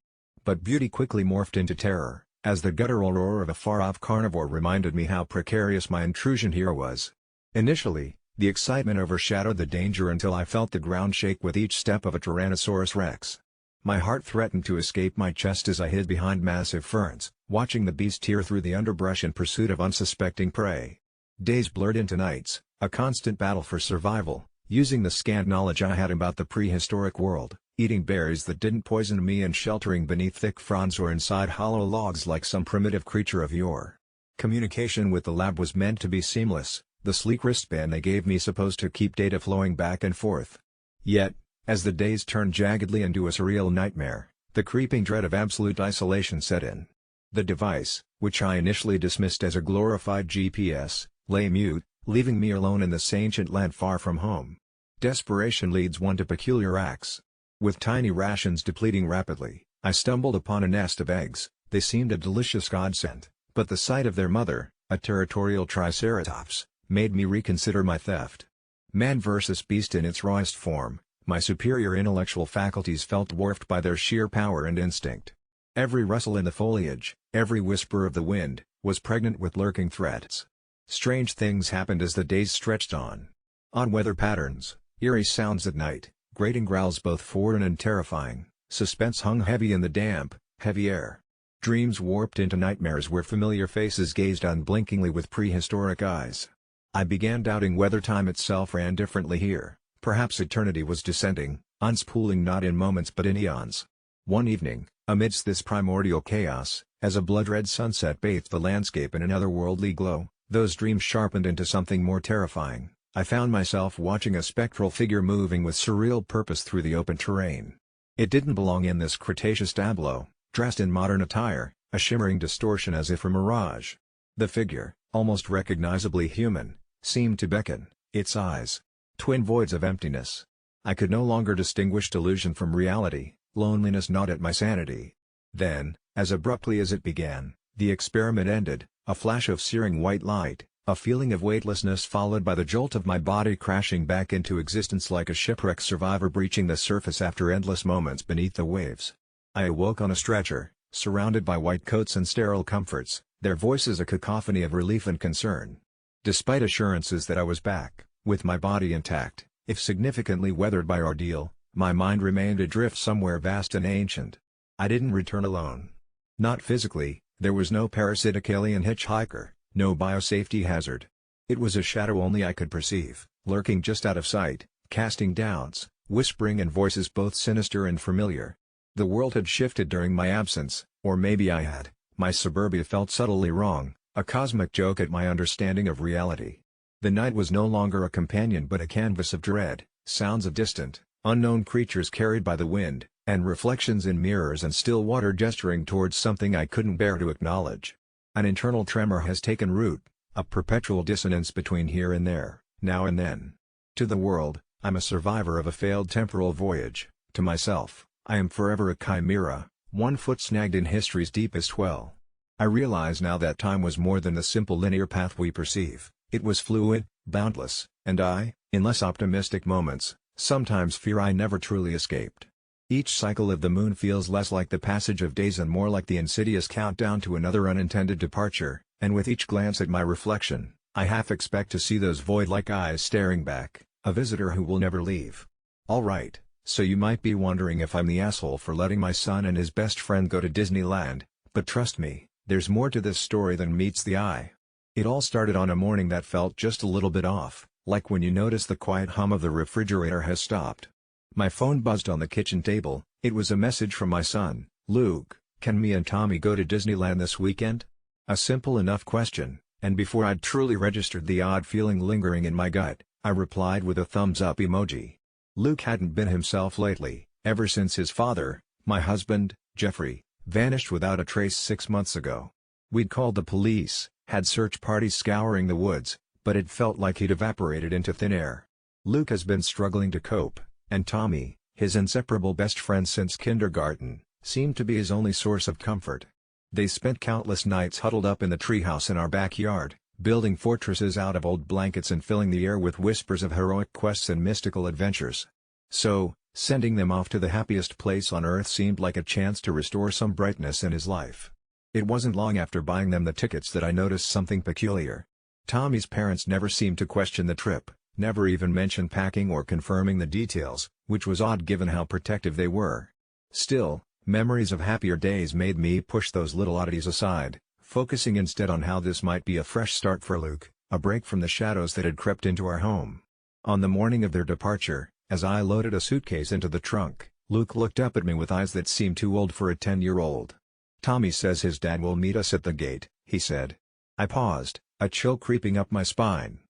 But beauty quickly morphed into terror, as the guttural roar of a far-off carnivore reminded me how precarious my intrusion here was. Initially, the excitement overshadowed the danger until I felt the ground shake with each step of a Tyrannosaurus Rex. My heart threatened to escape my chest as I hid behind massive ferns, watching the beast tear through the underbrush in pursuit of unsuspecting prey. Days blurred into nights, a constant battle for survival, using the scant knowledge I had about the prehistoric world, eating berries that didn't poison me and sheltering beneath thick fronds or inside hollow logs like some primitive creature of yore. Communication with the lab was meant to be seamless, the sleek wristband they gave me supposed to keep data flowing back and forth. Yet, as the days turned jaggedly into a surreal nightmare, the creeping dread of absolute isolation set in. The device, which I initially dismissed as a glorified GPS, lay mute, leaving me alone in this ancient land far from home. Desperation leads one to peculiar acts. With tiny rations depleting rapidly, I stumbled upon a nest of eggs. They seemed a delicious godsend, but the sight of their mother, a territorial triceratops, made me reconsider my theft. Man versus beast in its rawest form, my superior intellectual faculties felt dwarfed by their sheer power and instinct. Every rustle in the foliage, every whisper of the wind, was pregnant with lurking threats. Strange things happened as the days stretched on. Odd weather patterns, eerie sounds at night, grating growls both foreign and terrifying, suspense hung heavy in the damp, heavy air. Dreams warped into nightmares where familiar faces gazed unblinkingly with prehistoric eyes. I began doubting whether time itself ran differently here. Perhaps eternity was descending, unspooling not in moments but in eons. One evening, amidst this primordial chaos, as a blood-red sunset bathed the landscape in an otherworldly glow, those dreams sharpened into something more terrifying. I found myself watching a spectral figure moving with surreal purpose through the open terrain. It didn't belong in this Cretaceous tableau, dressed in modern attire, a shimmering distortion as if a mirage. The figure, almost recognizably human, seemed to beckon, its eyes, twin voids of emptiness. I could no longer distinguish delusion from reality, loneliness gnawed at my sanity. Then, as abruptly as it began, the experiment ended, a flash of searing white light, a feeling of weightlessness followed by the jolt of my body crashing back into existence like a shipwrecked survivor breaching the surface after endless moments beneath the waves. I awoke on a stretcher, surrounded by white coats and sterile comforts, their voices a cacophony of relief and concern. Despite assurances that I was back, with my body intact, if significantly weathered by ordeal, my mind remained adrift somewhere vast and ancient. I didn't return alone. Not physically, there was no parasitic alien hitchhiker, no biosafety hazard. It was a shadow only I could perceive, lurking just out of sight, casting doubts, whispering in voices both sinister and familiar. The world had shifted during my absence, or maybe I had. My suburbia felt subtly wrong, a cosmic joke at my understanding of reality. The night was no longer a companion but a canvas of dread, sounds of distant, unknown creatures carried by the wind, and reflections in mirrors and still water gesturing towards something I couldn't bear to acknowledge. An internal tremor has taken root, a perpetual dissonance between here and there, now and then. To the world, I'm a survivor of a failed temporal voyage. To myself, I am forever a chimera, one foot snagged in history's deepest well. I realize now that time was more than the simple linear path we perceive. It was fluid, boundless, and I, in less optimistic moments, sometimes fear I never truly escaped. Each cycle of the moon feels less like the passage of days and more like the insidious countdown to another unintended departure, and with each glance at my reflection, I half expect to see those void-like eyes staring back, a visitor who will never leave. Alright, so you might be wondering if I'm the asshole for letting my son and his best friend go to Disneyland, but trust me, there's more to this story than meets the eye. It all started on a morning that felt just a little bit off, like when you notice the quiet hum of the refrigerator has stopped. My phone buzzed on the kitchen table. It was a message from my son, Luke. Can me and Tommy go to Disneyland this weekend? A simple enough question, and before I'd truly registered the odd feeling lingering in my gut, I replied with a thumbs up emoji. Luke hadn't been himself lately, ever since his father, my husband, Jeffrey, vanished without a trace 6 months ago. We'd called the police, had search parties scouring the woods, but it felt like he'd evaporated into thin air. Luke has been struggling to cope, and Tommy, his inseparable best friend since kindergarten, seemed to be his only source of comfort. They spent countless nights huddled up in the treehouse in our backyard, building fortresses out of old blankets and filling the air with whispers of heroic quests and mystical adventures. So, sending them off to the happiest place on earth seemed like a chance to restore some brightness in his life. It wasn't long after buying them the tickets that I noticed something peculiar. Tommy's parents never seemed to question the trip, never even mentioned packing or confirming the details, which was odd given how protective they were. Still, memories of happier days made me push those little oddities aside, focusing instead on how this might be a fresh start for Luke, a break from the shadows that had crept into our home. On the morning of their departure, as I loaded a suitcase into the trunk, Luke looked up at me with eyes that seemed too old for a 10-year-old. "Tommy says his dad will meet us at the gate," he said. I paused, a chill creeping up my spine.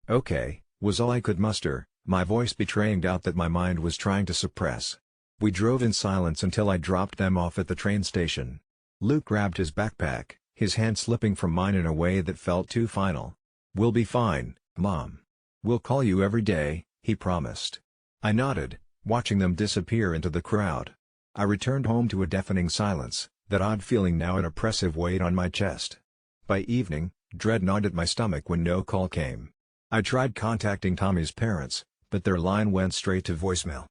"Okay," was all I could muster, my voice betraying doubt that my mind was trying to suppress. We drove in silence until I dropped them off at the train station. Luke grabbed his backpack, his hand slipping from mine in a way that felt too final. "We'll be fine, Mom. We'll call you every day," he promised. I nodded, watching them disappear into the crowd. I returned home to a deafening silence, that odd feeling now an oppressive weight on my chest. By evening, dread gnawed at my stomach when no call came. I tried contacting Tommy's parents, but their line went straight to voicemail.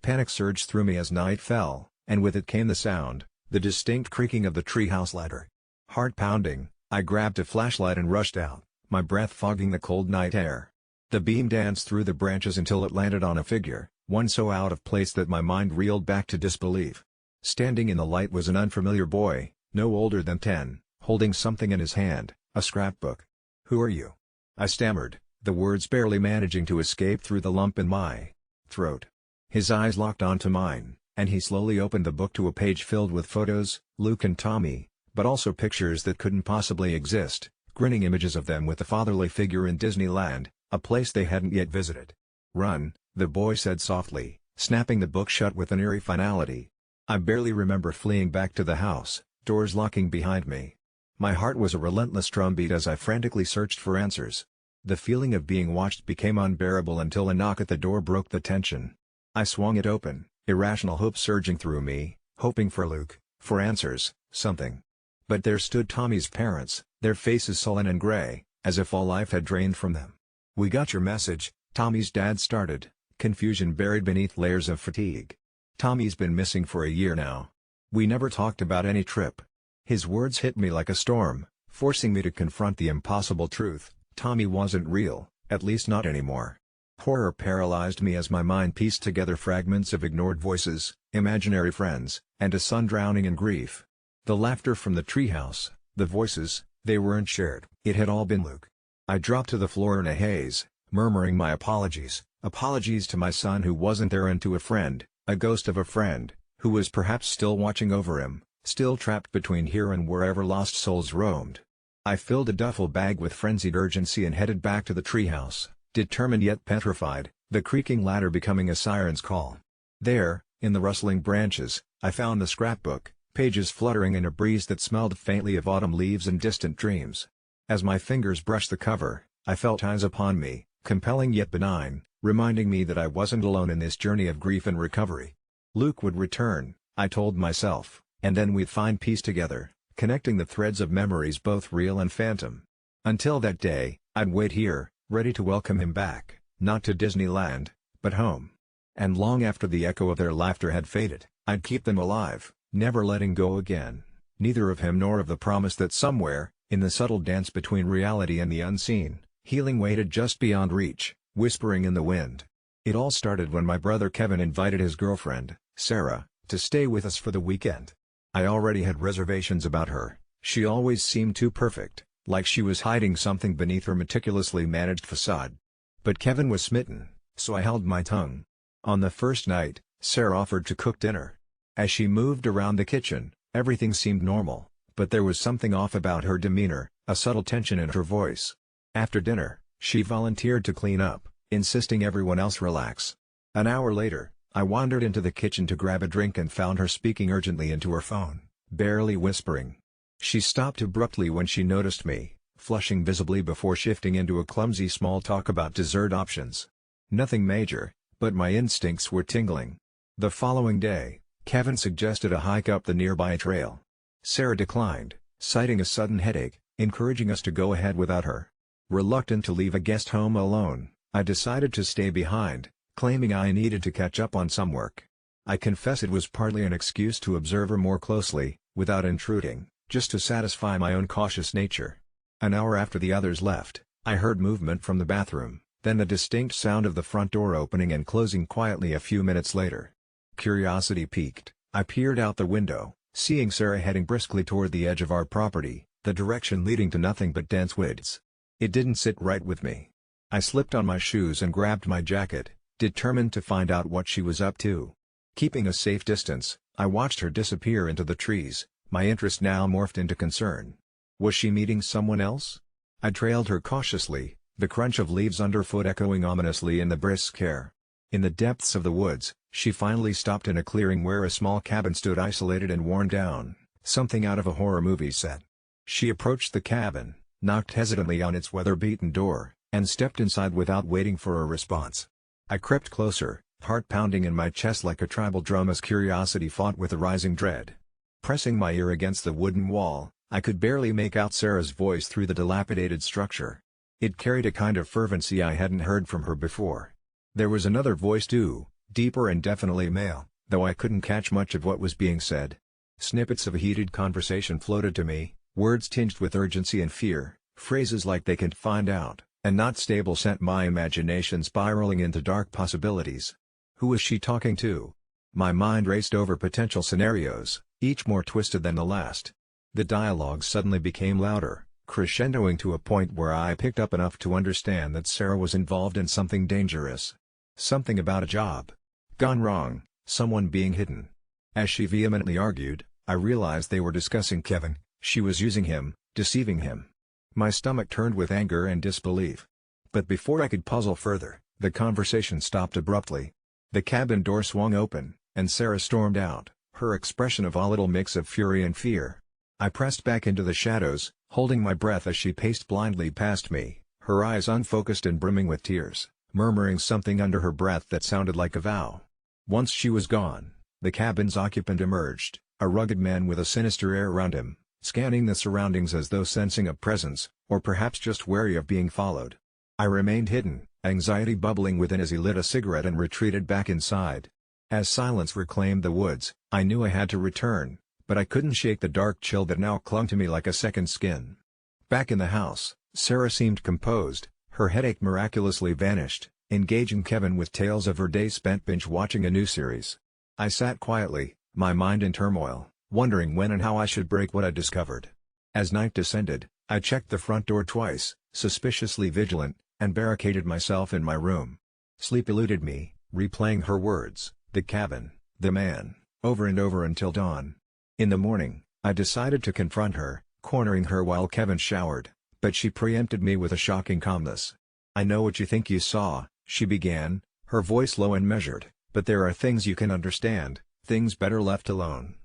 Panic surged through me as night fell, and with it came the distinct creaking of the treehouse ladder. Heart pounding, I grabbed a flashlight and rushed out, my breath fogging the cold night air. The beam danced through the branches until it landed on a figure, one so out of place that my mind reeled back to disbelief. Standing in the light was an unfamiliar boy, no older than 10, holding something in his hand, a scrapbook. "Who are you?" I stammered, the words barely managing to escape through the lump in my throat. His eyes locked onto mine, and he slowly opened the book to a page filled with photos, Luke and Tommy, but also pictures that couldn't possibly exist, grinning images of them with the fatherly figure in Disneyland, a place they hadn't yet visited. "Run," the boy said softly, snapping the book shut with an eerie finality. I barely remember fleeing back to the house, doors locking behind me. My heart was a relentless drumbeat as I frantically searched for answers. The feeling of being watched became unbearable until a knock at the door broke the tension. I swung it open, irrational hope surging through me, hoping for Luke, for answers, something. But there stood Tommy's parents, their faces sullen and gray, as if all life had drained from them. "We got your message," Tommy's dad started, confusion buried beneath layers of fatigue. "Tommy's been missing for a year now. We never talked about any trip." His words hit me like a storm, forcing me to confront the impossible truth: Tommy wasn't real, at least not anymore. Horror paralyzed me as my mind pieced together fragments of ignored voices, imaginary friends, and a son drowning in grief. The laughter from the treehouse, the voices, they weren't shared. It had all been Luke. I dropped to the floor in a haze, murmuring my apologies to my son who wasn't there, and to a friend, a ghost of a friend, who was perhaps still watching over him, still trapped between here and wherever lost souls roamed. I filled a duffel bag with frenzied urgency and headed back to the treehouse, determined yet petrified, the creaking ladder becoming a siren's call. There, in the rustling branches, I found the scrapbook, pages fluttering in a breeze that smelled faintly of autumn leaves and distant dreams. As my fingers brushed the cover, I felt eyes upon me, compelling yet benign, reminding me that I wasn't alone in this journey of grief and recovery. Luke would return, I told myself, and then we'd find peace together, connecting the threads of memories both real and phantom. Until that day, I'd wait here, ready to welcome him back, not to Disneyland, but home. And long after the echo of their laughter had faded, I'd keep them alive, never letting go again, neither of him nor of the promise that somewhere, in the subtle dance between reality and the unseen, healing waited just beyond reach, whispering in the wind. It all started when my brother Kevin invited his girlfriend, Sarah, to stay with us for the weekend. I already had reservations about her. She always seemed too perfect, like she was hiding something beneath her meticulously managed facade. But Kevin was smitten, so I held my tongue. On the first night, Sarah offered to cook dinner. As she moved around the kitchen, everything seemed normal, but there was something off about her demeanor, a subtle tension in her voice. After dinner, she volunteered to clean up, insisting everyone else relax. An hour later, I wandered into the kitchen to grab a drink and found her speaking urgently into her phone, barely whispering. She stopped abruptly when she noticed me, flushing visibly before shifting into a clumsy small talk about dessert options. Nothing major, but my instincts were tingling. The following day, Kevin suggested a hike up the nearby trail. Sarah declined, citing a sudden headache, encouraging us to go ahead without her. Reluctant to leave a guest home alone, I decided to stay behind, claiming I needed to catch up on some work. I confess it was partly an excuse to observe her more closely, without intruding, just to satisfy my own cautious nature. An hour after the others left, I heard movement from the bathroom, then the distinct sound of the front door opening and closing quietly a few minutes later. Curiosity piqued, I peered out the window, seeing Sarah heading briskly toward the edge of our property, the direction leading to nothing but dense woods. It didn't sit right with me. I slipped on my shoes and grabbed my jacket, determined to find out what she was up to. Keeping a safe distance, I watched her disappear into the trees, my interest now morphed into concern. Was she meeting someone else? I trailed her cautiously, the crunch of leaves underfoot echoing ominously in the brisk air. In the depths of the woods, she finally stopped in a clearing where a small cabin stood isolated and worn down, something out of a horror movie set. She approached the cabin, knocked hesitantly on its weather-beaten door, and stepped inside without waiting for a response. I crept closer, heart pounding in my chest like a tribal drum as curiosity fought with a rising dread. Pressing my ear against the wooden wall, I could barely make out Sarah's voice through the dilapidated structure. It carried a kind of fervency I hadn't heard from her before. There was another voice too, deeper and definitely male, though I couldn't catch much of what was being said. Snippets of a heated conversation floated to me, words tinged with urgency and fear, phrases like "they can't find out," and "not stable" sent my imagination spiraling into dark possibilities. Who was she talking to? My mind raced over potential scenarios, each more twisted than the last. The dialogue suddenly became louder, crescendoing to a point where I picked up enough to understand that Sarah was involved in something dangerous. Something about a job gone wrong, someone being hidden. As she vehemently argued, I realized they were discussing Kevin. She was using him, deceiving him. My stomach turned with anger and disbelief. But before I could puzzle further, the conversation stopped abruptly. The cabin door swung open, and Sarah stormed out, her expression a volatile mix of fury and fear. I pressed back into the shadows, holding my breath as she paced blindly past me, her eyes unfocused and brimming with tears, murmuring something under her breath that sounded like a vow. Once she was gone, the cabin's occupant emerged, a rugged man with a sinister air around him, scanning the surroundings as though sensing a presence, or perhaps just wary of being followed. I remained hidden, anxiety bubbling within as he lit a cigarette and retreated back inside. As silence reclaimed the woods, I knew I had to return, but I couldn't shake the dark chill that now clung to me like a second skin. Back in the house, Sarah seemed composed, her headache miraculously vanished, engaging Kevin with tales of her day spent binge-watching a new series. I sat quietly, my mind in turmoil, wondering when and how I should break what I discovered. As night descended, I checked the front door twice, suspiciously vigilant, and barricaded myself in my room. Sleep eluded me, replaying her words, the cabin, the man, over and over until dawn. In the morning, I decided to confront her, cornering her while Kevin showered, but she preempted me with a shocking calmness. "I know what you think you saw," she began, her voice low and measured, "but there are things you can understand, things better left alone."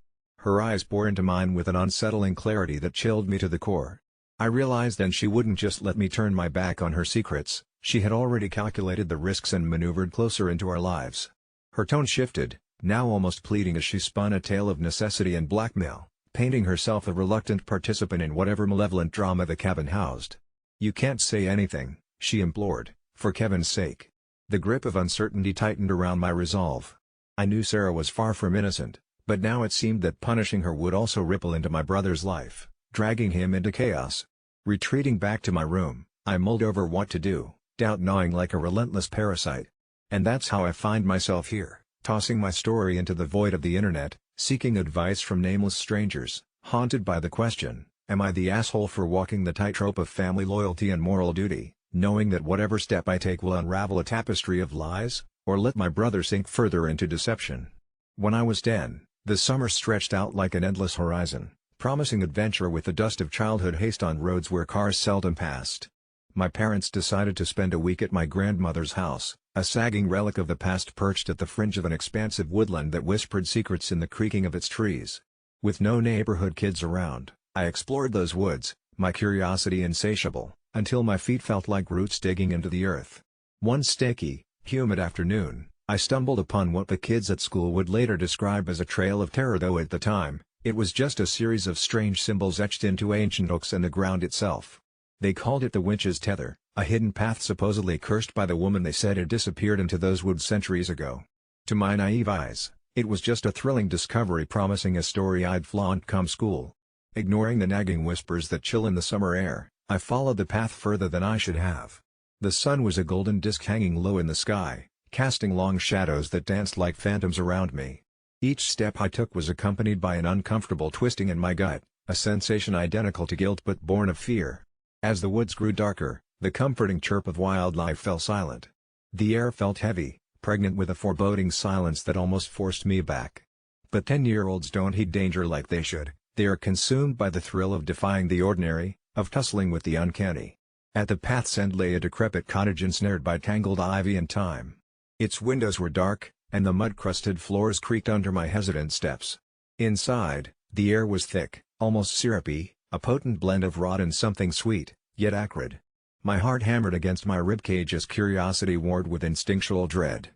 Her eyes bore into mine with an unsettling clarity that chilled me to the core. I realized then she wouldn't just let me turn my back on her secrets, she had already calculated the risks and maneuvered closer into our lives. Her tone shifted, now almost pleading as she spun a tale of necessity and blackmail, painting herself a reluctant participant in whatever malevolent drama the cabin housed. "You can't say anything," she implored, "for Kevin's sake." The grip of uncertainty tightened around my resolve. I knew Sarah was far from innocent, but now it seemed that punishing her would also ripple into my brother's life, dragging him into chaos. Retreating back to my room, I mulled over what to do, doubt gnawing like a relentless parasite. And that's how I find myself here, tossing my story into the void of the internet, seeking advice from nameless strangers, haunted by the question, am I the asshole for walking the tightrope of family loyalty and moral duty, knowing that whatever step I take will unravel a tapestry of lies, or let my brother sink further into deception? When I was 10, the summer stretched out like an endless horizon, promising adventure with the dust of childhood haste on roads where cars seldom passed. My parents decided to spend a week at my grandmother's house, a sagging relic of the past perched at the fringe of an expansive woodland that whispered secrets in the creaking of its trees. With no neighborhood kids around, I explored those woods, my curiosity insatiable, until my feet felt like roots digging into the earth. One sticky, humid afternoon, I stumbled upon what the kids at school would later describe as a trail of terror, though at the time, it was just a series of strange symbols etched into ancient oaks and the ground itself. They called it the Witch's Tether, a hidden path supposedly cursed by the woman they said had disappeared into those woods centuries ago. To my naive eyes, it was just a thrilling discovery promising a story I'd flaunt come school. Ignoring the nagging whispers that chill in the summer air, I followed the path further than I should have. The sun was a golden disk hanging low in the sky, casting long shadows that danced like phantoms around me. Each step I took was accompanied by an uncomfortable twisting in my gut, a sensation identical to guilt but born of fear. As the woods grew darker, the comforting chirp of wildlife fell silent. The air felt heavy, pregnant with a foreboding silence that almost forced me back. But 10-year-olds don't heed danger like they should. They are consumed by the thrill of defying the ordinary, of tussling with the uncanny. At the path's end lay a decrepit cottage ensnared by tangled ivy and thyme. Its windows were dark, and the mud-crusted floors creaked under my hesitant steps. Inside, the air was thick, almost syrupy, a potent blend of rot and something sweet, yet acrid. My heart hammered against my ribcage as curiosity warred with instinctual dread.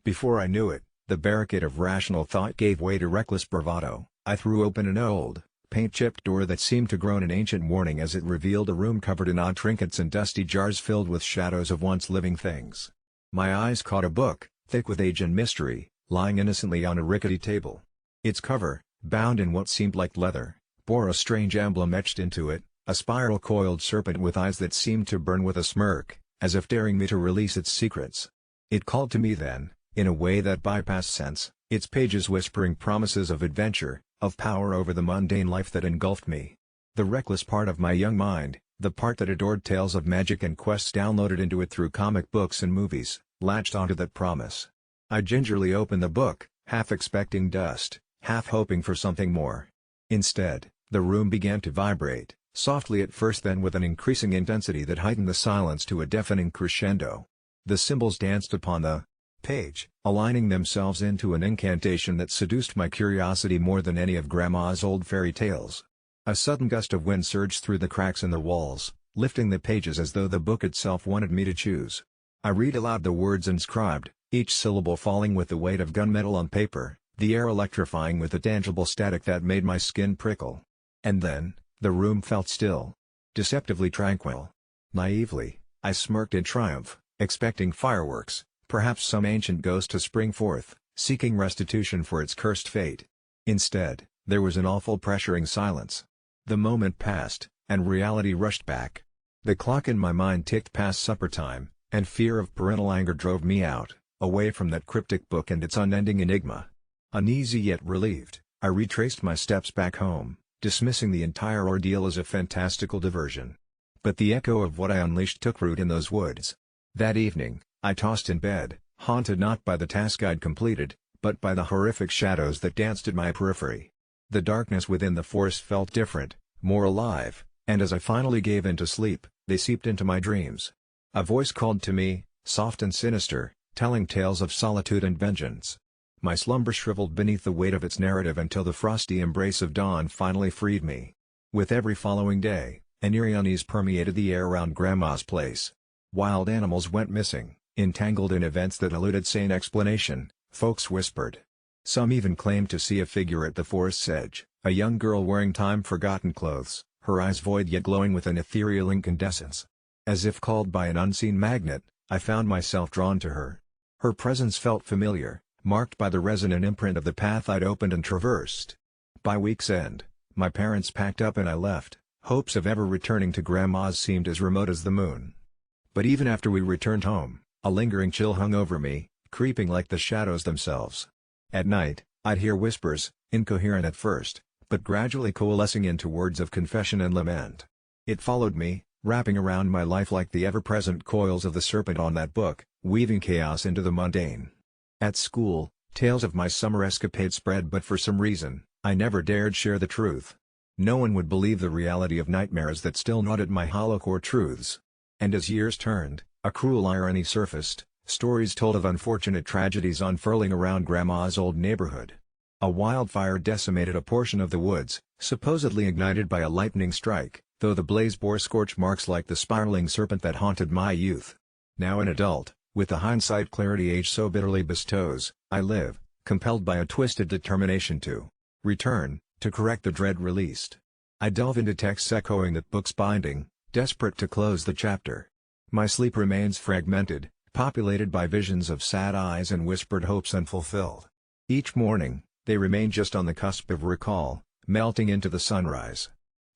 Before I knew it, the barricade of rational thought gave way to reckless bravado. I threw open an old, paint-chipped door that seemed to groan in ancient warning as it revealed a room covered in odd trinkets and dusty jars filled with shadows of once living things. My eyes caught a book, thick with age and mystery, lying innocently on a rickety table. Its cover, bound in what seemed like leather, bore a strange emblem etched into it, a spiral-coiled serpent with eyes that seemed to burn with a smirk, as if daring me to release its secrets. It called to me then, in a way that bypassed sense, its pages whispering promises of adventure, of power over the mundane life that engulfed me. The reckless part of my young mind, the part that adored tales of magic and quests downloaded into it through comic books and movies, latched onto that promise. I gingerly opened the book, half expecting dust, half hoping for something more. Instead, the room began to vibrate, softly at first, then with an increasing intensity that heightened the silence to a deafening crescendo. The symbols danced upon the page, aligning themselves into an incantation that seduced my curiosity more than any of Grandma's old fairy tales. A sudden gust of wind surged through the cracks in the walls, lifting the pages as though the book itself wanted me to choose. I read aloud the words inscribed, each syllable falling with the weight of gunmetal on paper, the air electrifying with a tangible static that made my skin prickle. And then, the room felt still. Deceptively tranquil. Naively, I smirked in triumph, expecting fireworks, perhaps some ancient ghost to spring forth, seeking restitution for its cursed fate. Instead, there was an awful pressuring silence. The moment passed, and reality rushed back. The clock in my mind ticked past supper time, and fear of parental anger drove me out, away from that cryptic book and its unending enigma. Uneasy yet relieved, I retraced my steps back home, dismissing the entire ordeal as a fantastical diversion. But the echo of what I unleashed took root in those woods. That evening, I tossed in bed, haunted not by the task I'd completed, but by the horrific shadows that danced at my periphery. The darkness within the forest felt different, more alive, and as I finally gave in to sleep, they seeped into my dreams. A voice called to me, soft and sinister, telling tales of solitude and vengeance. My slumber shriveled beneath the weight of its narrative until the frosty embrace of dawn finally freed me. With every following day, an eerie unease permeated the air around Grandma's place. Wild animals went missing, entangled in events that eluded sane explanation, folks whispered. Some even claimed to see a figure at the forest's edge, a young girl wearing time-forgotten clothes, her eyes void yet glowing with an ethereal incandescence. As if called by an unseen magnet, I found myself drawn to her. Her presence felt familiar, marked by the resonant imprint of the path I'd opened and traversed. By week's end, my parents packed up and I left. Hopes of ever returning to Grandma's seemed as remote as the moon. But even after we returned home, a lingering chill hung over me, creeping like the shadows themselves. At night, I'd hear whispers, incoherent at first, but gradually coalescing into words of confession and lament. It followed me, wrapping around my life like the ever-present coils of the serpent on that book, weaving chaos into the mundane. At school, tales of my summer escapades spread, but for some reason, I never dared share the truth. No one would believe the reality of nightmares that still gnawed at my hollow core truths. And as years turned, a cruel irony surfaced, stories told of unfortunate tragedies unfurling around Grandma's old neighborhood. A wildfire decimated a portion of the woods, supposedly ignited by a lightning strike, though the blaze bore scorch marks like the spiraling serpent that haunted my youth. Now an adult, with the hindsight clarity age so bitterly bestows, I live, compelled by a twisted determination to return, to correct the dread released. I delve into texts echoing that book's binding, desperate to close the chapter. My sleep remains fragmented, populated by visions of sad eyes and whispered hopes unfulfilled. Each morning, they remain just on the cusp of recall, melting into the sunrise.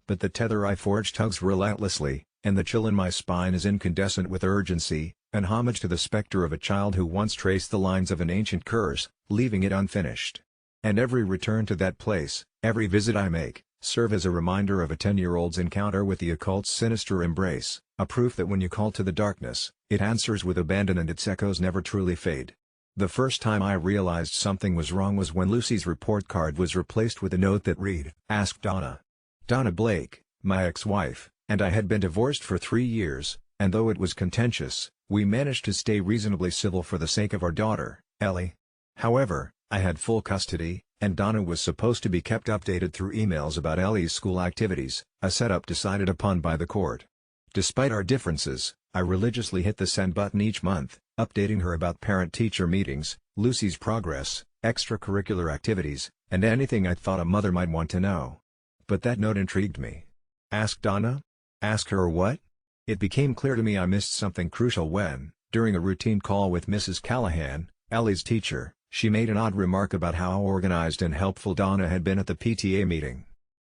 But the tether I forged tugs relentlessly, and the chill in my spine is incandescent with urgency, an homage to the specter of a child who once traced the lines of an ancient curse, leaving it unfinished. And every return to that place, every visit I make, serve as a reminder of a 10-year-old's encounter with the occult's sinister embrace, a proof that when you call to the darkness, it answers with abandon and its echoes never truly fade. The first time I realized something was wrong was when Lucy's report card was replaced with a note that read, "Ask Donna." Donna Blake, my ex-wife, and I had been divorced for 3 years, and though it was contentious, we managed to stay reasonably civil for the sake of our daughter, Ellie. However, I had full custody, and Donna was supposed to be kept updated through emails about Ellie's school activities, a setup decided upon by the court. Despite our differences, I religiously hit the send button each month, updating her about parent-teacher meetings, Lucy's progress, extracurricular activities, and anything I thought a mother might want to know. But that note intrigued me. Ask Donna? Ask her what? It became clear to me I missed something crucial when, during a routine call with Mrs. Callahan, Ellie's teacher, she made an odd remark about how organized and helpful Donna had been at the PTA meeting.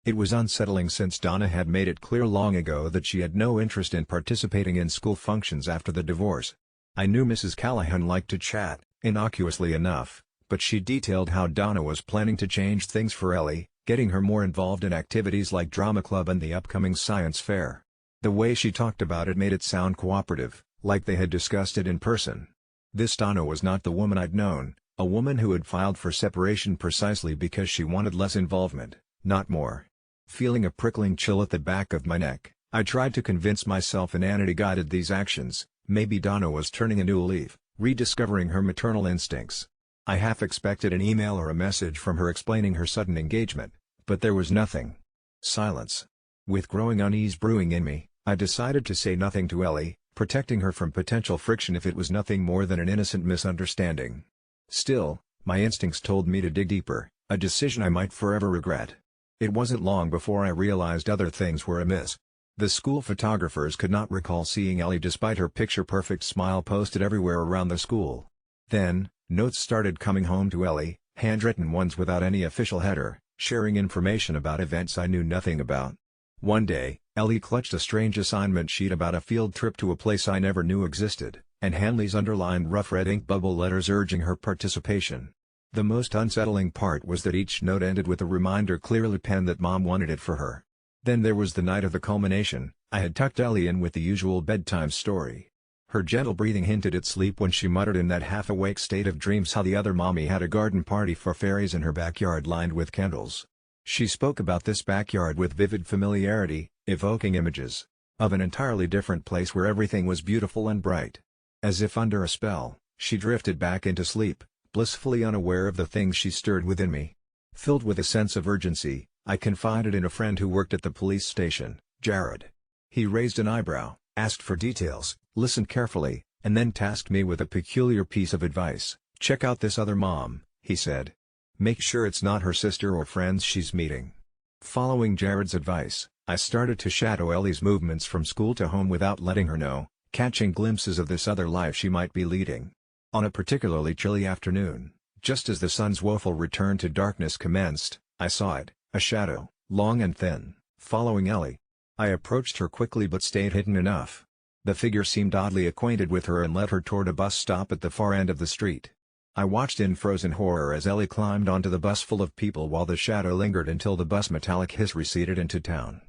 It was unsettling since Donna had made it clear long ago that she had no interest in participating in school functions after the divorce. I knew Mrs. Callahan liked to chat, innocuously enough, but she detailed how Donna was planning to change things for Ellie, getting her more involved in activities like drama club and the upcoming science fair. The way she talked about it made it sound cooperative, like they had discussed it in person. This Donna was not the woman I'd known, a woman who had filed for separation precisely because she wanted less involvement, not more. Feeling a prickling chill at the back of my neck, I tried to convince myself inanity guided these actions. Maybe Donna was turning a new leaf, rediscovering her maternal instincts. I half expected an email or a message from her explaining her sudden engagement, but there was nothing. Silence. With growing unease brewing in me, I decided to say nothing to Ellie, protecting her from potential friction if it was nothing more than an innocent misunderstanding. Still, my instincts told me to dig deeper, a decision I might forever regret. It wasn't long before I realized other things were amiss. The school photographers could not recall seeing Ellie despite her picture-perfect smile posted everywhere around the school. Then, notes started coming home to Ellie, handwritten ones without any official header, sharing information about events I knew nothing about. One day, Ellie clutched a strange assignment sheet about a field trip to a place I never knew existed, and Hanley's underlined rough red ink bubble letters urging her participation. The most unsettling part was that each note ended with a reminder clearly penned that Mom wanted it for her. Then there was the night of the culmination. I had tucked Ellie in with the usual bedtime story. Her gentle breathing hinted at sleep when she muttered in that half-awake state of dreams how the other mommy had a garden party for fairies in her backyard lined with candles. She spoke about this backyard with vivid familiarity, evoking images of an entirely different place where everything was beautiful and bright. As if under a spell, she drifted back into sleep, blissfully unaware of the things she stirred within me. Filled with a sense of urgency, I confided in a friend who worked at the police station, Jared. He raised an eyebrow, asked for details, listened carefully, and then tasked me with a peculiar piece of advice. "Check out this other mom," he said. "Make sure it's not her sister or friends she's meeting." Following Jared's advice, I started to shadow Ellie's movements from school to home without letting her know, catching glimpses of this other life she might be leading. On a particularly chilly afternoon, just as the sun's woeful return to darkness commenced, I saw it, a shadow, long and thin, following Ellie. I approached her quickly but stayed hidden enough. The figure seemed oddly acquainted with her and led her toward a bus stop at the far end of the street. I watched in frozen horror as Ellie climbed onto the bus full of people while the shadow lingered until the bus metallic hiss receded into town.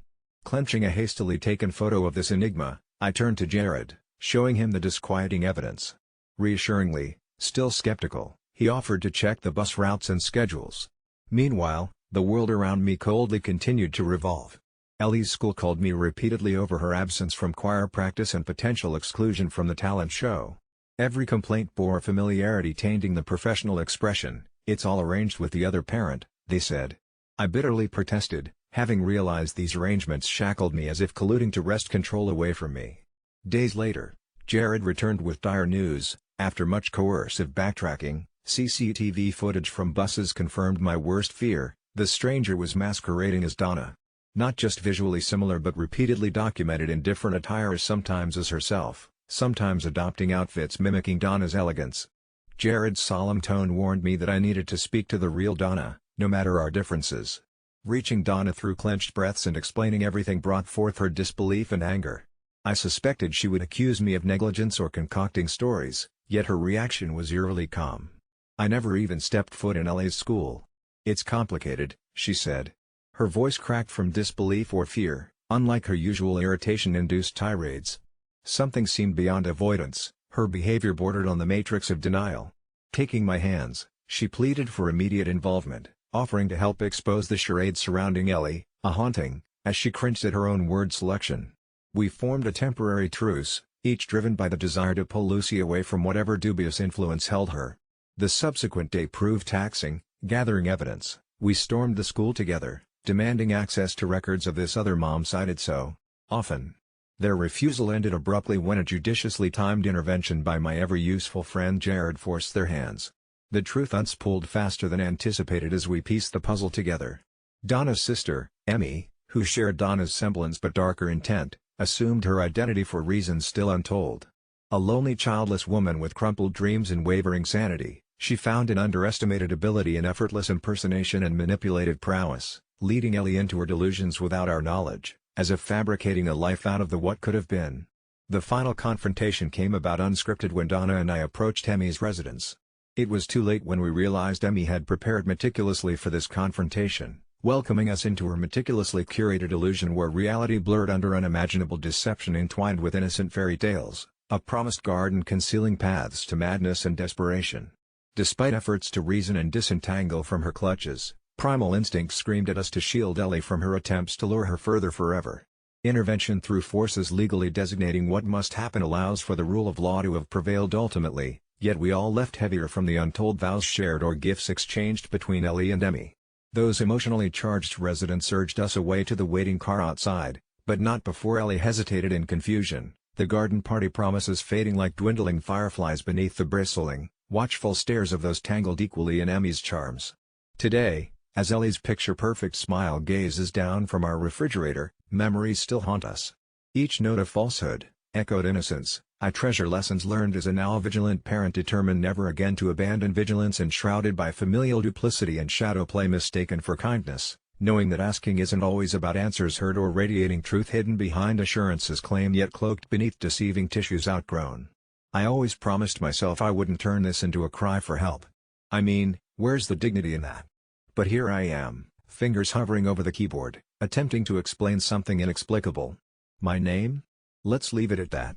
Clenching a hastily taken photo of this enigma, I turned to Jared, showing him the disquieting evidence. Reassuringly, still skeptical, he offered to check the bus routes and schedules. Meanwhile, the world around me coldly continued to revolve. Ellie's school called me repeatedly over her absence from choir practice and potential exclusion from the talent show. Every complaint bore a familiarity tainting the professional expression, "It's all arranged with the other parent," they said. I bitterly protested, having realized these arrangements shackled me as if colluding to wrest control away from me. Days later, Jared returned with dire news. After much coercive backtracking, CCTV footage from buses confirmed my worst fear: the stranger was masquerading as Donna. Not just visually similar but repeatedly documented in different attire, sometimes as herself, sometimes adopting outfits mimicking Donna's elegance. Jared's solemn tone warned me that I needed to speak to the real Donna, no matter our differences. Reaching Donna through clenched breaths and explaining everything brought forth her disbelief and anger. I suspected she would accuse me of negligence or concocting stories, yet her reaction was eerily calm. I never even stepped foot in Ellie's school. "It's complicated," she said. Her voice cracked from disbelief or fear, unlike her usual irritation-induced tirades. Something seemed beyond avoidance, her behavior bordered on the matrix of denial. Taking my hands, she pleaded for immediate involvement, offering to help expose the charade surrounding Ellie, a haunting, as she cringed at her own word selection. We formed a temporary truce, each driven by the desire to pull Lucy away from whatever dubious influence held her. The subsequent day proved taxing. Gathering evidence, we stormed the school together, demanding access to records of this other mom cited so often. Their refusal ended abruptly when a judiciously timed intervention by my ever-useful friend Jared forced their hands. The truth unspooled faster than anticipated as we pieced the puzzle together. Donna's sister, Emmy, who shared Donna's semblance but darker intent, assumed her identity for reasons still untold. A lonely childless woman with crumpled dreams and wavering sanity, she found an underestimated ability in effortless impersonation and manipulative prowess, leading Ellie into her delusions without our knowledge, as if fabricating a life out of the what could have been. The final confrontation came about unscripted when Donna and I approached Emmy's residence. It was too late when we realized Emmy had prepared meticulously for this confrontation, welcoming us into her meticulously curated illusion where reality blurred under unimaginable deception entwined with innocent fairy tales, a promised garden concealing paths to madness and desperation. Despite efforts to reason and disentangle from her clutches, primal instinct screamed at us to shield Ellie from her attempts to lure her further forever. Intervention through forces legally designating what must happen allows for the rule of law to have prevailed ultimately, yet we all left heavier from the untold vows shared or gifts exchanged between Ellie and Emmy. Those emotionally charged residents urged us away to the waiting car outside, but not before Ellie hesitated in confusion, the garden party promises fading like dwindling fireflies beneath the bristling, watchful stares of those tangled equally in Emmy's charms. Today, as Ellie's picture-perfect smile gazes down from our refrigerator, memories still haunt us. Each note of falsehood, echoed innocence. I treasure lessons learned as a now vigilant parent determined never again to abandon vigilance enshrouded by familial duplicity and shadow play mistaken for kindness, knowing that asking isn't always about answers heard or radiating truth hidden behind assurances claimed yet cloaked beneath deceiving tissues outgrown. I always promised myself I wouldn't turn this into a cry for help. I mean, where's the dignity in that? But here I am, fingers hovering over the keyboard, attempting to explain something inexplicable. My name? Let's leave it at that.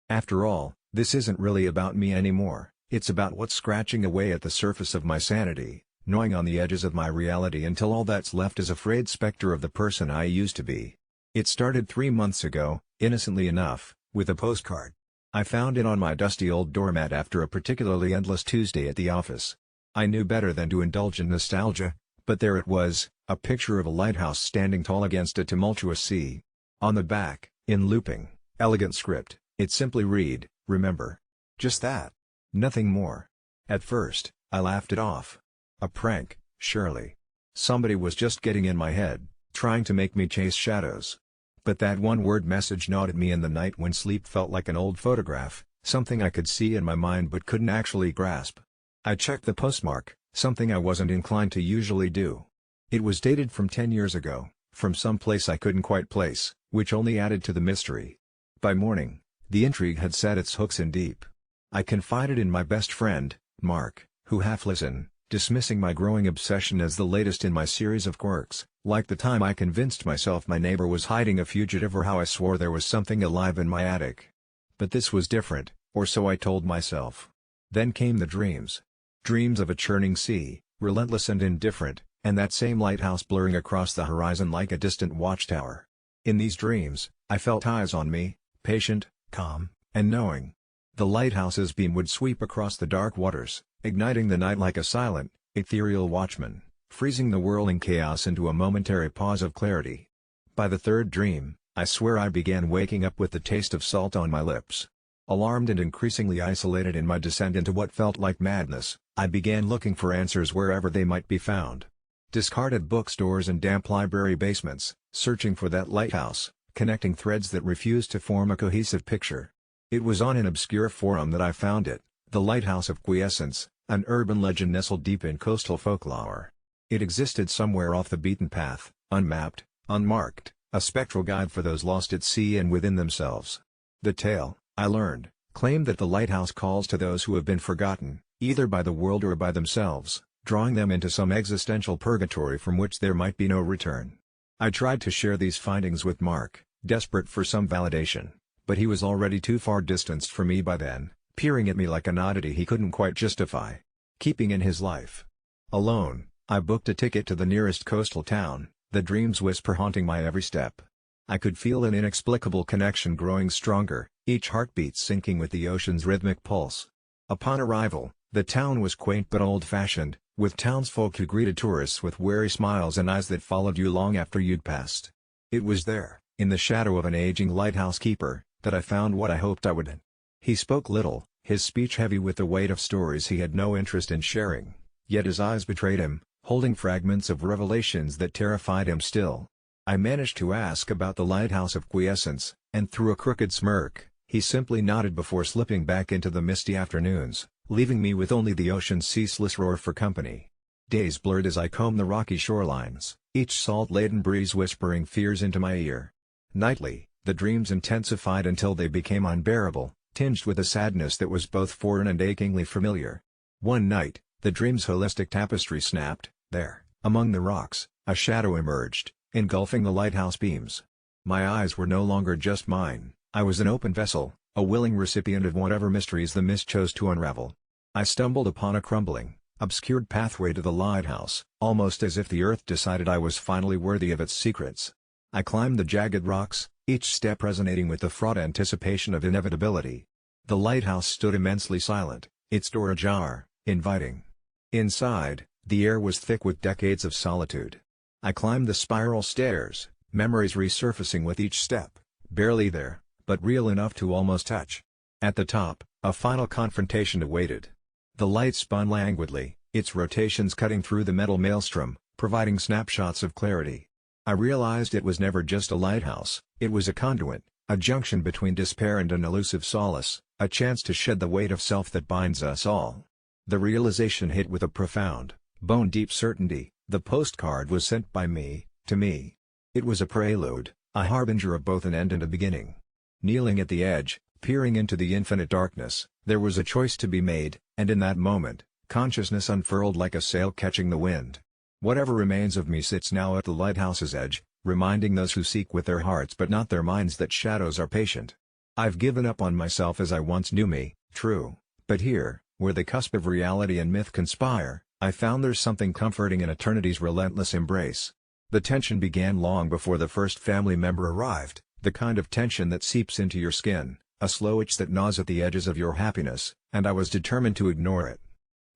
After all, this isn't really about me anymore, it's about what's scratching away at the surface of my sanity, gnawing on the edges of my reality until all that's left is a frayed specter of the person I used to be. It started 3 months ago, innocently enough, with a postcard. I found it on my dusty old doormat after a particularly endless Tuesday at the office. I knew better than to indulge in nostalgia, but there it was, a picture of a lighthouse standing tall against a tumultuous sea. On the back, in looping, elegant script, it simply read, "Remember." Just that. Nothing more. At first, I laughed it off. A prank, surely. Somebody was just getting in my head, trying to make me chase shadows. But that one-word message gnawed at me in the night when sleep felt like an old photograph, something I could see in my mind but couldn't actually grasp. I checked the postmark, something I wasn't inclined to usually do. It was dated from 10 years ago, from some place I couldn't quite place, which only added to the mystery. By morning, the intrigue had set its hooks in deep. I confided in my best friend, Mark, who half listened, dismissing my growing obsession as the latest in my series of quirks, like the time I convinced myself my neighbor was hiding a fugitive or how I swore there was something alive in my attic. But this was different, or so I told myself. Then came the dreams. Dreams of a churning sea, relentless and indifferent, and that same lighthouse blurring across the horizon like a distant watchtower. In these dreams, I felt eyes on me, patient, calm, and knowing. The lighthouse's beam would sweep across the dark waters, igniting the night like a silent, ethereal watchman, freezing the whirling chaos into a momentary pause of clarity. By the third dream, I swear I began waking up with the taste of salt on my lips. Alarmed and increasingly isolated in my descent into what felt like madness, I began looking for answers wherever they might be found. Discarded bookstores and damp library basements, searching for that lighthouse, connecting threads that refused to form a cohesive picture. It was on an obscure forum that I found it, the Lighthouse of Quiescence, an urban legend nestled deep in coastal folklore. It existed somewhere off the beaten path, unmapped, unmarked, a spectral guide for those lost at sea and within themselves. The tale, I learned, claimed that the lighthouse calls to those who have been forgotten, either by the world or by themselves, drawing them into some existential purgatory from which there might be no return. I tried to share these findings with Mark, desperate for some validation, but he was already too far distanced from me by then, peering at me like an oddity he couldn't quite justify keeping in his life. Alone, I booked a ticket to the nearest coastal town, the dream's whisper haunting my every step. I could feel an inexplicable connection growing stronger, each heartbeat syncing with the ocean's rhythmic pulse. Upon arrival, the town was quaint but old-fashioned, with townsfolk who greeted tourists with wary smiles and eyes that followed you long after you'd passed. It was there, in the shadow of an aging lighthouse keeper, that I found what I hoped I would. He spoke little, his speech heavy with the weight of stories he had no interest in sharing, yet his eyes betrayed him, holding fragments of revelations that terrified him still. I managed to ask about the lighthouse of quiescence, and through a crooked smirk, he simply nodded before slipping back into the misty afternoons, leaving me with only the ocean's ceaseless roar for company. Days blurred as I combed the rocky shorelines, each salt-laden breeze whispering fears into my ear. Nightly, the dreams intensified until they became unbearable, tinged with a sadness that was both foreign and achingly familiar. One night, the dream's holistic tapestry snapped. There, among the rocks, a shadow emerged, engulfing the lighthouse beams. My eyes were no longer just mine, I was an open vessel, a willing recipient of whatever mysteries the mist chose to unravel. I stumbled upon a crumbling, obscured pathway to the lighthouse, almost as if the earth decided I was finally worthy of its secrets. I climbed the jagged rocks, each step resonating with the fraught anticipation of inevitability. The lighthouse stood immensely silent, its door ajar, inviting. Inside, the air was thick with decades of solitude. I climbed the spiral stairs, memories resurfacing with each step, barely there, but real enough to almost touch. At the top, a final confrontation awaited. The light spun languidly, its rotations cutting through the metal maelstrom, providing snapshots of clarity. I realized it was never just a lighthouse, it was a conduit, a junction between despair and an elusive solace, a chance to shed the weight of self that binds us all. The realization hit with a profound, bone-deep certainty. The postcard was sent by me, to me. It was a prelude, a harbinger of both an end and a beginning. Kneeling at the edge, peering into the infinite darkness, there was a choice to be made, and in that moment, consciousness unfurled like a sail catching the wind. Whatever remains of me sits now at the lighthouse's edge, reminding those who seek with their hearts but not their minds that shadows are patient. I've given up on myself as I once knew me, true, but here, where the cusp of reality and myth conspire, I found there's something comforting in eternity's relentless embrace. The tension began long before the first family member arrived, the kind of tension that seeps into your skin, a slow itch that gnaws at the edges of your happiness, and I was determined to ignore it.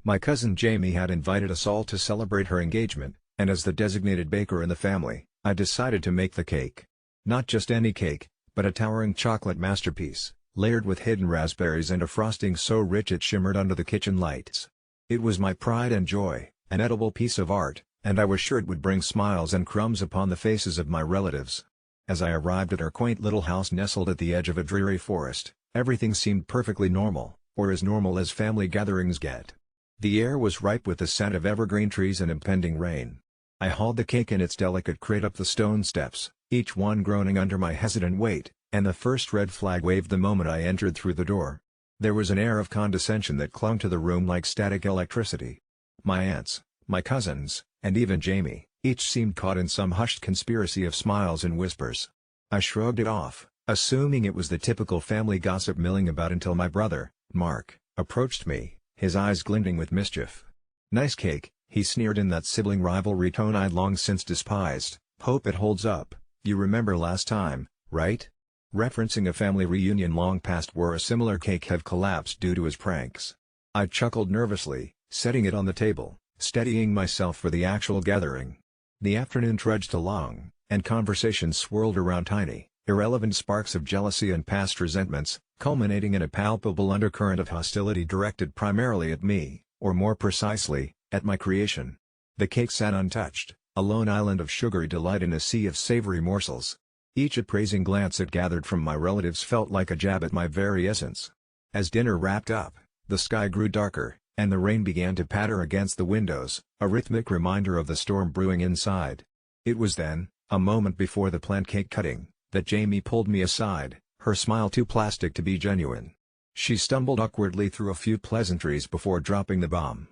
My cousin Jamie had invited us all to celebrate her engagement, and as the designated baker in the family, I decided to make the cake. Not just any cake, but a towering chocolate masterpiece, layered with hidden raspberries and a frosting so rich it shimmered under the kitchen lights. It was my pride and joy, an edible piece of art, and I was sure it would bring smiles and crumbs upon the faces of my relatives. As I arrived at our quaint little house nestled at the edge of a dreary forest, everything seemed perfectly normal, or as normal as family gatherings get. The air was ripe with the scent of evergreen trees and impending rain. I hauled the cake in its delicate crate up the stone steps, each one groaning under my hesitant weight, and the first red flag waved the moment I entered through the door. There was an air of condescension that clung to the room like static electricity. My aunts, my cousins, and even Jamie, each seemed caught in some hushed conspiracy of smiles and whispers. I shrugged it off, assuming it was the typical family gossip milling about until my brother, Mark, approached me, his eyes glinting with mischief. "Nice cake," he sneered in that sibling rivalry tone I'd long since despised. "Hope it holds up. You remember last time, right?" Referencing a family reunion long past where a similar cake had collapsed due to his pranks. I chuckled nervously, setting it on the table, steadying myself for the actual gathering. The afternoon trudged along, and conversations swirled around tiny, irrelevant sparks of jealousy and past resentments, culminating in a palpable undercurrent of hostility directed primarily at me, or more precisely, at my creation. The cake sat untouched, a lone island of sugary delight in a sea of savory morsels. Each appraising glance it gathered from my relatives felt like a jab at my very essence. As dinner wrapped up, the sky grew darker, and the rain began to patter against the windows, a rhythmic reminder of the storm brewing inside. It was then, a moment before the planned cake cutting, that Jamie pulled me aside, her smile too plastic to be genuine. She stumbled awkwardly through a few pleasantries before dropping the bomb.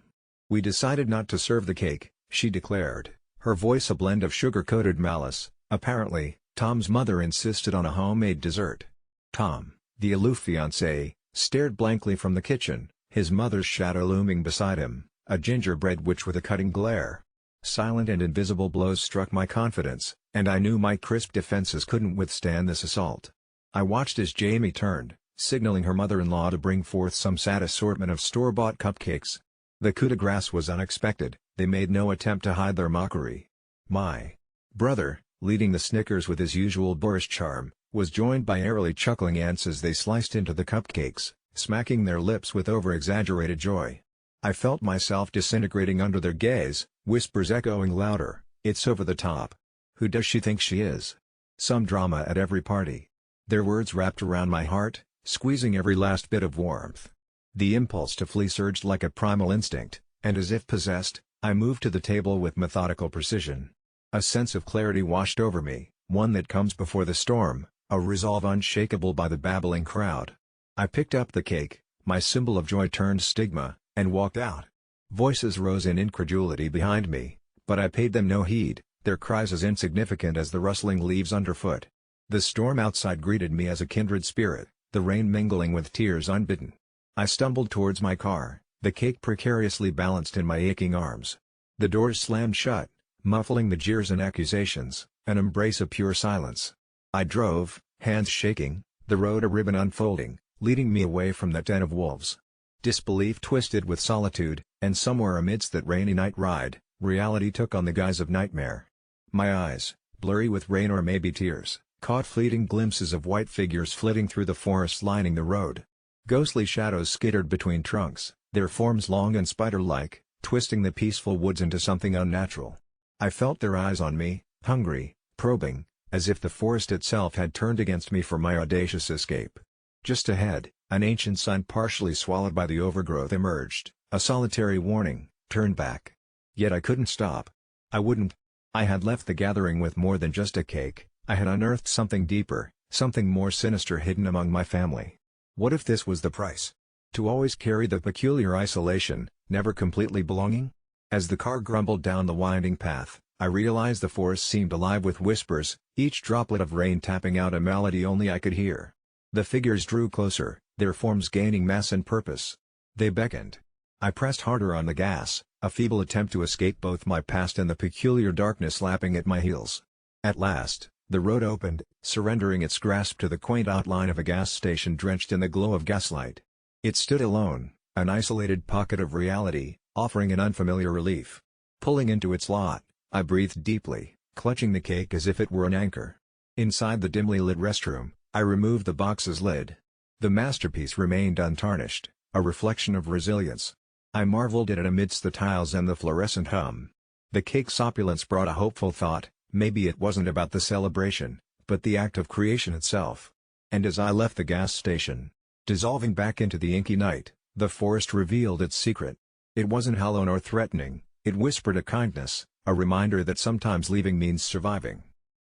"We decided not to serve the cake," she declared, her voice a blend of sugar-coated malice. Apparently, Tom's mother insisted on a homemade dessert. Tom, the aloof fiancé, stared blankly from the kitchen, his mother's shadow looming beside him, a gingerbread witch with a cutting glare. Silent and invisible blows struck my confidence, and I knew my crisp defenses couldn't withstand this assault. I watched as Jamie turned, signaling her mother-in-law to bring forth some sad assortment of store-bought cupcakes. The coup de grace was unexpected, they made no attempt to hide their mockery. My brother, leading the Snickers with his usual boorish charm, was joined by airily chuckling aunts as they sliced into the cupcakes, smacking their lips with over-exaggerated joy. I felt myself disintegrating under their gaze, whispers echoing louder, "It's over the top. Who does she think she is? Some drama at every party." Their words wrapped around my heart, squeezing every last bit of warmth. The impulse to flee surged like a primal instinct, and as if possessed, I moved to the table with methodical precision. A sense of clarity washed over me, one that comes before the storm, a resolve unshakable by the babbling crowd. I picked up the cake, my symbol of joy turned stigma, and walked out. Voices rose in incredulity behind me, but I paid them no heed, their cries as insignificant as the rustling leaves underfoot. The storm outside greeted me as a kindred spirit, the rain mingling with tears unbidden. I stumbled towards my car, the cake precariously balanced in my aching arms. The doors slammed shut, muffling the jeers and accusations, an embrace of pure silence. I drove, hands shaking, the road a ribbon unfolding, leading me away from that den of wolves. Disbelief twisted with solitude, and somewhere amidst that rainy night ride, reality took on the guise of nightmare. My eyes, blurry with rain or maybe tears, caught fleeting glimpses of white figures flitting through the forest lining the road. Ghostly shadows skittered between trunks, their forms long and spider-like, twisting the peaceful woods into something unnatural. I felt their eyes on me, hungry, probing, as if the forest itself had turned against me for my audacious escape. Just ahead, an ancient sign partially swallowed by the overgrowth emerged, a solitary warning, "Turn back." Yet I couldn't stop. I wouldn't. I had left the gathering with more than just a cake, I had unearthed something deeper, something more sinister hidden among my family. What if this was the price? To always carry the peculiar isolation, never completely belonging? As the car grumbled down the winding path, I realized the forest seemed alive with whispers, each droplet of rain tapping out a melody only I could hear. The figures drew closer, their forms gaining mass and purpose. They beckoned. I pressed harder on the gas, a feeble attempt to escape both my past and the peculiar darkness lapping at my heels. At last, the road opened, surrendering its grasp to the quaint outline of a gas station drenched in the glow of gaslight. It stood alone, an isolated pocket of reality, offering an unfamiliar relief. Pulling into its lot, I breathed deeply, clutching the cake as if it were an anchor. Inside the dimly lit restroom, I removed the box's lid. The masterpiece remained untarnished, a reflection of resilience. I marveled at it amidst the tiles and the fluorescent hum. The cake's opulence brought a hopeful thought, maybe it wasn't about the celebration, but the act of creation itself. And as I left the gas station, dissolving back into the inky night, the forest revealed its secret. It wasn't hollow nor threatening, it whispered a kindness, a reminder that sometimes leaving means surviving.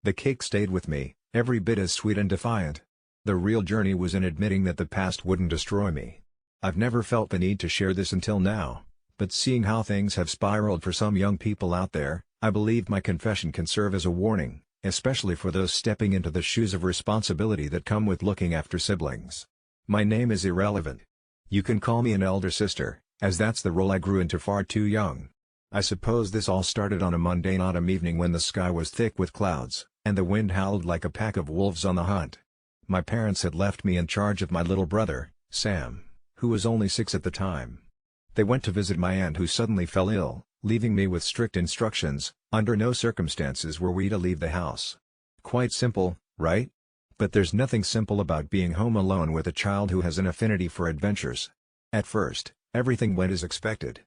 The cake stayed with me, every bit as sweet and defiant. The real journey was in admitting that the past wouldn't destroy me. I've never felt the need to share this until now, but seeing how things have spiraled for some young people out there, I believe my confession can serve as a warning, especially for those stepping into the shoes of responsibility that come with looking after siblings. My name is irrelevant. You can call me an elder sister, as that's the role I grew into far too young. I suppose this all started on a mundane autumn evening when the sky was thick with clouds, and the wind howled like a pack of wolves on the hunt. My parents had left me in charge of my little brother, Sam, who was only 6 at the time. They went to visit my aunt who suddenly fell ill, leaving me with strict instructions, under no circumstances were we to leave the house. Quite simple, right? But there's nothing simple about being home alone with a child who has an affinity for adventures. At first, everything went as expected.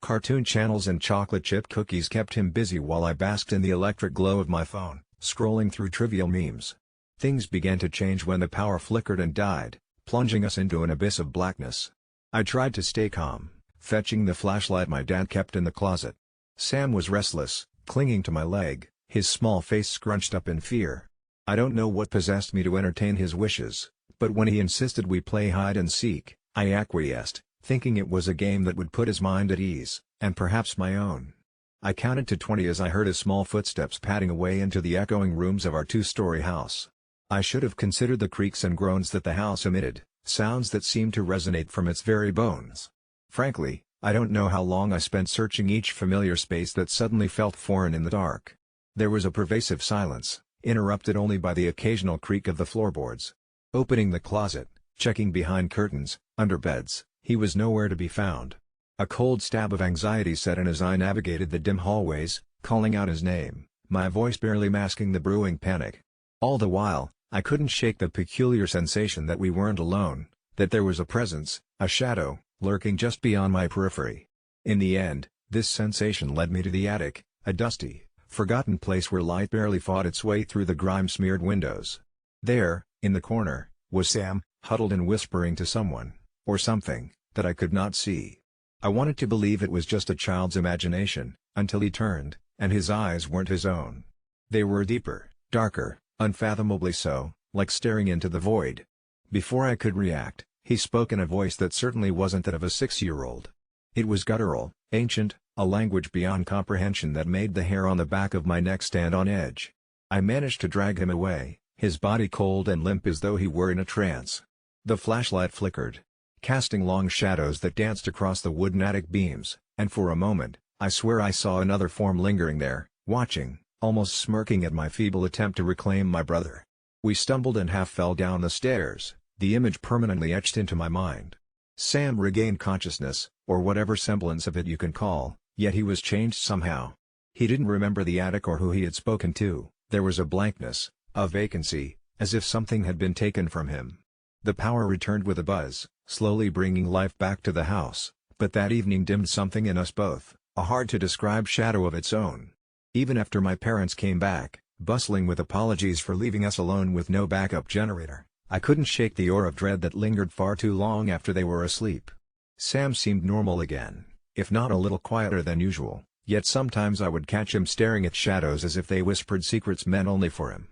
Cartoon channels and chocolate chip cookies kept him busy while I basked in the electric glow of my phone, scrolling through trivial memes. Things began to change when the power flickered and died, plunging us into an abyss of blackness. I tried to stay calm, fetching the flashlight my dad kept in the closet. Sam was restless, clinging to my leg, his small face scrunched up in fear. I don't know what possessed me to entertain his wishes, but when he insisted we play hide and seek, I acquiesced, thinking it was a game that would put his mind at ease, and perhaps my own. I counted to 20 as I heard his small footsteps padding away into the echoing rooms of our two-story house. I should have considered the creaks and groans that the house emitted, sounds that seemed to resonate from its very bones. Frankly, I don't know how long I spent searching each familiar space that suddenly felt foreign in the dark. There was a pervasive silence, interrupted only by the occasional creak of the floorboards. Opening the closet, checking behind curtains, under beds, he was nowhere to be found. A cold stab of anxiety set in as I navigated the dim hallways, calling out his name, my voice barely masking the brewing panic. All the while, I couldn't shake the peculiar sensation that we weren't alone, that there was a presence, a shadow, lurking just beyond my periphery. In the end, this sensation led me to the attic, a dusty, forgotten place where light barely fought its way through the grime-smeared windows. There, in the corner, was Sam, huddled and whispering to someone, or something, that I could not see. I wanted to believe it was just a child's imagination, until he turned, and his eyes weren't his own. They were deeper, darker, unfathomably so, like staring into the void. Before I could react, he spoke in a voice that certainly wasn't that of a 6-year-old. It was guttural, ancient, a language beyond comprehension that made the hair on the back of my neck stand on edge. I managed to drag him away, his body cold and limp as though he were in a trance. The flashlight flickered, casting long shadows that danced across the wooden attic beams, and for a moment, I swear I saw another form lingering there, watching, almost smirking at my feeble attempt to reclaim my brother. We stumbled and half fell down the stairs, the image permanently etched into my mind. Sam regained consciousness, or whatever semblance of it you can call, yet he was changed somehow. He didn't remember the attic or who he had spoken to. There was a blankness, a vacancy, as if something had been taken from him. The power returned with a buzz, slowly bringing life back to the house, but that evening dimmed something in us both, a hard-to-describe shadow of its own. Even after my parents came back, bustling with apologies for leaving us alone with no backup generator, I couldn't shake the aura of dread that lingered far too long after they were asleep. Sam seemed normal again, if not a little quieter than usual, yet sometimes I would catch him staring at shadows as if they whispered secrets meant only for him.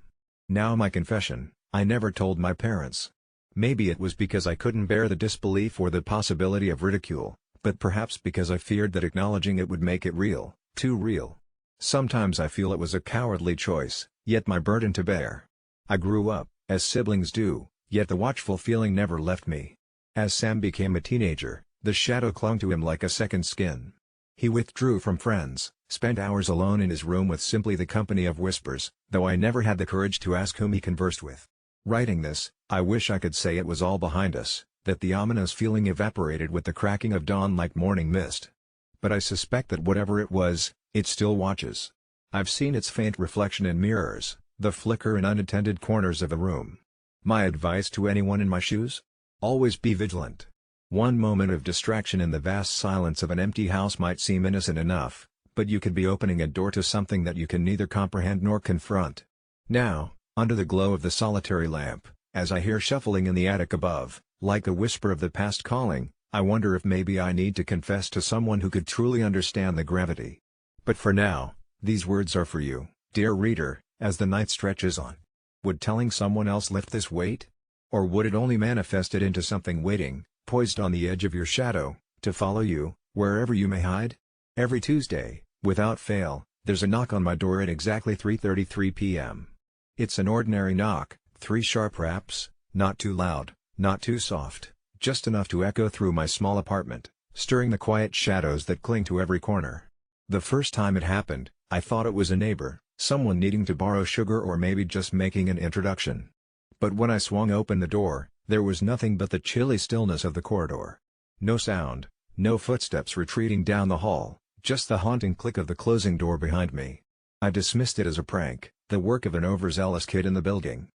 Now my confession, I never told my parents. Maybe it was because I couldn't bear the disbelief or the possibility of ridicule, but perhaps because I feared that acknowledging it would make it real, too real. Sometimes I feel it was a cowardly choice, yet my burden to bear. I grew up, as siblings do, yet the watchful feeling never left me. As Sam became a teenager, the shadow clung to him like a second skin. He withdrew from friends, spent hours alone in his room with simply the company of whispers, though I never had the courage to ask whom he conversed with. Writing this, I wish I could say it was all behind us, that the ominous feeling evaporated with the cracking of dawn like morning mist. But I suspect that whatever it was, it still watches. I've seen its faint reflection in mirrors, the flicker in unattended corners of a room. My advice to anyone in my shoes? Always be vigilant. One moment of distraction in the vast silence of an empty house might seem innocent enough, but you could be opening a door to something that you can neither comprehend nor confront. Now, under the glow of the solitary lamp, as I hear shuffling in the attic above, like a whisper of the past calling, I wonder if maybe I need to confess to someone who could truly understand the gravity. But for now, these words are for you, dear reader, as the night stretches on. Would telling someone else lift this weight? Or would it only manifest it into something waiting, poised on the edge of your shadow, to follow you, wherever you may hide? Every Tuesday, without fail, there's a knock on my door at exactly 3:33 p.m. It's an ordinary knock, 3 sharp raps, not too loud, not too soft, just enough to echo through my small apartment, stirring the quiet shadows that cling to every corner. The first time it happened, I thought it was a neighbor, someone needing to borrow sugar or maybe just making an introduction. But when I swung open the door, there was nothing but the chilly stillness of the corridor. No sound, no footsteps retreating down the hall, just the haunting click of the closing door behind me. I dismissed it as a prank, the work of an overzealous kid in the building.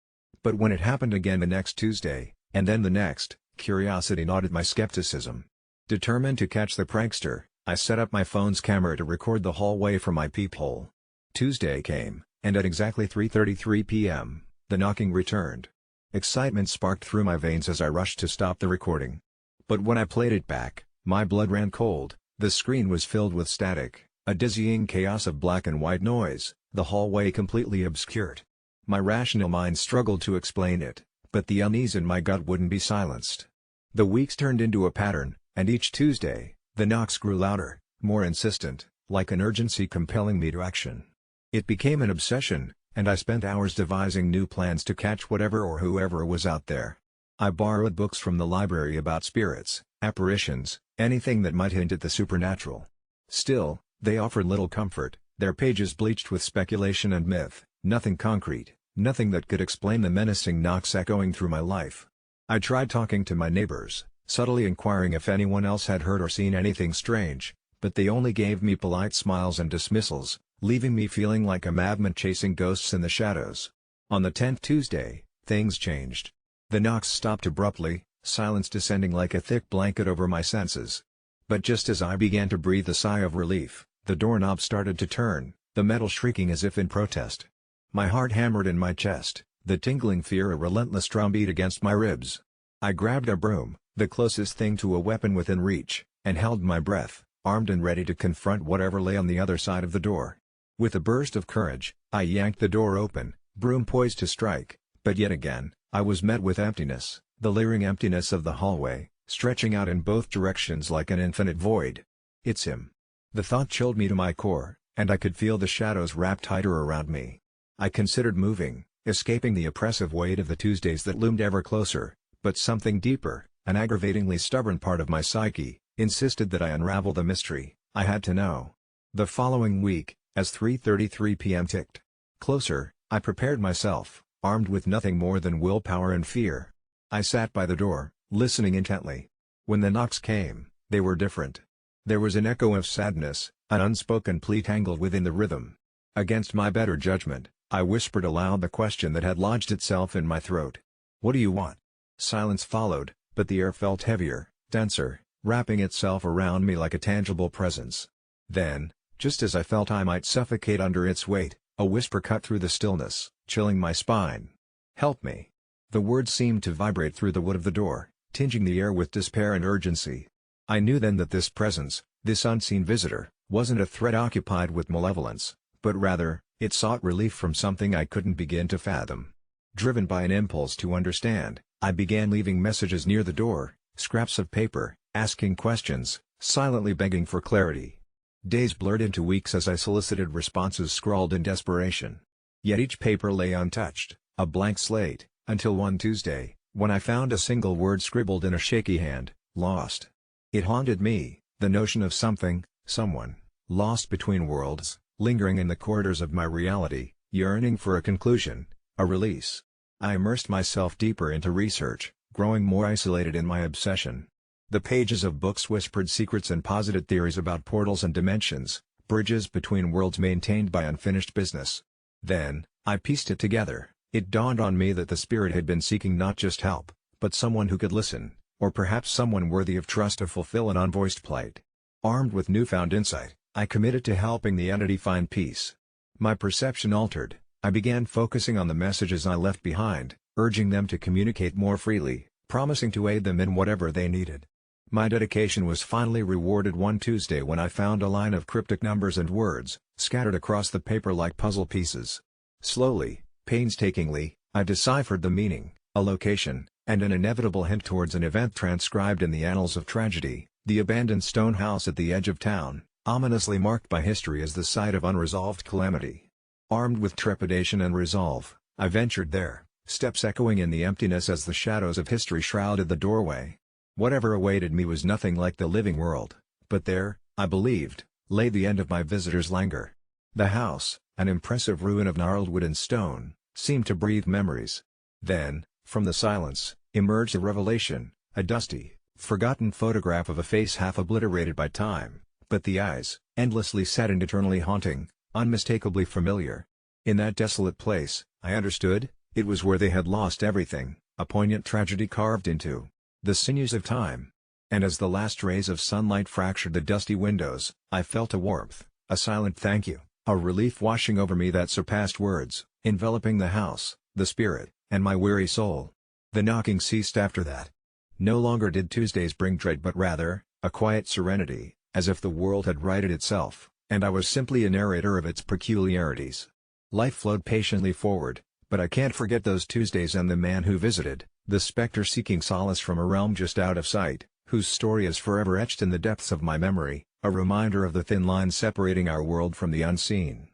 But when it happened again the next Tuesday, and then the next, curiosity gnawed at my skepticism. Determined to catch the prankster, I set up my phone's camera to record the hallway from my peephole. Tuesday came, and at exactly 3:33 p.m., the knocking returned. Excitement sparked through my veins as I rushed to stop the recording. But when I played it back, my blood ran cold. The screen was filled with static, a dizzying chaos of black and white noise, the hallway completely obscured. My rational mind struggled to explain it, but the unease in my gut wouldn't be silenced. The weeks turned into a pattern, and each Tuesday, the knocks grew louder, more insistent, like an urgency compelling me to action. It became an obsession, and I spent hours devising new plans to catch whatever or whoever was out there. I borrowed books from the library about spirits, apparitions, anything that might hint at the supernatural. Still, they offered little comfort, their pages bleached with speculation and myth, nothing concrete, nothing that could explain the menacing knocks echoing through my life. I tried talking to my neighbors, subtly inquiring if anyone else had heard or seen anything strange, but they only gave me polite smiles and dismissals, leaving me feeling like a madman chasing ghosts in the shadows. On the 10th Tuesday, things changed. The knocks stopped abruptly, silence descending like a thick blanket over my senses. But just as I began to breathe a sigh of relief, the doorknob started to turn, the metal shrieking as if in protest. My heart hammered in my chest, the tingling fear a relentless drumbeat against my ribs. I grabbed a broom, the closest thing to a weapon within reach, and held my breath, armed and ready to confront whatever lay on the other side of the door. With a burst of courage, I yanked the door open, broom poised to strike, but yet again, I was met with emptiness, the leering emptiness of the hallway, stretching out in both directions like an infinite void. It's him. The thought chilled me to my core, and I could feel the shadows wrap tighter around me. I considered moving, escaping the oppressive weight of the Tuesdays that loomed ever closer, but something deeper, an aggravatingly stubborn part of my psyche, insisted that I unravel the mystery. I had to know. The following week, as 3:33 p.m. ticked closer, I prepared myself, armed with nothing more than willpower and fear. I sat by the door, listening intently. When the knocks came, they were different. There was an echo of sadness, an unspoken plea tangled within the rhythm. Against my better judgment, I whispered aloud the question that had lodged itself in my throat. "What do you want?" Silence followed, but the air felt heavier, denser, wrapping itself around me like a tangible presence. Then, just as I felt I might suffocate under its weight, a whisper cut through the stillness, chilling my spine. "Help me." The words seemed to vibrate through the wood of the door, tinging the air with despair and urgency. I knew then that this presence, this unseen visitor, wasn't a threat occupied with malevolence, but rather, it sought relief from something I couldn't begin to fathom. Driven by an impulse to understand, I began leaving messages near the door, scraps of paper, asking questions, silently begging for clarity. Days blurred into weeks as I solicited responses scrawled in desperation. Yet each paper lay untouched, a blank slate, until one Tuesday, when I found a single word scribbled in a shaky hand: lost. It haunted me, the notion of something, someone, lost between worlds, lingering in the corridors of my reality, yearning for a conclusion, a release. I immersed myself deeper into research, growing more isolated in my obsession. The pages of books whispered secrets and posited theories about portals and dimensions, bridges between worlds maintained by unfinished business. Then, I pieced it together. It dawned on me that the spirit had been seeking not just help, but someone who could listen, or perhaps someone worthy of trust to fulfill an unvoiced plight. Armed with newfound insight, I committed to helping the entity find peace. My perception altered. I began focusing on the messages I left behind, urging them to communicate more freely, promising to aid them in whatever they needed. My dedication was finally rewarded one Tuesday when I found a line of cryptic numbers and words, scattered across the paper like puzzle pieces. Slowly, painstakingly, I deciphered the meaning, a location, and an inevitable hint towards an event transcribed in the annals of tragedy, the abandoned stone house at the edge of town, ominously marked by history as the site of unresolved calamity. Armed with trepidation and resolve, I ventured there, steps echoing in the emptiness as the shadows of history shrouded the doorway. Whatever awaited me was nothing like the living world, but there, I believed, lay the end of my visitor's languor. The house, an impressive ruin of gnarled wood and stone, seemed to breathe memories. Then, from the silence, emerged a revelation, a dusty, forgotten photograph of a face half obliterated by time, but the eyes, endlessly sad and eternally haunting, unmistakably familiar. In that desolate place, I understood, it was where they had lost everything, a poignant tragedy carved into the sinews of time. And as the last rays of sunlight fractured the dusty windows, I felt a warmth, a silent thank you, a relief washing over me that surpassed words, enveloping the house, the spirit, and my weary soul. The knocking ceased after that. No longer did Tuesdays bring dread but rather, a quiet serenity, as if the world had righted itself, and I was simply a narrator of its peculiarities. Life flowed patiently forward, but I can't forget those Tuesdays and the man who visited, the specter seeking solace from a realm just out of sight, whose story is forever etched in the depths of my memory, a reminder of the thin line separating our world from the unseen.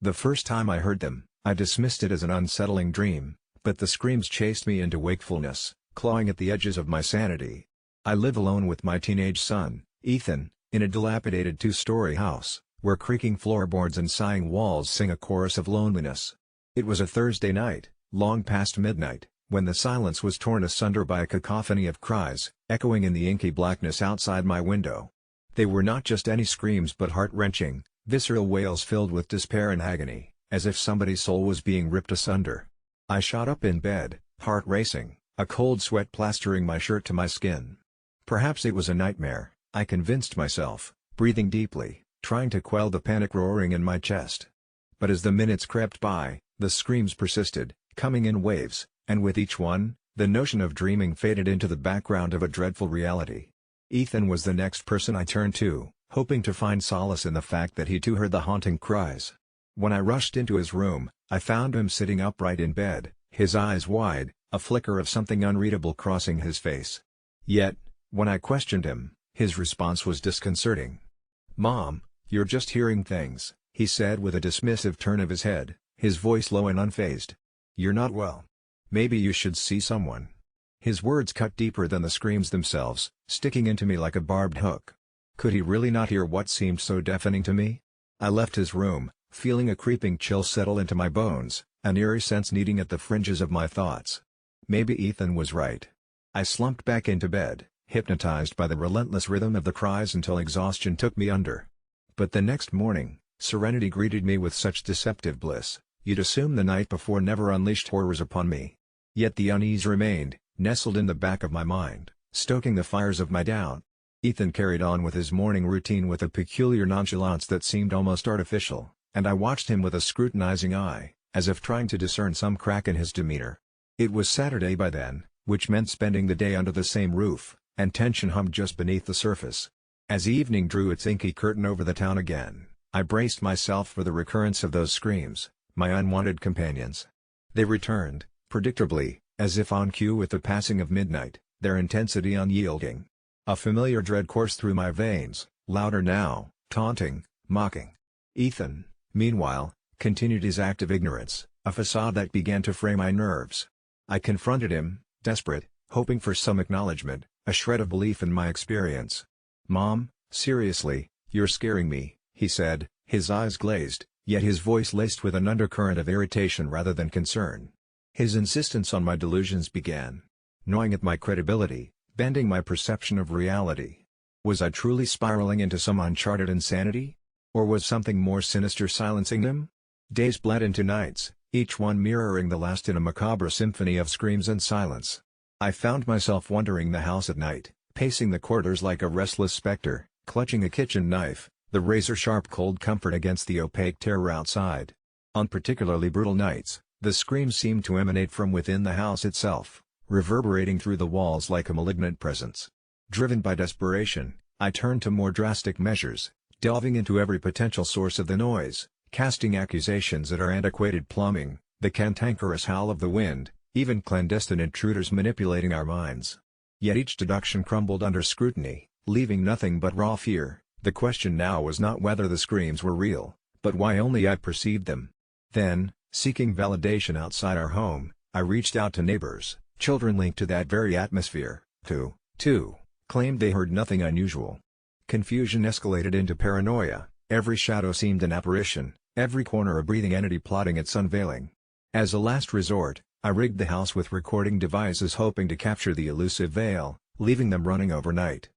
The first time I heard them, I dismissed it as an unsettling dream, but the screams chased me into wakefulness, clawing at the edges of my sanity. I live alone with my teenage son, Ethan, in a dilapidated two-story house, where creaking floorboards and sighing walls sing a chorus of loneliness. It was a Thursday night, long past midnight, when the silence was torn asunder by a cacophony of cries, echoing in the inky blackness outside my window. They were not just any screams but heart-wrenching, visceral wails filled with despair and agony, as if somebody's soul was being ripped asunder. I shot up in bed, heart racing, a cold sweat plastering my shirt to my skin. Perhaps it was a nightmare, I convinced myself, breathing deeply, trying to quell the panic roaring in my chest. But as the minutes crept by, the screams persisted, coming in waves, and with each one, the notion of dreaming faded into the background of a dreadful reality. Ethan was the next person I turned to, hoping to find solace in the fact that he too heard the haunting cries. When I rushed into his room, I found him sitting upright in bed, his eyes wide, a flicker of something unreadable crossing his face. Yet, when I questioned him, his response was disconcerting. "Mom, you're just hearing things," he said with a dismissive turn of his head, his voice low and unfazed. "You're not well. Maybe you should see someone." His words cut deeper than the screams themselves, sticking into me like a barbed hook. Could he really not hear what seemed so deafening to me? I left his room, feeling a creeping chill settle into my bones, an eerie sense kneading at the fringes of my thoughts. Maybe Ethan was right. I slumped back into bed, hypnotized by the relentless rhythm of the cries until exhaustion took me under. But the next morning, serenity greeted me with such deceptive bliss, you'd assume the night before never unleashed horrors upon me. Yet the unease remained, nestled in the back of my mind, stoking the fires of my doubt. Ethan carried on with his morning routine with a peculiar nonchalance that seemed almost artificial, and I watched him with a scrutinizing eye, as if trying to discern some crack in his demeanor. It was Saturday by then, which meant spending the day under the same roof, and tension hummed just beneath the surface. As evening drew its inky curtain over the town again, I braced myself for the recurrence of those screams, my unwanted companions. They returned, predictably, as if on cue with the passing of midnight, their intensity unyielding. A familiar dread coursed through my veins, louder now, taunting, mocking. Ethan, meanwhile, continued his act of ignorance, a facade that began to fray my nerves. I confronted him, desperate, hoping for some acknowledgement, a shred of belief in my experience. "Mom, seriously, you're scaring me," he said, his eyes glazed, yet his voice laced with an undercurrent of irritation rather than concern. His insistence on my delusions began gnawing at my credibility, bending my perception of reality. Was I truly spiraling into some uncharted insanity? Or was something more sinister silencing them? Days bled into nights, each one mirroring the last in a macabre symphony of screams and silence. I found myself wandering the house at night, pacing the corridors like a restless specter, clutching a kitchen knife, the razor-sharp cold comfort against the opaque terror outside. On particularly brutal nights, the screams seemed to emanate from within the house itself, reverberating through the walls like a malignant presence. Driven by desperation, I turned to more drastic measures, delving into every potential source of the noise, casting accusations at our antiquated plumbing, the cantankerous howl of the wind, even clandestine intruders manipulating our minds. Yet each deduction crumbled under scrutiny, leaving nothing but raw fear. The question now was not whether the screams were real, but why only I perceived them. Then, seeking validation outside our home, I reached out to neighbors, children linked to that very atmosphere, who, too, claimed they heard nothing unusual. Confusion escalated into paranoia, every shadow seemed an apparition, every corner a breathing entity plotting its unveiling. As a last resort, I rigged the house with recording devices hoping to capture the elusive veil, leaving them running overnight.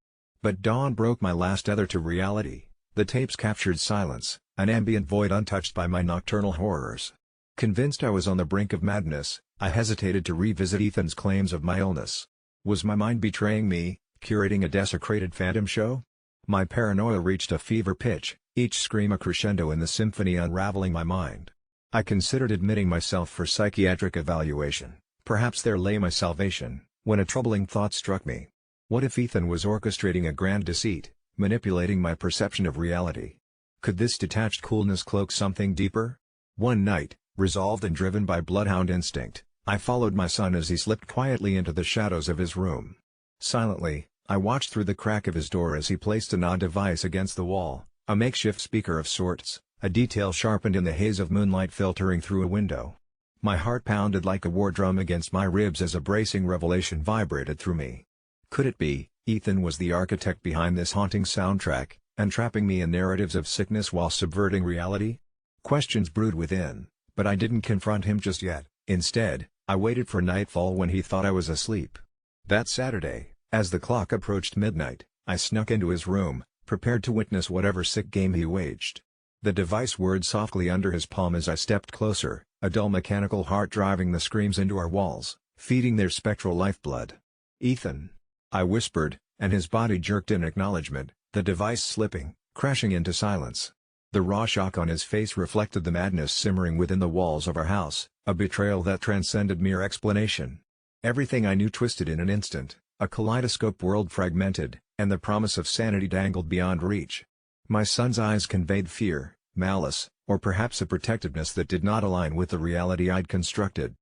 But dawn broke my last tether to reality. The tapes captured silence, an ambient void untouched by my nocturnal horrors. Convinced I was on the brink of madness, I hesitated to revisit Ethan's claims of my illness. Was my mind betraying me, curating a desecrated phantom show? My paranoia reached a fever pitch, each scream a crescendo in the symphony unraveling my mind. I considered admitting myself for psychiatric evaluation. Perhaps there lay my salvation, when a troubling thought struck me. What if Ethan was orchestrating a grand deceit, manipulating my perception of reality? Could this detached coolness cloak something deeper? One night, resolved and driven by bloodhound instinct, I followed my son as he slipped quietly into the shadows of his room. Silently, I watched through the crack of his door as he placed an odd device against the wall, a makeshift speaker of sorts, a detail sharpened in the haze of moonlight filtering through a window. My heart pounded like a war drum against my ribs as a bracing revelation vibrated through me. Could it be, Ethan was the architect behind this haunting soundtrack, entrapping me in narratives of sickness while subverting reality? Questions brewed within, but I didn't confront him just yet. Instead, I waited for nightfall when he thought I was asleep. That Saturday, as the clock approached midnight, I snuck into his room, prepared to witness whatever sick game he waged. The device whirred softly under his palm as I stepped closer, a dull mechanical heart driving the screams into our walls, feeding their spectral lifeblood. "Ethan," I whispered, and his body jerked in acknowledgement, the device slipping, crashing into silence. The raw shock on his face reflected the madness simmering within the walls of our house, a betrayal that transcended mere explanation. Everything I knew twisted in an instant, a kaleidoscope world fragmented, and the promise of sanity dangled beyond reach. My son's eyes conveyed fear, malice, or perhaps a protectiveness that did not align with the reality I'd constructed.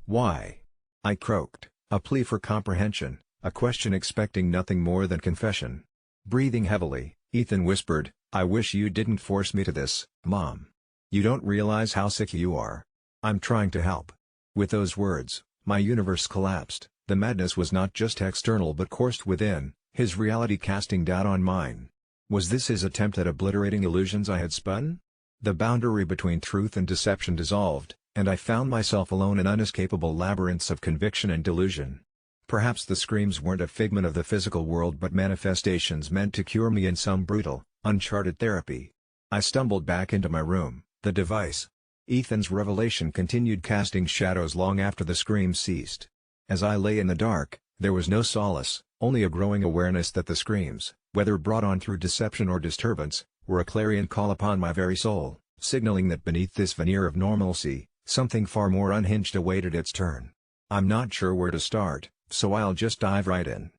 "Why?" I croaked, a plea for comprehension, a question expecting nothing more than confession. Breathing heavily, Ethan whispered, "I wish you didn't force me to this, Mom. You don't realize how sick you are. I'm trying to help." With those words, my universe collapsed. The madness was not just external but coursed within, his reality casting doubt on mine. Was this his attempt at obliterating illusions I had spun? The boundary between truth and deception dissolved, and I found myself alone in unescapable labyrinths of conviction and delusion. Perhaps the screams weren't a figment of the physical world but manifestations meant to cure me in some brutal, uncharted therapy. I stumbled back into my room, the device. Ethan's revelation continued casting shadows long after the screams ceased. As I lay in the dark, there was no solace, only a growing awareness that the screams, whether brought on through deception or disturbance, were a clarion call upon my very soul, signaling that beneath this veneer of normalcy, something far more unhinged awaited its turn. I'm not sure where to start, so I'll just dive right in.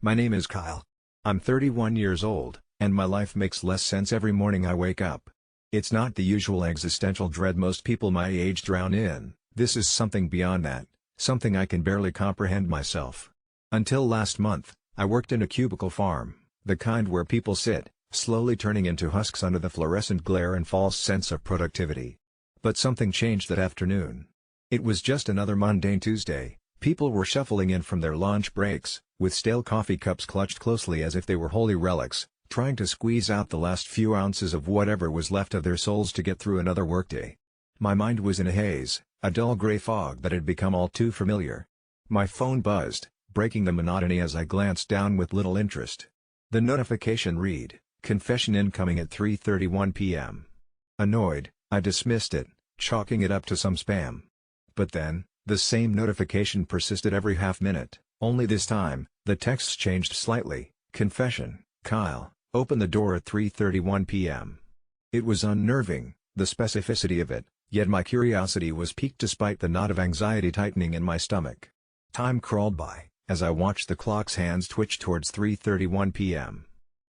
My name is Kyle. I'm 31 years old, and my life makes less sense every morning I wake up. It's not the usual existential dread most people my age drown in, this is something beyond that. Something I can barely comprehend myself. Until last month, I worked in a cubicle farm, the kind where people sit, slowly turning into husks under the fluorescent glare and false sense of productivity. But something changed that afternoon. It was just another mundane Tuesday. People were shuffling in from their lunch breaks, with stale coffee cups clutched closely as if they were holy relics, trying to squeeze out the last few ounces of whatever was left of their souls to get through another workday. My mind was in a haze, a dull gray fog that had become all too familiar. My phone buzzed, breaking the monotony as I glanced down with little interest. The notification read, "Confession incoming at 3:31 p.m. Annoyed, I dismissed it, chalking it up to some spam. But then, the same notification persisted every half minute, only this time, the text changed slightly. "Confession, Kyle, open the door at 3:31 p.m. It was unnerving, the specificity of it, yet my curiosity was piqued despite the knot of anxiety tightening in my stomach. Time crawled by, as I watched the clock's hands twitch towards 3:31 p.m.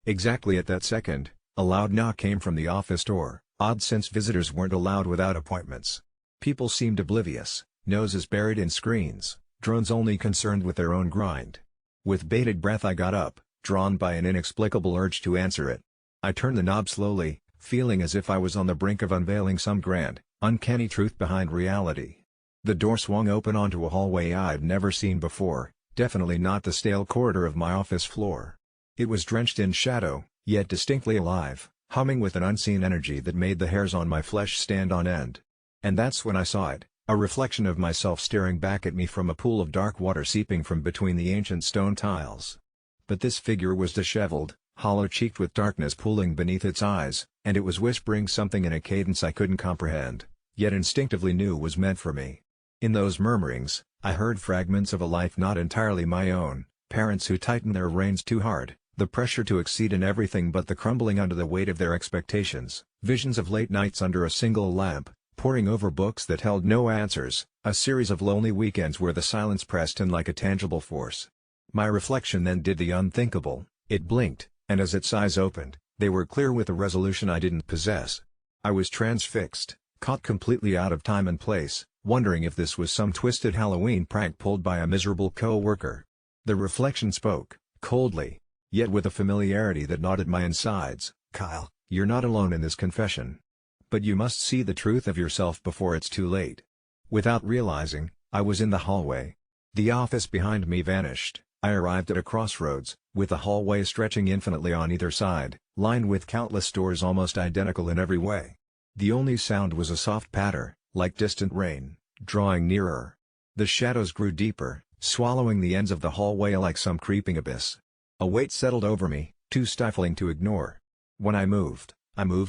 Exactly at that second, a loud knock came from the office door, odd since visitors weren't allowed without appointments. People seemed oblivious, noses buried in screens, drones only concerned with their own grind. With bated breath I got up, drawn by an inexplicable urge to answer it. I turned the knob slowly, feeling as if I was on the brink of unveiling some grand, uncanny truth behind reality. The door swung open onto a hallway I'd never seen before, definitely not the stale corridor of my office floor. It was drenched in shadow, yet distinctly alive, humming with an unseen energy that made the hairs on my flesh stand on end. And that's when I saw it, a reflection of myself staring back at me from a pool of dark water seeping from between the ancient stone tiles. But this figure was disheveled, hollow-cheeked with darkness pooling beneath its eyes, and it was whispering something in a cadence I couldn't comprehend, yet instinctively knew was meant for me. In those murmurings, I heard fragments of a life not entirely my own, parents who tightened their reins too hard, the pressure to exceed in everything but the crumbling under the weight of their expectations, visions of late nights under a single lamp, poring over books that held no answers, a series of lonely weekends where the silence pressed in like a tangible force. My reflection then did the unthinkable, it blinked, and as its eyes opened, they were clear with a resolution I didn't possess. I was transfixed, caught completely out of time and place, wondering if this was some twisted Halloween prank pulled by a miserable co-worker. The reflection spoke, coldly, yet with a familiarity that gnawed at my insides. "Kyle, you're not alone in this confession. But you must see the truth of yourself before it's too late." Without realizing, I was in the hallway. The office behind me vanished. I arrived at a crossroads, with a hallway stretching infinitely on either side, lined with countless doors almost identical in every way. The only sound was a soft patter, like distant rain, drawing nearer. The shadows grew deeper, swallowing the ends of the hallway like some creeping abyss. A weight settled over me, too stifling to ignore. When I moved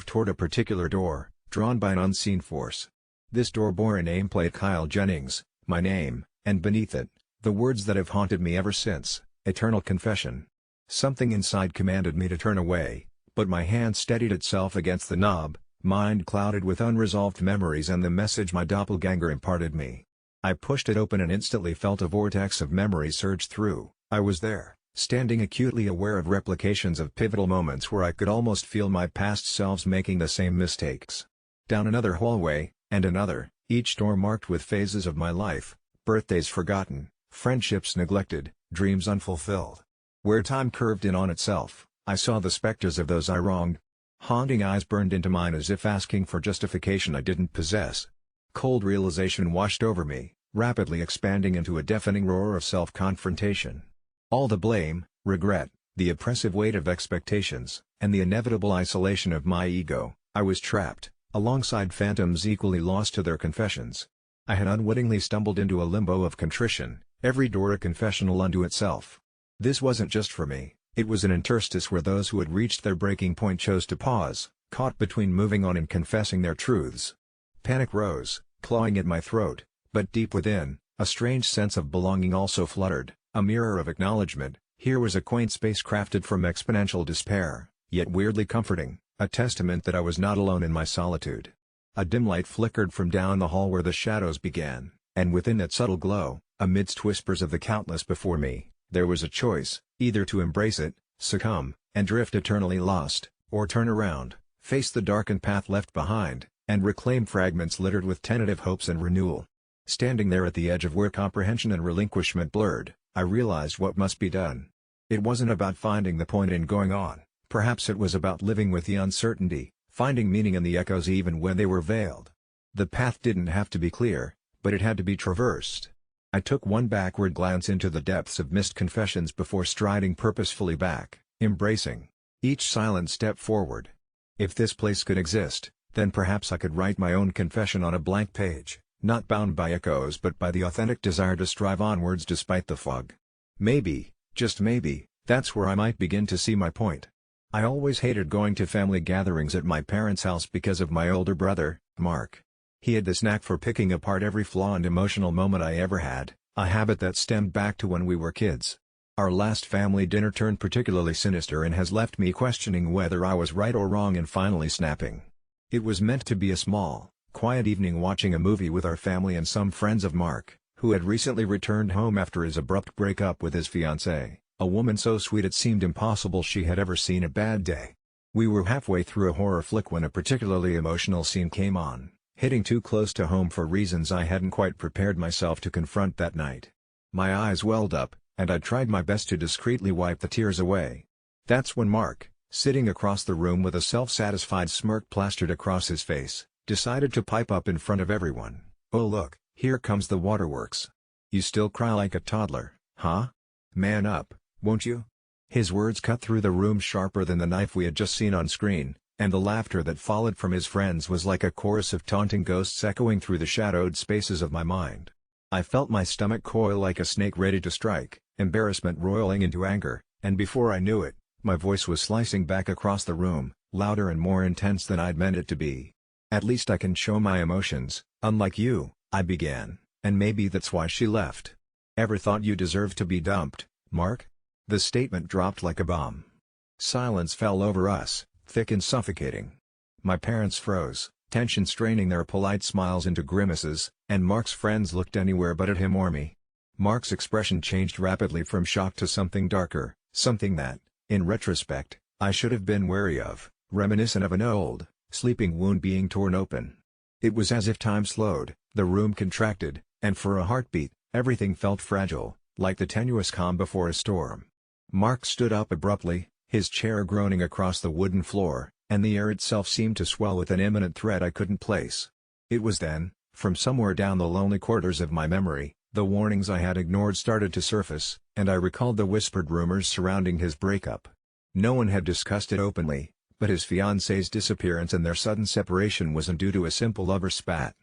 toward a particular door, drawn by an unseen force. This door bore a nameplate: Kyle Jennings, my name, and beneath it, the words that have haunted me ever since: eternal confession. Something inside commanded me to turn away, but my hand steadied itself against the knob, mind clouded with unresolved memories and the message my doppelganger imparted me. I pushed it open and instantly felt a vortex of memory surge through. I was there, standing acutely aware of replications of pivotal moments where I could almost feel my past selves making the same mistakes. Down another hallway, and another, each door marked with phases of my life: birthdays forgotten, friendships neglected, dreams unfulfilled. Where time curved in on itself, I saw the specters of those I wronged. Haunting eyes burned into mine as if asking for justification I didn't possess. Cold realization washed over me, rapidly expanding into a deafening roar of self-confrontation. All the blame, regret, the oppressive weight of expectations, and the inevitable isolation of my ego. I was trapped, alongside phantoms equally lost to their confessions. I had unwittingly stumbled into a limbo of contrition, every door a confessional unto itself. This wasn't just for me, it was an interstice where those who had reached their breaking point chose to pause, caught between moving on and confessing their truths. Panic rose, clawing at my throat, but deep within, a strange sense of belonging also fluttered, a mirror of acknowledgement. Here was a quaint space crafted from exponential despair, yet weirdly comforting, a testament that I was not alone in my solitude. A dim light flickered from down the hall where the shadows began, and within that subtle glow, amidst whispers of the countless before me, there was a choice: either to embrace it, succumb, and drift eternally lost, or turn around, face the darkened path left behind, and reclaim fragments littered with tentative hopes and renewal. Standing there at the edge of where comprehension and relinquishment blurred, I realized what must be done. It wasn't about finding the point in going on, perhaps it was about living with the uncertainty, finding meaning in the echoes even when they were veiled. The path didn't have to be clear, but it had to be traversed. I took one backward glance into the depths of missed confessions before striding purposefully back, embracing each silent step forward. If this place could exist, then perhaps I could write my own confession on a blank page, not bound by echoes but by the authentic desire to strive onwards despite the fog. Maybe, just maybe, that's where I might begin to see my point. I always hated going to family gatherings at my parents' house because of my older brother, Mark. He had this knack for picking apart every flaw and emotional moment I ever had, a habit that stemmed back to when we were kids. Our last family dinner turned particularly sinister and has left me questioning whether I was right or wrong in finally snapping. It was meant to be a small, quiet evening watching a movie with our family and some friends of Mark, who had recently returned home after his abrupt breakup with his fiancée, a woman so sweet it seemed impossible she had ever seen a bad day. We were halfway through a horror flick when a particularly emotional scene came on, hitting too close to home for reasons I hadn't quite prepared myself to confront that night. My eyes welled up, and I tried my best to discreetly wipe the tears away. That's when Mark, sitting across the room with a self-satisfied smirk plastered across his face, decided to pipe up in front of everyone. "Oh look, here comes the waterworks. You still cry like a toddler, huh? Man up, won't you?" His words cut through the room sharper than the knife we had just seen on screen, and the laughter that followed from his friends was like a chorus of taunting ghosts echoing through the shadowed spaces of my mind. I felt my stomach coil like a snake ready to strike, embarrassment roiling into anger, and before I knew it, my voice was slicing back across the room, louder and more intense than I'd meant it to be. "At least I can show my emotions, unlike you," I began, "and maybe that's why she left. Ever thought you deserved to be dumped, Mark?" The statement dropped like a bomb. Silence fell over us, thick and suffocating. My parents froze, tension straining their polite smiles into grimaces, and Mark's friends looked anywhere but at him or me. Mark's expression changed rapidly from shock to something darker, something that, in retrospect, I should have been wary of, reminiscent of an old, sleeping wound being torn open. It was as if time slowed, the room contracted, and for a heartbeat, everything felt fragile, like the tenuous calm before a storm. Mark stood up abruptly, his chair groaning across the wooden floor, and the air itself seemed to swell with an imminent threat I couldn't place. It was then, from somewhere down the lonely corridors of my memory, the warnings I had ignored started to surface, and I recalled the whispered rumors surrounding his breakup. No one had discussed it openly, but his fiancée's disappearance and their sudden separation wasn't due to a simple lover spat.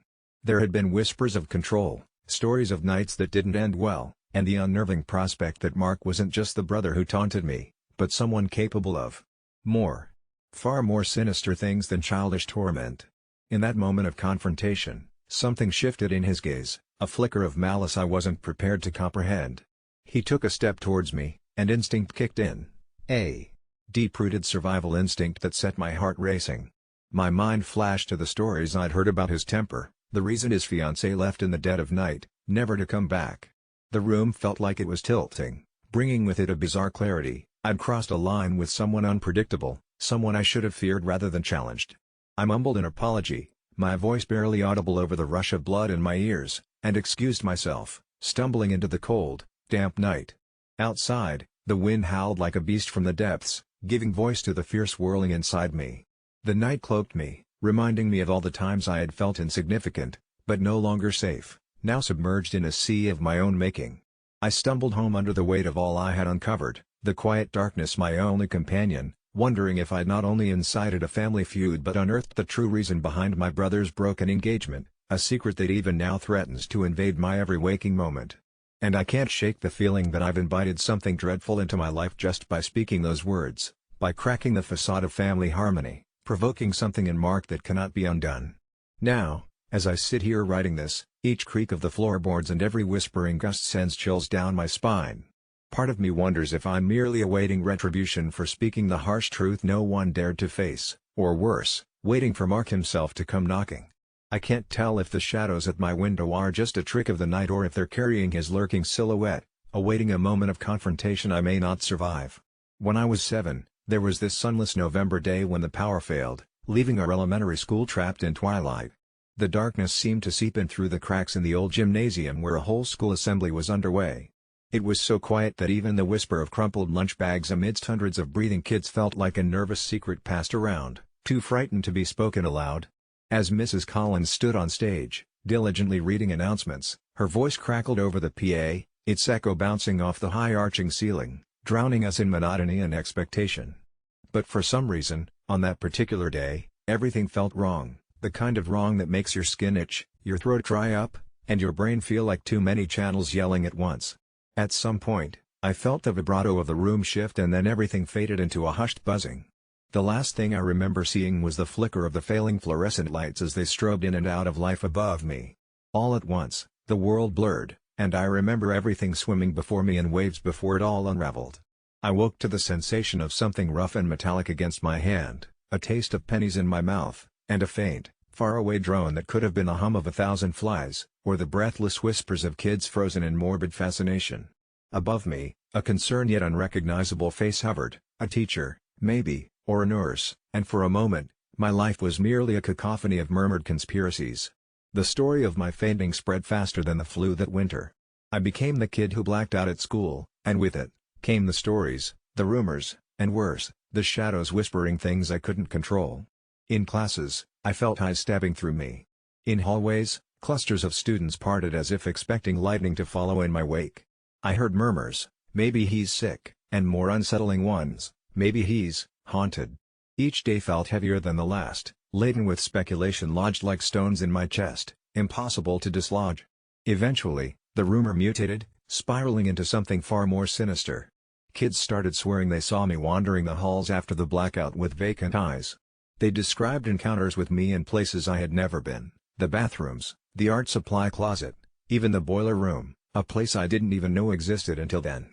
There had been whispers of control, stories of nights that didn't end well, and the unnerving prospect that Mark wasn't just the brother who taunted me, but someone capable of more. Far more sinister things than childish torment. In that moment of confrontation, something shifted in his gaze, a flicker of malice I wasn't prepared to comprehend. He took a step towards me, and instinct kicked in. A deep-rooted survival instinct that set my heart racing. My mind flashed to the stories I'd heard about his temper, the reason his fiancée left in the dead of night, never to come back. The room felt like it was tilting, bringing with it a bizarre clarity. I'd crossed a line with someone unpredictable, someone I should have feared rather than challenged. I mumbled an apology, my voice barely audible over the rush of blood in my ears, and excused myself, stumbling into the cold, damp night. Outside, the wind howled like a beast from the depths, giving voice to the fierce whirling inside me. The night cloaked me, reminding me of all the times I had felt insignificant, but no longer safe, now submerged in a sea of my own making. I stumbled home under the weight of all I had uncovered, the quiet darkness my only companion, wondering if I'd not only incited a family feud but unearthed the true reason behind my brother's broken engagement, a secret that even now threatens to invade my every waking moment. And I can't shake the feeling that I've invited something dreadful into my life just by speaking those words, by cracking the facade of family harmony, provoking something in Mark that cannot be undone. Now, as I sit here writing this, each creak of the floorboards and every whispering gust sends chills down my spine. Part of me wonders if I'm merely awaiting retribution for speaking the harsh truth no one dared to face, or worse, waiting for Mark himself to come knocking. I can't tell if the shadows at my window are just a trick of the night or if they're carrying his lurking silhouette, awaiting a moment of confrontation I may not survive. When I was 7, there was this sunless November day when the power failed, leaving our elementary school trapped in twilight. The darkness seemed to seep in through the cracks in the old gymnasium where a whole school assembly was underway. It was so quiet that even the whisper of crumpled lunch bags amidst hundreds of breathing kids felt like a nervous secret passed around, too frightened to be spoken aloud. As Mrs. Collins stood on stage, diligently reading announcements, her voice crackled over the PA, its echo bouncing off the high arching ceiling, drowning us in monotony and expectation. But for some reason, on that particular day, everything felt wrong, the kind of wrong that makes your skin itch, your throat dry up, and your brain feel like too many channels yelling at once. At some point, I felt the vibrato of the room shift and then everything faded into a hushed buzzing. The last thing I remember seeing was the flicker of the failing fluorescent lights as they strobed in and out of life above me. All at once, the world blurred, and I remember everything swimming before me in waves before it all unraveled. I woke to the sensation of something rough and metallic against my hand, a taste of pennies in my mouth, and a faint, faraway drone that could have been the hum of 1,000 flies, or the breathless whispers of kids frozen in morbid fascination. Above me, a concerned yet unrecognizable face hovered, a teacher, maybe, or a nurse, and for a moment, my life was merely a cacophony of murmured conspiracies. The story of my fainting spread faster than the flu that winter. I became the kid who blacked out at school, and with it, came the stories, the rumors, and worse, the shadows whispering things I couldn't control. In classes, I felt eyes stabbing through me. In hallways, clusters of students parted as if expecting lightning to follow in my wake. I heard murmurs, maybe he's sick, and more unsettling ones, maybe he's haunted. Each day felt heavier than the last, laden with speculation lodged like stones in my chest, impossible to dislodge. Eventually, the rumor mutated, spiraling into something far more sinister. Kids started swearing they saw me wandering the halls after the blackout with vacant eyes. They described encounters with me in places I had never been, the bathrooms, the art supply closet, even the boiler room, a place I didn't even know existed until then.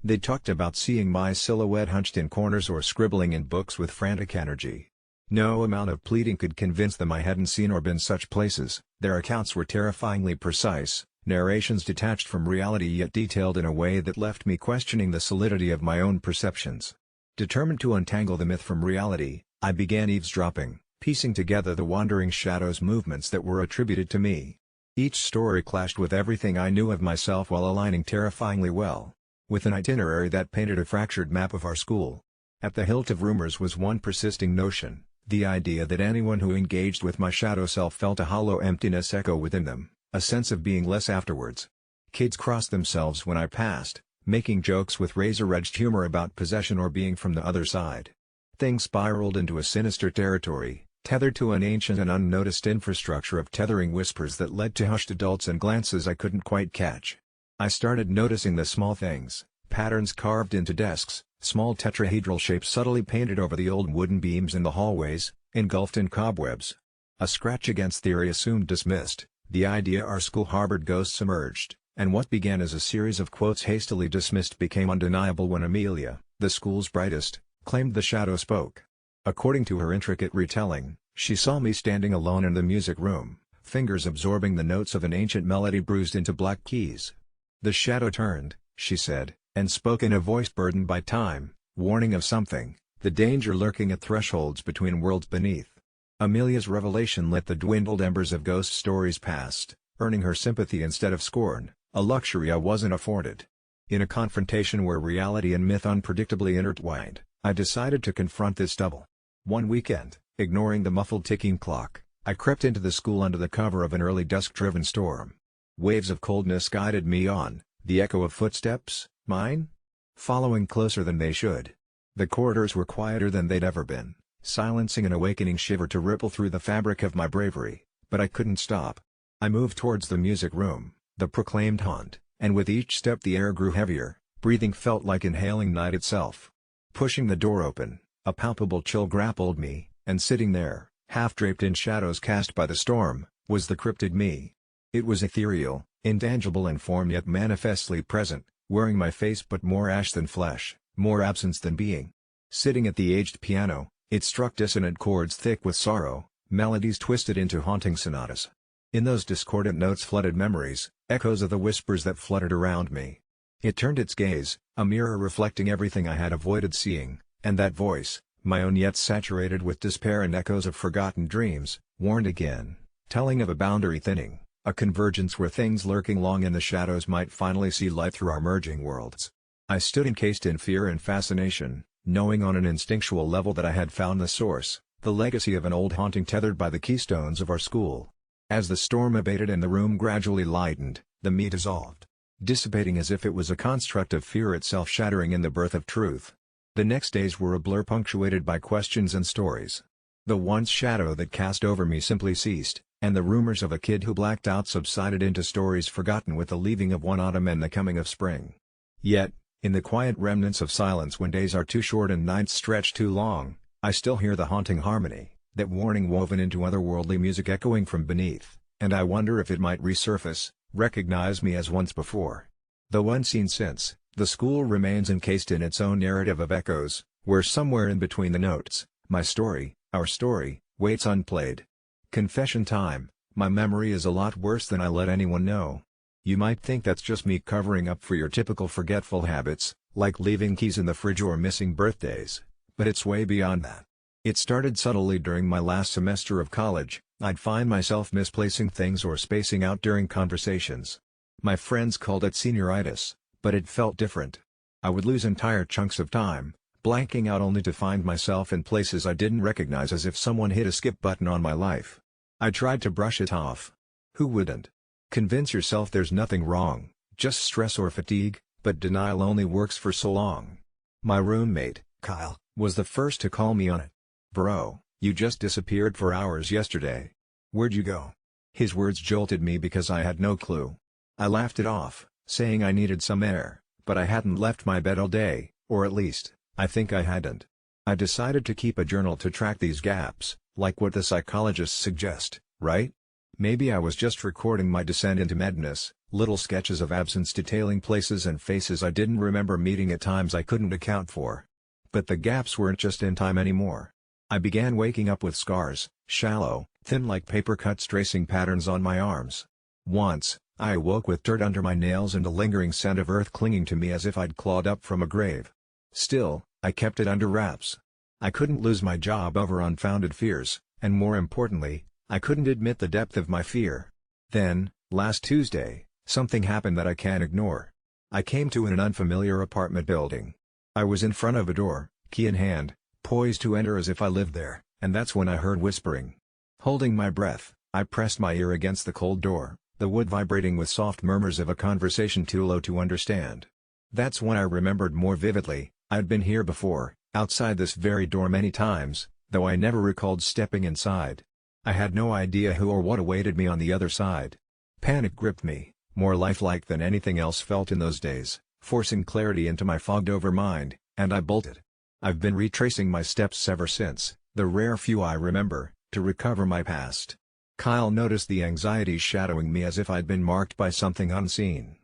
They talked about seeing my silhouette hunched in corners or scribbling in books with frantic energy. No amount of pleading could convince them I hadn't seen or been such places. Their accounts were terrifyingly precise, narrations detached from reality yet detailed in a way that left me questioning the solidity of my own perceptions. Determined to untangle the myth from reality, I began eavesdropping, piecing together the wandering shadows' movements that were attributed to me. Each story clashed with everything I knew of myself while aligning terrifyingly well. with an itinerary that painted a fractured map of our school. At the hilt of rumors was one persisting notion, the idea that anyone who engaged with my shadow self felt a hollow emptiness echo within them, a sense of being less afterwards. Kids crossed themselves when I passed, making jokes with razor-edged humor about possession or being from the other side. Things spiraled into a sinister territory, tethered to an ancient and unnoticed infrastructure of tethering whispers that led to hushed adults and glances I couldn't quite catch. I started noticing the small things, patterns carved into desks, small tetrahedral shapes subtly painted over the old wooden beams in the hallways, engulfed in cobwebs. A scratch against theory assumed dismissed, the idea our school harbored ghosts emerged, and what began as a series of quotes hastily dismissed became undeniable when Amelia, the school's brightest, claimed the shadow spoke. According to her intricate retelling, she saw me standing alone in the music room, fingers absorbing the notes of an ancient melody bruised into black keys. The shadow turned, she said, and spoke in a voice burdened by time, warning of something, the danger lurking at thresholds between worlds beneath. Amelia's revelation lit the dwindled embers of ghost stories past, earning her sympathy instead of scorn, a luxury I wasn't afforded. In a confrontation where reality and myth unpredictably intertwined, I decided to confront this double. One weekend, ignoring the muffled ticking clock, I crept into the school under the cover of an early dusk-driven storm. Waves of coldness guided me on, the echo of footsteps, mine? Following closer than they should. The corridors were quieter than they'd ever been, silencing an awakening shiver to ripple through the fabric of my bravery, but I couldn't stop. I moved towards the music room, the proclaimed haunt, and with each step the air grew heavier, breathing felt like inhaling night itself. Pushing the door open, a palpable chill grappled me, and sitting there, half-draped in shadows cast by the storm, was the cryptid me. It was ethereal, intangible in form yet manifestly present, wearing my face but more ash than flesh, more absence than being. Sitting at the aged piano, it struck dissonant chords thick with sorrow, melodies twisted into haunting sonatas. In those discordant notes flooded memories, echoes of the whispers that fluttered around me. It turned its gaze, a mirror reflecting everything I had avoided seeing, and that voice, my own yet saturated with despair and echoes of forgotten dreams, warned again, telling of a boundary thinning, a convergence where things lurking long in the shadows might finally see light through our merging worlds. I stood encased in fear and fascination, knowing on an instinctual level that I had found the source, the legacy of an old haunting tethered by the keystones of our school. As the storm abated and the room gradually lightened, the me dissolved, dissipating as if it was a construct of fear itself shattering in the birth of truth. The next days were a blur punctuated by questions and stories. The once shadow that cast over me simply ceased, and the rumors of a kid who blacked out subsided into stories forgotten with the leaving of one autumn and the coming of spring. Yet, in the quiet remnants of silence when days are too short and nights stretch too long, I still hear the haunting harmony, that warning woven into otherworldly music echoing from beneath, and I wonder if it might resurface, recognize me as once before. Though unseen since, the school remains encased in its own narrative of echoes, where somewhere in between the notes, my story, our story, waits unplayed. Confession time, my memory is a lot worse than I let anyone know. You might think that's just me covering up for your typical forgetful habits, like leaving keys in the fridge or missing birthdays, but it's way beyond that. It started subtly during my last semester of college. I'd find myself misplacing things or spacing out during conversations. My friends called it senioritis, but it felt different. I would lose entire chunks of time, blanking out only to find myself in places I didn't recognize as if someone hit a skip button on my life. I tried to brush it off. Who wouldn't? Convince yourself there's nothing wrong, just stress or fatigue, but denial only works for so long. My roommate, Kyle, was the first to call me on it. "Bro, you just disappeared for hours yesterday. Where'd you go?" His words jolted me because I had no clue. I laughed it off, saying I needed some air, but I hadn't left my bed all day, or at least, I think I hadn't. I decided to keep a journal to track these gaps, like what the psychologists suggest, right? Maybe I was just recording my descent into madness, little sketches of absence detailing places and faces I didn't remember meeting at times I couldn't account for. But the gaps weren't just in time anymore. I began waking up with scars, shallow, thin like paper cuts tracing patterns on my arms. Once, I awoke with dirt under my nails and a lingering scent of earth clinging to me as if I'd clawed up from a grave. Still, I kept it under wraps. I couldn't lose my job over unfounded fears, and more importantly, I couldn't admit the depth of my fear. Then, last Tuesday, something happened that I can't ignore. I came to in an unfamiliar apartment building. I was in front of a door, key in hand, poised to enter as if I lived there, and that's when I heard whispering. Holding my breath, I pressed my ear against the cold door, the wood vibrating with soft murmurs of a conversation too low to understand. That's when I remembered more vividly. I'd been here before, outside this very door many times, though I never recalled stepping inside. I had no idea who or what awaited me on the other side. Panic gripped me, more lifelike than anything else felt in those days, forcing clarity into my fogged-over mind, and I bolted. I've been retracing my steps ever since, the rare few I remember, to recover my past. Kyle noticed the anxiety shadowing me as if I'd been marked by something unseen.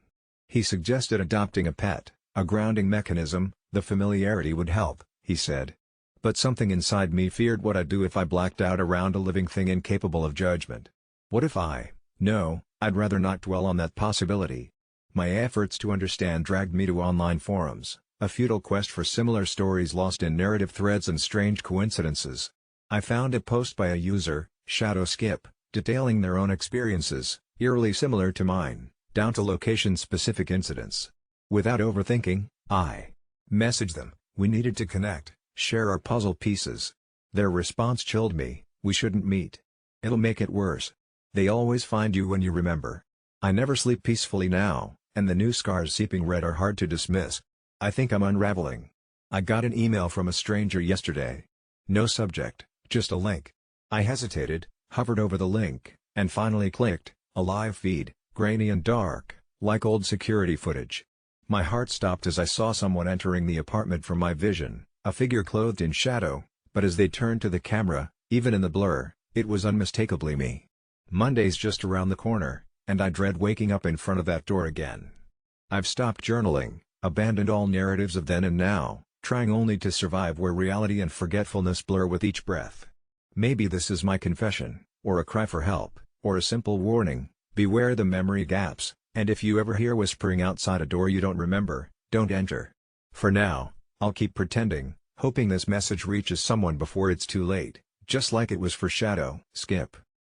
He suggested adopting a pet, a grounding mechanism. The familiarity would help, he said. But something inside me feared what I'd do if I blacked out around a living thing incapable of judgment. What if No, I'd rather not dwell on that possibility. My efforts to understand dragged me to online forums, a futile quest for similar stories lost in narrative threads and strange coincidences. I found a post by a user, Shadow Skip, detailing their own experiences, eerily similar to mine, down to location-specific incidents. Without overthinking, I messaged them. We needed to connect, share our puzzle pieces. Their response chilled me. We shouldn't meet. It'll make it worse. They always find you when you remember. I never sleep peacefully now, and the new scars seeping red are hard to dismiss. I think I'm unraveling. I got an email from a stranger yesterday. No subject, just a link. I hesitated, hovered over the link, and finally clicked. A live feed, grainy and dark, like old security footage. My heart stopped as I saw someone entering the apartment from my vision, a figure clothed in shadow, but as they turned to the camera, even in the blur, it was unmistakably me. Monday's just around the corner, and I dread waking up in front of that door again. I've stopped journaling, abandoned all narratives of then and now, trying only to survive where reality and forgetfulness blur with each breath. Maybe this is my confession, or a cry for help, or a simple warning: beware the memory gaps. And if you ever hear whispering outside a door you don't remember, don't enter. For now, I'll keep pretending, hoping this message reaches someone before it's too late, just like it was for Shadow Skip.